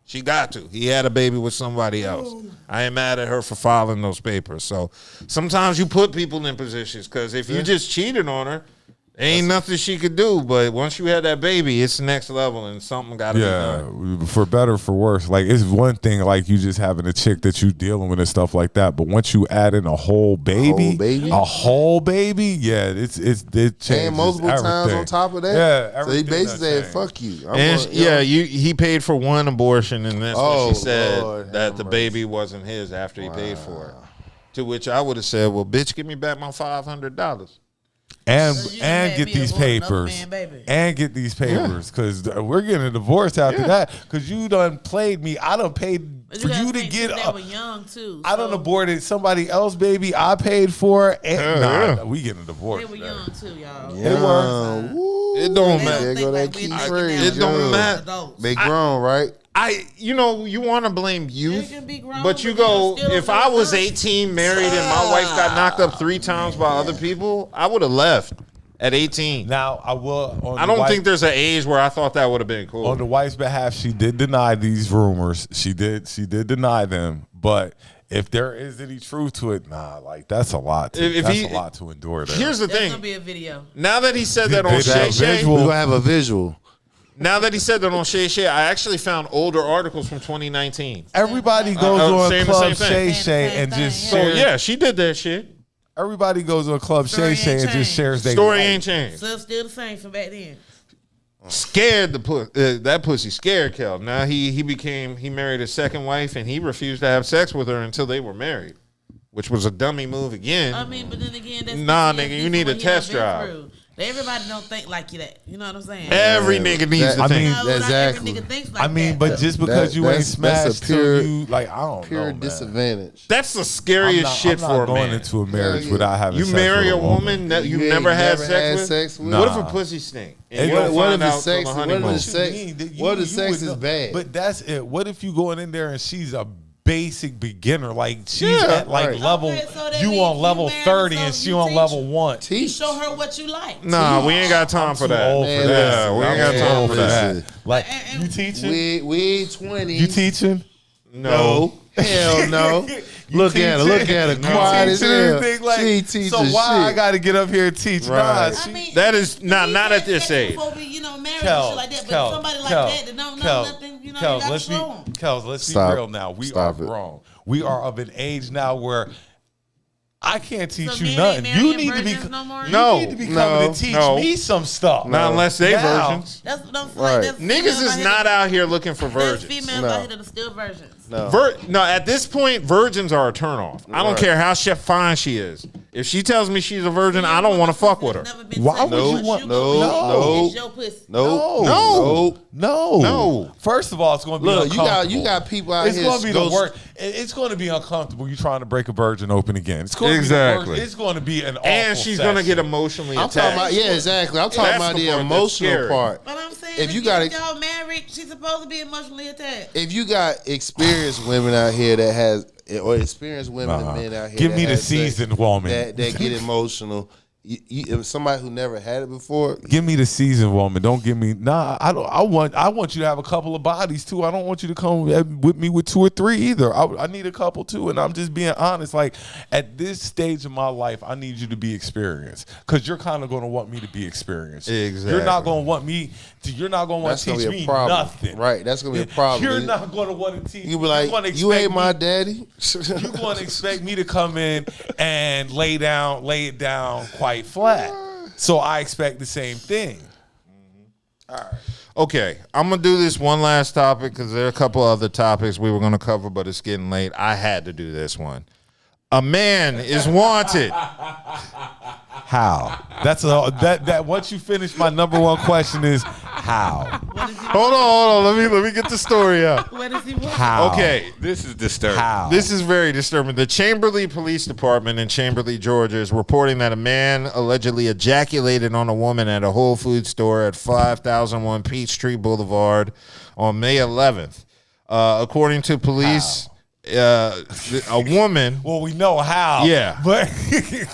She got to. He had a baby with somebody else. I ain't mad at her for filing those papers. So sometimes you put people in positions, because if you just cheated on her, ain't nothing she could do. But once you had that baby, it's next level, and something got to be done.
for better, for worse. Like, it's one thing, like, you just having a chick that you dealing with and stuff like that. But once you add in a whole baby, yeah, it changes
And multiple times
everything.
on top of that.
Yeah,
So he
everything
basically
that
said,
changed.
"Fuck you."
He paid for one abortion, and that's
Oh,
what she said,
Lord,
that
have
the
mercy.
baby wasn't his after he paid for it. To which I would have said, well, bitch, give me back my $500.
And
So you
and
had
get
me
these
abort another
papers
man, baby.
and get these papers, because we're getting a divorce after that, because you done played me. I done paid
But
for
gotta
you to
think,
get
too,
up.
They were young too.
I done
so
aborted somebody else, baby. I paid for it. And, we getting a divorce.
They were
man.
young too, y'all.
Yeah. Woo.
It don't
They
matter.
There
think
go
like
that
we
key
thinking
phrase,
that
It don't
we're
matter.
adults.
They grown, right?
You want to blame youth,
They can be grown,
but you
but
go,
they're still
if I was
adults.
18, married, and my wife got knocked up 3 times by other people, I would have left at 18.
Now I will.
I don't think there's an age where I thought that would have been cool.
On the wife's behalf, she did deny these rumors. She did deny them. But if there is any truth to it, like, that's a lot.
If
That's
he-
a lot to endure. There.
Here's the
There's
thing.
gonna be a video.
Now that he said that on
That
Shay Shay,
visual-
We're gonna have a visual.
now that he said that on Shay Shay, I actually found older articles from 2019.
Everybody goes on
saying the
Club
same
Shay
thing.
Shay
Saying the
and
same
just
thing,
So
shares.
yeah, she did that shit.
Everybody goes on Club
Story
Shay Shay
ain't
and just
changed.
shares their
Story
life.
ain't changed.
Stuff still the same from back then.
Scared that pussy scared Kel. Now he married his second wife, and he refused to have sex with her until they were married, which was a dummy move again.
I mean, but then again, that's
Nah,
PTSD
nigga, you
from
need a
what he done
test
been
drive.
through. Everybody don't think like you that. You know what I'm saying?
Every nigga needs to
I
think.
mean,
No, not
exactly.
Every nigga thinks like
I mean,
that,
but
though.
just because you ain't
That's a
smashed
pure-
till you, like, I don't know,
Pure
man.
disadvantage.
That's the scariest shit
I'm
for
not
a
going
man.
into a marriage
Yeah.
without having
You
sex
marry
with
a woman that you
ain't
never had
never
sex with.
Nah.
What if a pussy stink? And you
What-
don't
what
find
if the
out till
sex-
the
what if
honeymoon?
the sex- what if sex
would
is
know.
bad?
But that's it. What if you going in there and she's a basic beginner? Like, she's
Yeah,
at like
right.
level,
Okay, so that
you
means
on
you
level
married
30
so
and she
you
on
teach
level
her.
1.
You show her what you like.
Nah, we ain't got time for
too
that.
old for
Man,
that.
Yeah, we ain't
I'm
got
too
time
old
for
for
that.
that. Like, you teaching?
We ain't 20.
You teaching?
No.
Hell no. Look at her. Quiet as hell. She teaches
so why
shit.
I got to get up here and teach?
Right.
Nah,
that is not at this age.
Before we, married and shit like that, but somebody like that don't know nothing, you gotta slow them.
Kels, let's be real now. We are grown. We are of an age now where I can't teach you nothing. You need to be coming to teach me some stuff.
Not unless they virgins.
That's what I'm saying.
Right.
Niggas is not out here looking for
There's
virgins.
females out here that are still virgins.
No, at this point, virgins are a turnoff. I don't care how fine she is. If she tells me she's a virgin, I don't want to fuck with her.
Why would you want? No. First of all, it's going to be uncomfortable.
you got people out here.
It's going to be the worst. It's going to be uncomfortable. You trying to break a virgin open again. It's going to be the worst. It's going to be an awful
and she's going to get emotionally attached.
I'm talking about, exactly. I'm talking about the emotional part.
But I'm saying,
if you got
y'all married, she's supposed to be emotionally attached.
If you got experienced women out here that has, or experienced women and men out here,
give me the seasoned woman
that get emotional. If somebody who never had it before,
give me the seasoned woman. Don't give me I don't. I want you to have a couple of bodies too. I don't want you to come with me with 2 or 3 either. I need a couple too, and I'm just being honest. Like at this stage of my life, I need you to be experienced because you're kind of going to want me to be experienced.
Exactly.
You're not going to want me to. You're not going to want to teach me nothing.
Right. That's going to be a problem.
You're not going to want to teach.
You be like, you ain't my daddy.
You're going to expect me to come in and lay it down quite flat. So I expect the same thing.
All right. Okay, I'm going to do this one last topic because there are a couple other topics we were going to cover, but it's getting late. I had to do this one. A man is wanted.
How? That's that. Once you finish, my number one question is how.
Hold on. Let me get the story out.
What is he want?
How?
Okay,
This is disturbing.
How?
this is very disturbing. The Chamberlain Police Department in Chamberlain, Georgia, is reporting that a man allegedly ejaculated on a woman at a Whole Foods store at 5001 Peachtree Boulevard on May 11th. According to police. A woman.
Well, we know how.
Yeah.
But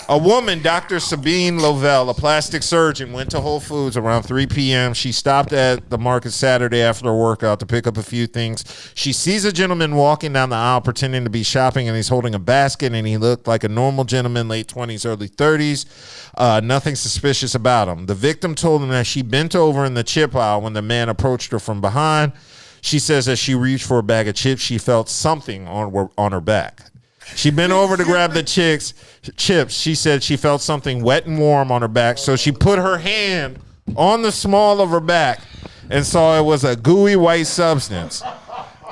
a woman, Dr. Sabine Lovell, a plastic surgeon, went to Whole Foods around 3 p.m. She stopped at the market Saturday after her workout to pick up a few things. She sees a gentleman walking down the aisle pretending to be shopping, and he's holding a basket, and he looked like a normal gentleman, late 20s, early 30s. Nothing suspicious about him. The victim told him that she bent over in the chip aisle when the man approached her from behind. She says as she reached for a bag of chips, she felt something on her back. She bent over to grab the chips. She said she felt something wet and warm on her back, so she put her hand on the small of her back and saw it was a gooey white substance.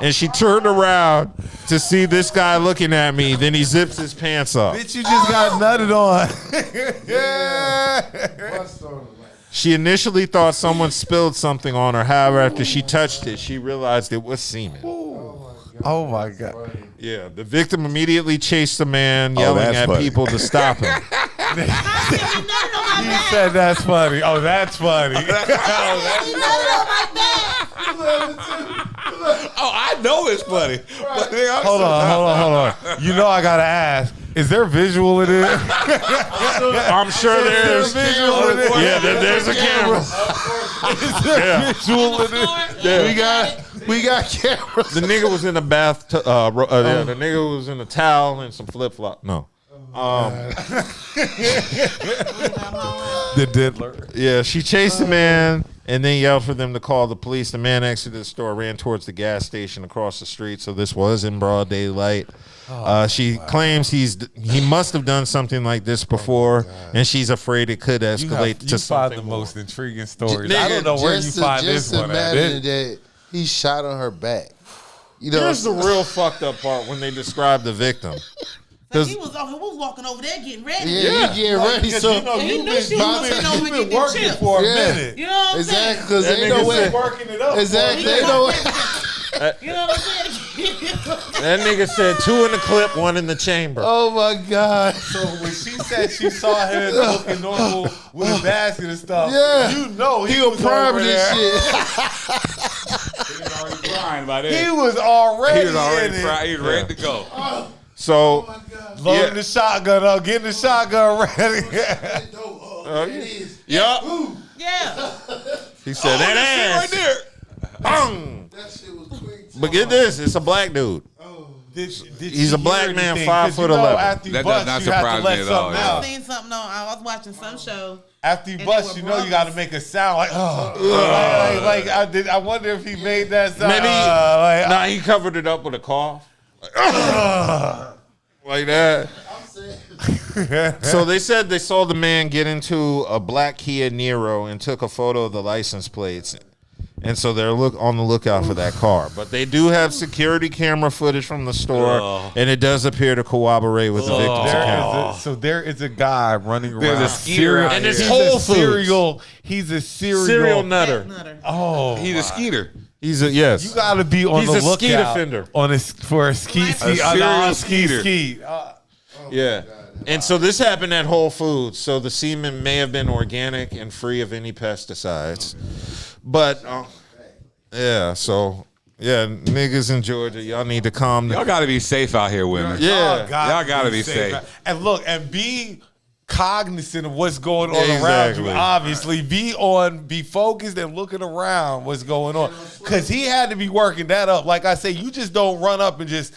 And she turned around to see this guy looking at me. Then he zips his pants up.
bitch, you just got nutted on. Yeah.
She initially thought someone spilled something on her. However, after she touched it, she realized it was semen.
Oh my God.
Yeah, the victim immediately chased the man, yelling at people to stop him.
You said that's funny. Oh, that's funny.
Oh, I know it's funny. But
Hold on. You know I gotta ask. Is there visual in it?
I'm sure there's
visual in it.
Yeah, there's a camera.
Is there visual in it?
Yeah.
We got cameras.
The nigga was in a bath. The nigga was in a towel and some flip flop. No.
The diddler.
Yeah, she chased the man and then yelled for them to call the police. The man exited the store, ran towards the gas station across the street. So this was in broad daylight. She claims he must have done something like this before, and she's afraid it could escalate to
you
something
find the
more.
most intriguing stories.
Nigga,
I don't know where you find this one at.
Imagine that he shot on her back. You know,
Here's the real fucked up part when they describe the victim.
So he was walking over there getting ready.
Yeah, he getting ready. So
he knew she was coming over
You've been
to get
working
chips.
for a minute.
You know what I'm saying?
exactly, because they know where.
Working it up.
Exactly, they know where.
You know what I'm saying?
That nigga said 2 in the clip, 1 in the chamber.
Oh my God!
So when she said she saw him looking normal with a basket and stuff,
Yeah,
you know
he was priming this shit.
He was already crying by then.
He was already
He was already
in it.
crying. He was ready to go.
So
Loading the shotgun up, getting the shotgun ready.
Yup.
Yeah.
He said that ass.
Right there.
Bang.
That shit was quick.
But get this, it's a black dude. He's a black man, 5'11".
After you
That
bust,
does not
you have to
surprise
let
me at all,
something
yeah.
out.
I seen something on. I was watching some show.
After you
And
bust,
they
you
were
know you got to
brothers.
make a sound like, I wonder if he made that sound.
Maybe he covered it up with a cough. Like that. So they said they saw the man get into a black Kia Niro and took a photo of the license plates. And so they're on the lookout for that car. But they do have security camera footage from the store, and it does appear to corroborate with the victim's account.
So there is a guy running around.
There's a skeeter out
And
here.
it's
He's
Whole
a
Foods.
Serial
Nutter.
Nutter.
Oh,
He's a skeeter.
He's a yes.
you got to be on
He's
the
a skeet
lookout
offender.
for a skeet.
serial skeeter.
Yeah. And so this happened at Whole Foods. So the semen may have been organic and free of any pesticides. But, niggas in Georgia, y'all need to calm down.
Y'all got to be safe out here, women.
Yeah.
Y'all gotta be safe.
And look, and be cognizant of what's going on around
Exactly.
you. Obviously, be focused and looking around what's going on. Because he had to be working that up. Like I say, you just don't run up and just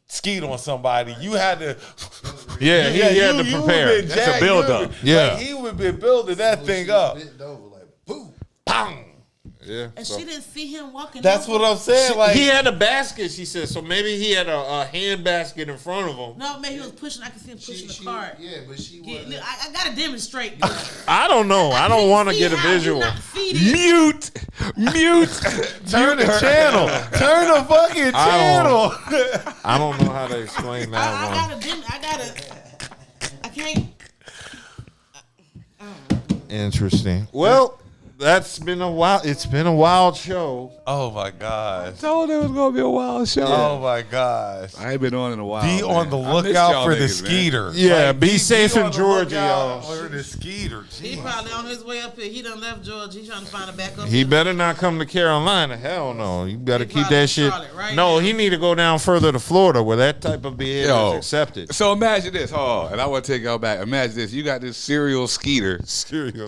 skeet on somebody. You had to.
He had to prepare.
That's a build-up.
Yeah.
Like he would have been building that thing up.
Bent over like, boom.
Bang. Yeah.
And she didn't see him walking.
That's
over.
what I'm saying. Like
He had a basket, she said. So maybe he had a hand basket in front of him.
No, man, he was pushing. I could see him pushing the cart.
Yeah, but she
Yeah,
wasn't.
look, I gotta demonstrate this.
I don't know. I don't want to
See
get a
how you
visual.
not see this?
Mute.
turn the channel. Turn the fucking channel.
I don't know how to explain that one.
I can't.
Interesting. Well, that's been a while. It's been a wild show.
Oh my gosh.
Told it was gonna be a wild show.
Oh my gosh.
I ain't been on in a while.
Be on the lookout for the skeeter.
Yeah,
Like,
be safe in
on the
Georgia,
lookout
y'all.
For the skeeter.
He
Jeez.
probably on his way up here. He done left Georgia. He trying to find a backup.
He better not come to Carolina. Hell no. You better
He
keep
probably
that shit.
Charlotte right
No,
now.
he need to go down further to Florida where that type of behavior
Yo.
is accepted.
So imagine this, and I want to take y'all back. Imagine this: you got this serial skeeter,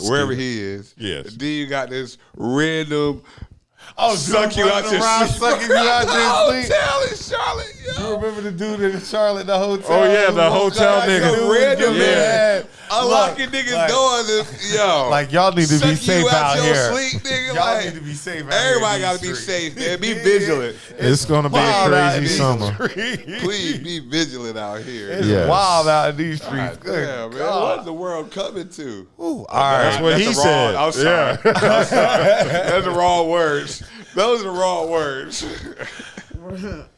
wherever he is.
Yes.
Then you got this random
Oh,
suck you out your sleep.
sucking you out your sleep.
hotel in Charlotte.
You
Yo.
remember the dude in Charlotte, the hotel?
Oh, yeah, the hotel nigga.
Dude,
Random
yeah.
man. Unlocking
Look,
niggas'
like-
doors. Yo.
Like, y'all need to be
Sucking
safe
you
out
your
here.
Sleep, nigga.
Y'all
like,
need to be safe out
everybody
here.
got to be safe, man. Be vigilant.
It's going to be a
Wild out in
crazy
these
summer.
streets.
Please be vigilant out here.
It's
Yes.
wild out in these streets.
God
Good
damn, man.
God.
What's the world coming to?
All right.
That's what he
the
said.
I'm sorry. I'm sorry. That's the wrong words. Those are the wrong words.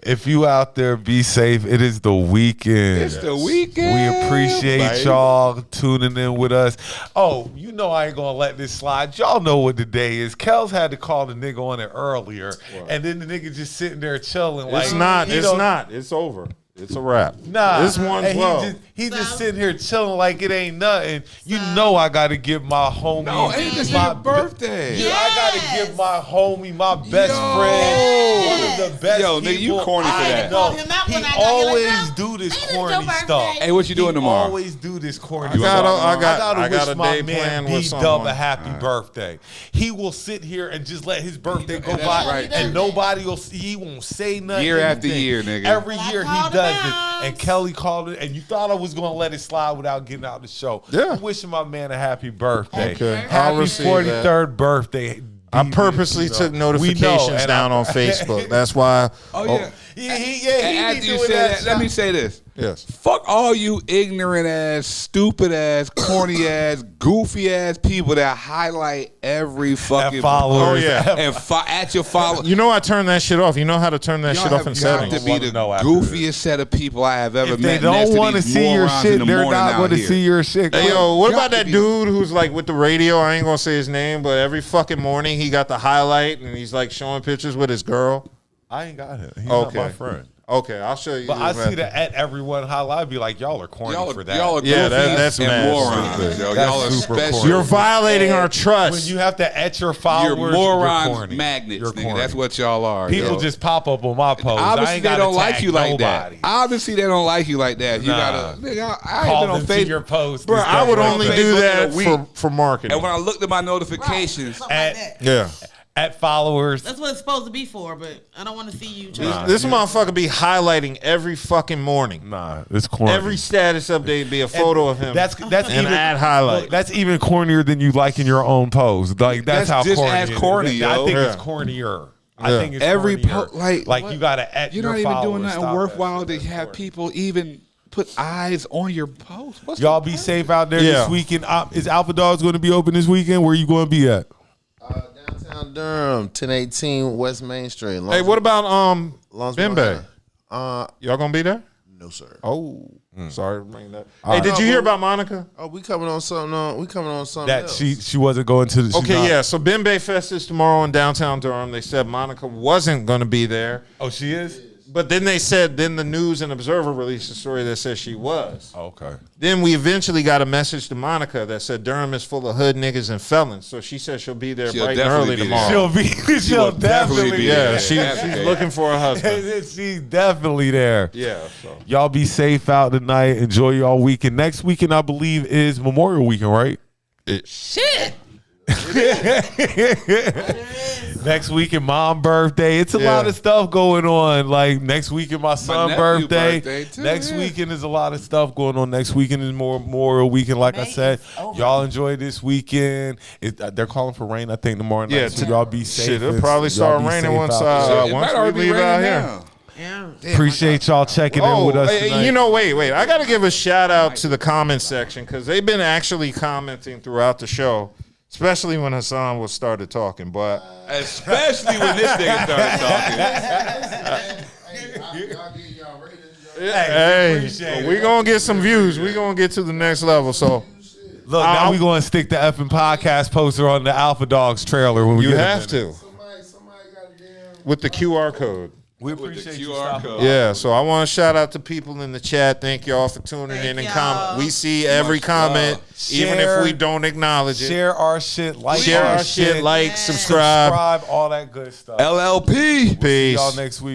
If you out there, be safe. It is the weekend.
It's the weekend.
We appreciate
baby.
y'all tuning in with us. Oh, you know I ain't gonna let this slide. Y'all know what the day is. Kels had to call the nigga on it earlier, and then the nigga just sitting there chilling. Like
It's not.
he
It's
don't-
not. It's over. It's a wrap.
Nah,
This one's
and
low.
he just sitting here chilling like it ain't nothing. You know I gotta give my homie.
No, ain't this
my
your birthday?
Yeah, I gotta
Yes.
give my homie, my best
Yo.
friend, one of the best
Yo, nigga, you
people
corny for
I
that.
know.
Call him out
He
when I got here, like,
always
no,
do this
ain't it
corny
your birthday?
stuff.
Hey, what you doing
He
tomorrow?
always do this corny
I got
stuff.
a
wish my
day
man
planned with
B.D.U.B
someone.
a happy birthday. He will sit here and just let his birthday go
that's
by,
right,
and
too.
nobody will see. He won't say nothing.
Year after
anything.
year, nigga.
Every
Well, I
year he
called
does
him
it.
out.
And Kelly called it, and you thought I was gonna let it slide without getting out the show.
Yeah.
I'm wishing my man a happy birthday.
Okay. I'll
Happy
receive
43rd birthday.
I purposely took notifications down on Facebook. That's why.
Oh, yeah.
He
And
be
after you
doing
say that,
shit.
let me say this.
Yes.
Fuck all you ignorant ass, stupid ass, corny ass, goofy ass people that highlight every fucking
And followers.
Oh, yeah.
and at your follow.
You know I turned that shit off. You know how to turn that
Y'all
shit off
have
in
got
settings.
to be the
Know after
goofiest set of people I have ever
If
met.
they
next
don't
to
want to
these
see your
morons
shit,
in the
they're
morning
not
out
going to
here.
see your shit.
Hey, yo, what
Got
about
to
that
be.
dude who's like with the radio? I ain't gonna say his name, but every fucking morning he got the highlight and he's like showing pictures with his girl.
I ain't got him. He's
Okay.
not my friend.
Okay, I'll show you.
But I
this
see that at everyone highlight. I'd be like, y'all are corny
Y'all,
for that.
y'all are
Yeah,
goofies
that's
and
mad
morons.
stupid.
Yo.
That's
Y'all are
super
special.
corny.
You're violating our
when
trust.
you have to at your followers,
You're
you're
morons,
corny.
magnets,
You're
nigga.
corny.
That's what y'all are.
People
yo.
just pop up on my post. I
Obviously,
ain't
they
gotta
don't like
tag
you like
nobody.
that. Obviously, they don't like you like that. You
Nah.
gotta, nigga, I
Call
ain't been on
them to
Facebook.
your post.
Bro, I would only do
Facebook in
that
a week.
for marketing.
And when I looked at my notifications,
Something like that.
Yeah.
at followers.
That's what it's supposed to be for, but I don't want to see you.
This motherfucker be highlighting every fucking morning.
Nah, it's corny.
Every status update be a photo of him.
That's
and
even
add highlight.
Look, that's even cornier than you liking your own post. Like that's how
just
corny.
as
it is.
corny,
I
yo.
think it's
Yeah.
cornier.
Yeah.
I think it's
Every
cornier.
like
you gotta at
You're
your
not even doing
followers.
nothing
Stop
worthwhile
that.
to have people even put eyes on your post. What's
Y'all
the
be
point?
safe out there
Yeah.
this weekend. Is Alpha Dogs going to be open this weekend? Where you going to be at?
Downtown Durham, 1018 West Main Street.
Hey, what about
Lawrence
B.D.U.B?
Behind.
Y'all gonna be there?
No, sir.
Oh, sorry to bring that. Hey, did you hear about Monica?
Oh, we coming on something. We coming on something
That
else.
she wasn't going to the.
Okay, yeah. So B.D.U.B Fest is tomorrow in downtown Durham. They said Monica wasn't gonna be there,
Oh, she is.
but then the News and Observer released a story that says she was.
Oh, okay.
Then we eventually got a message to Monica that said Durham is full of hood niggas and felons. So she said she'll be there
She'll
bright and
definitely
early
be
tomorrow.
She'll definitely be
Yeah,
there.
she's looking for a husband.
She's definitely there.
Yeah. So.
Y'all be safe out tonight. Enjoy y'all weekend. Next weekend, I believe, is Memorial Weekend, right?
Shit.
Next weekend, mom birthday. It's a lot of stuff going on. Like next weekend, my son's
nephew
birthday.
birthday, too,
Next
yeah.
weekend is a lot of stuff going on. Next weekend is more Memorial Weekend. Like I
May
said,
is over.
y'all enjoy this weekend. They're calling for rain, I think, tomorrow night.
Yeah,
so y'all be safe.
Shit, it'll
and
probably
y'all
start
be
raining
safe
once
out there.
It
once
might already
we
be
leave out
raining
here.
now.
Yeah.
Appreciate y'all checking in
Oh,
with us tonight.
you know, wait. I got to give a shout out to the comment section because they've been actually commenting throughout the show, especially when Hassan was started talking. But
Especially when this nigga started talking.
hey, we gonna get some views. We gonna get to the next level. So
Look, now we going to stick the effing podcast poster on the Alpha Dogs trailer when we
you
get
have
it.
to with the QR code.
We
With the
appreciate you
QR
stopping
code.
by.
Yeah, so I want to shout out to people in the chat. Thank y'all for tuning in and
y'all.
comment. We see every comment, even
Share.
if we don't acknowledge it.
Share our shit, like
Share our shit, like, subscribe.
all that good stuff.
LLP.
Peace.
Y'all next week.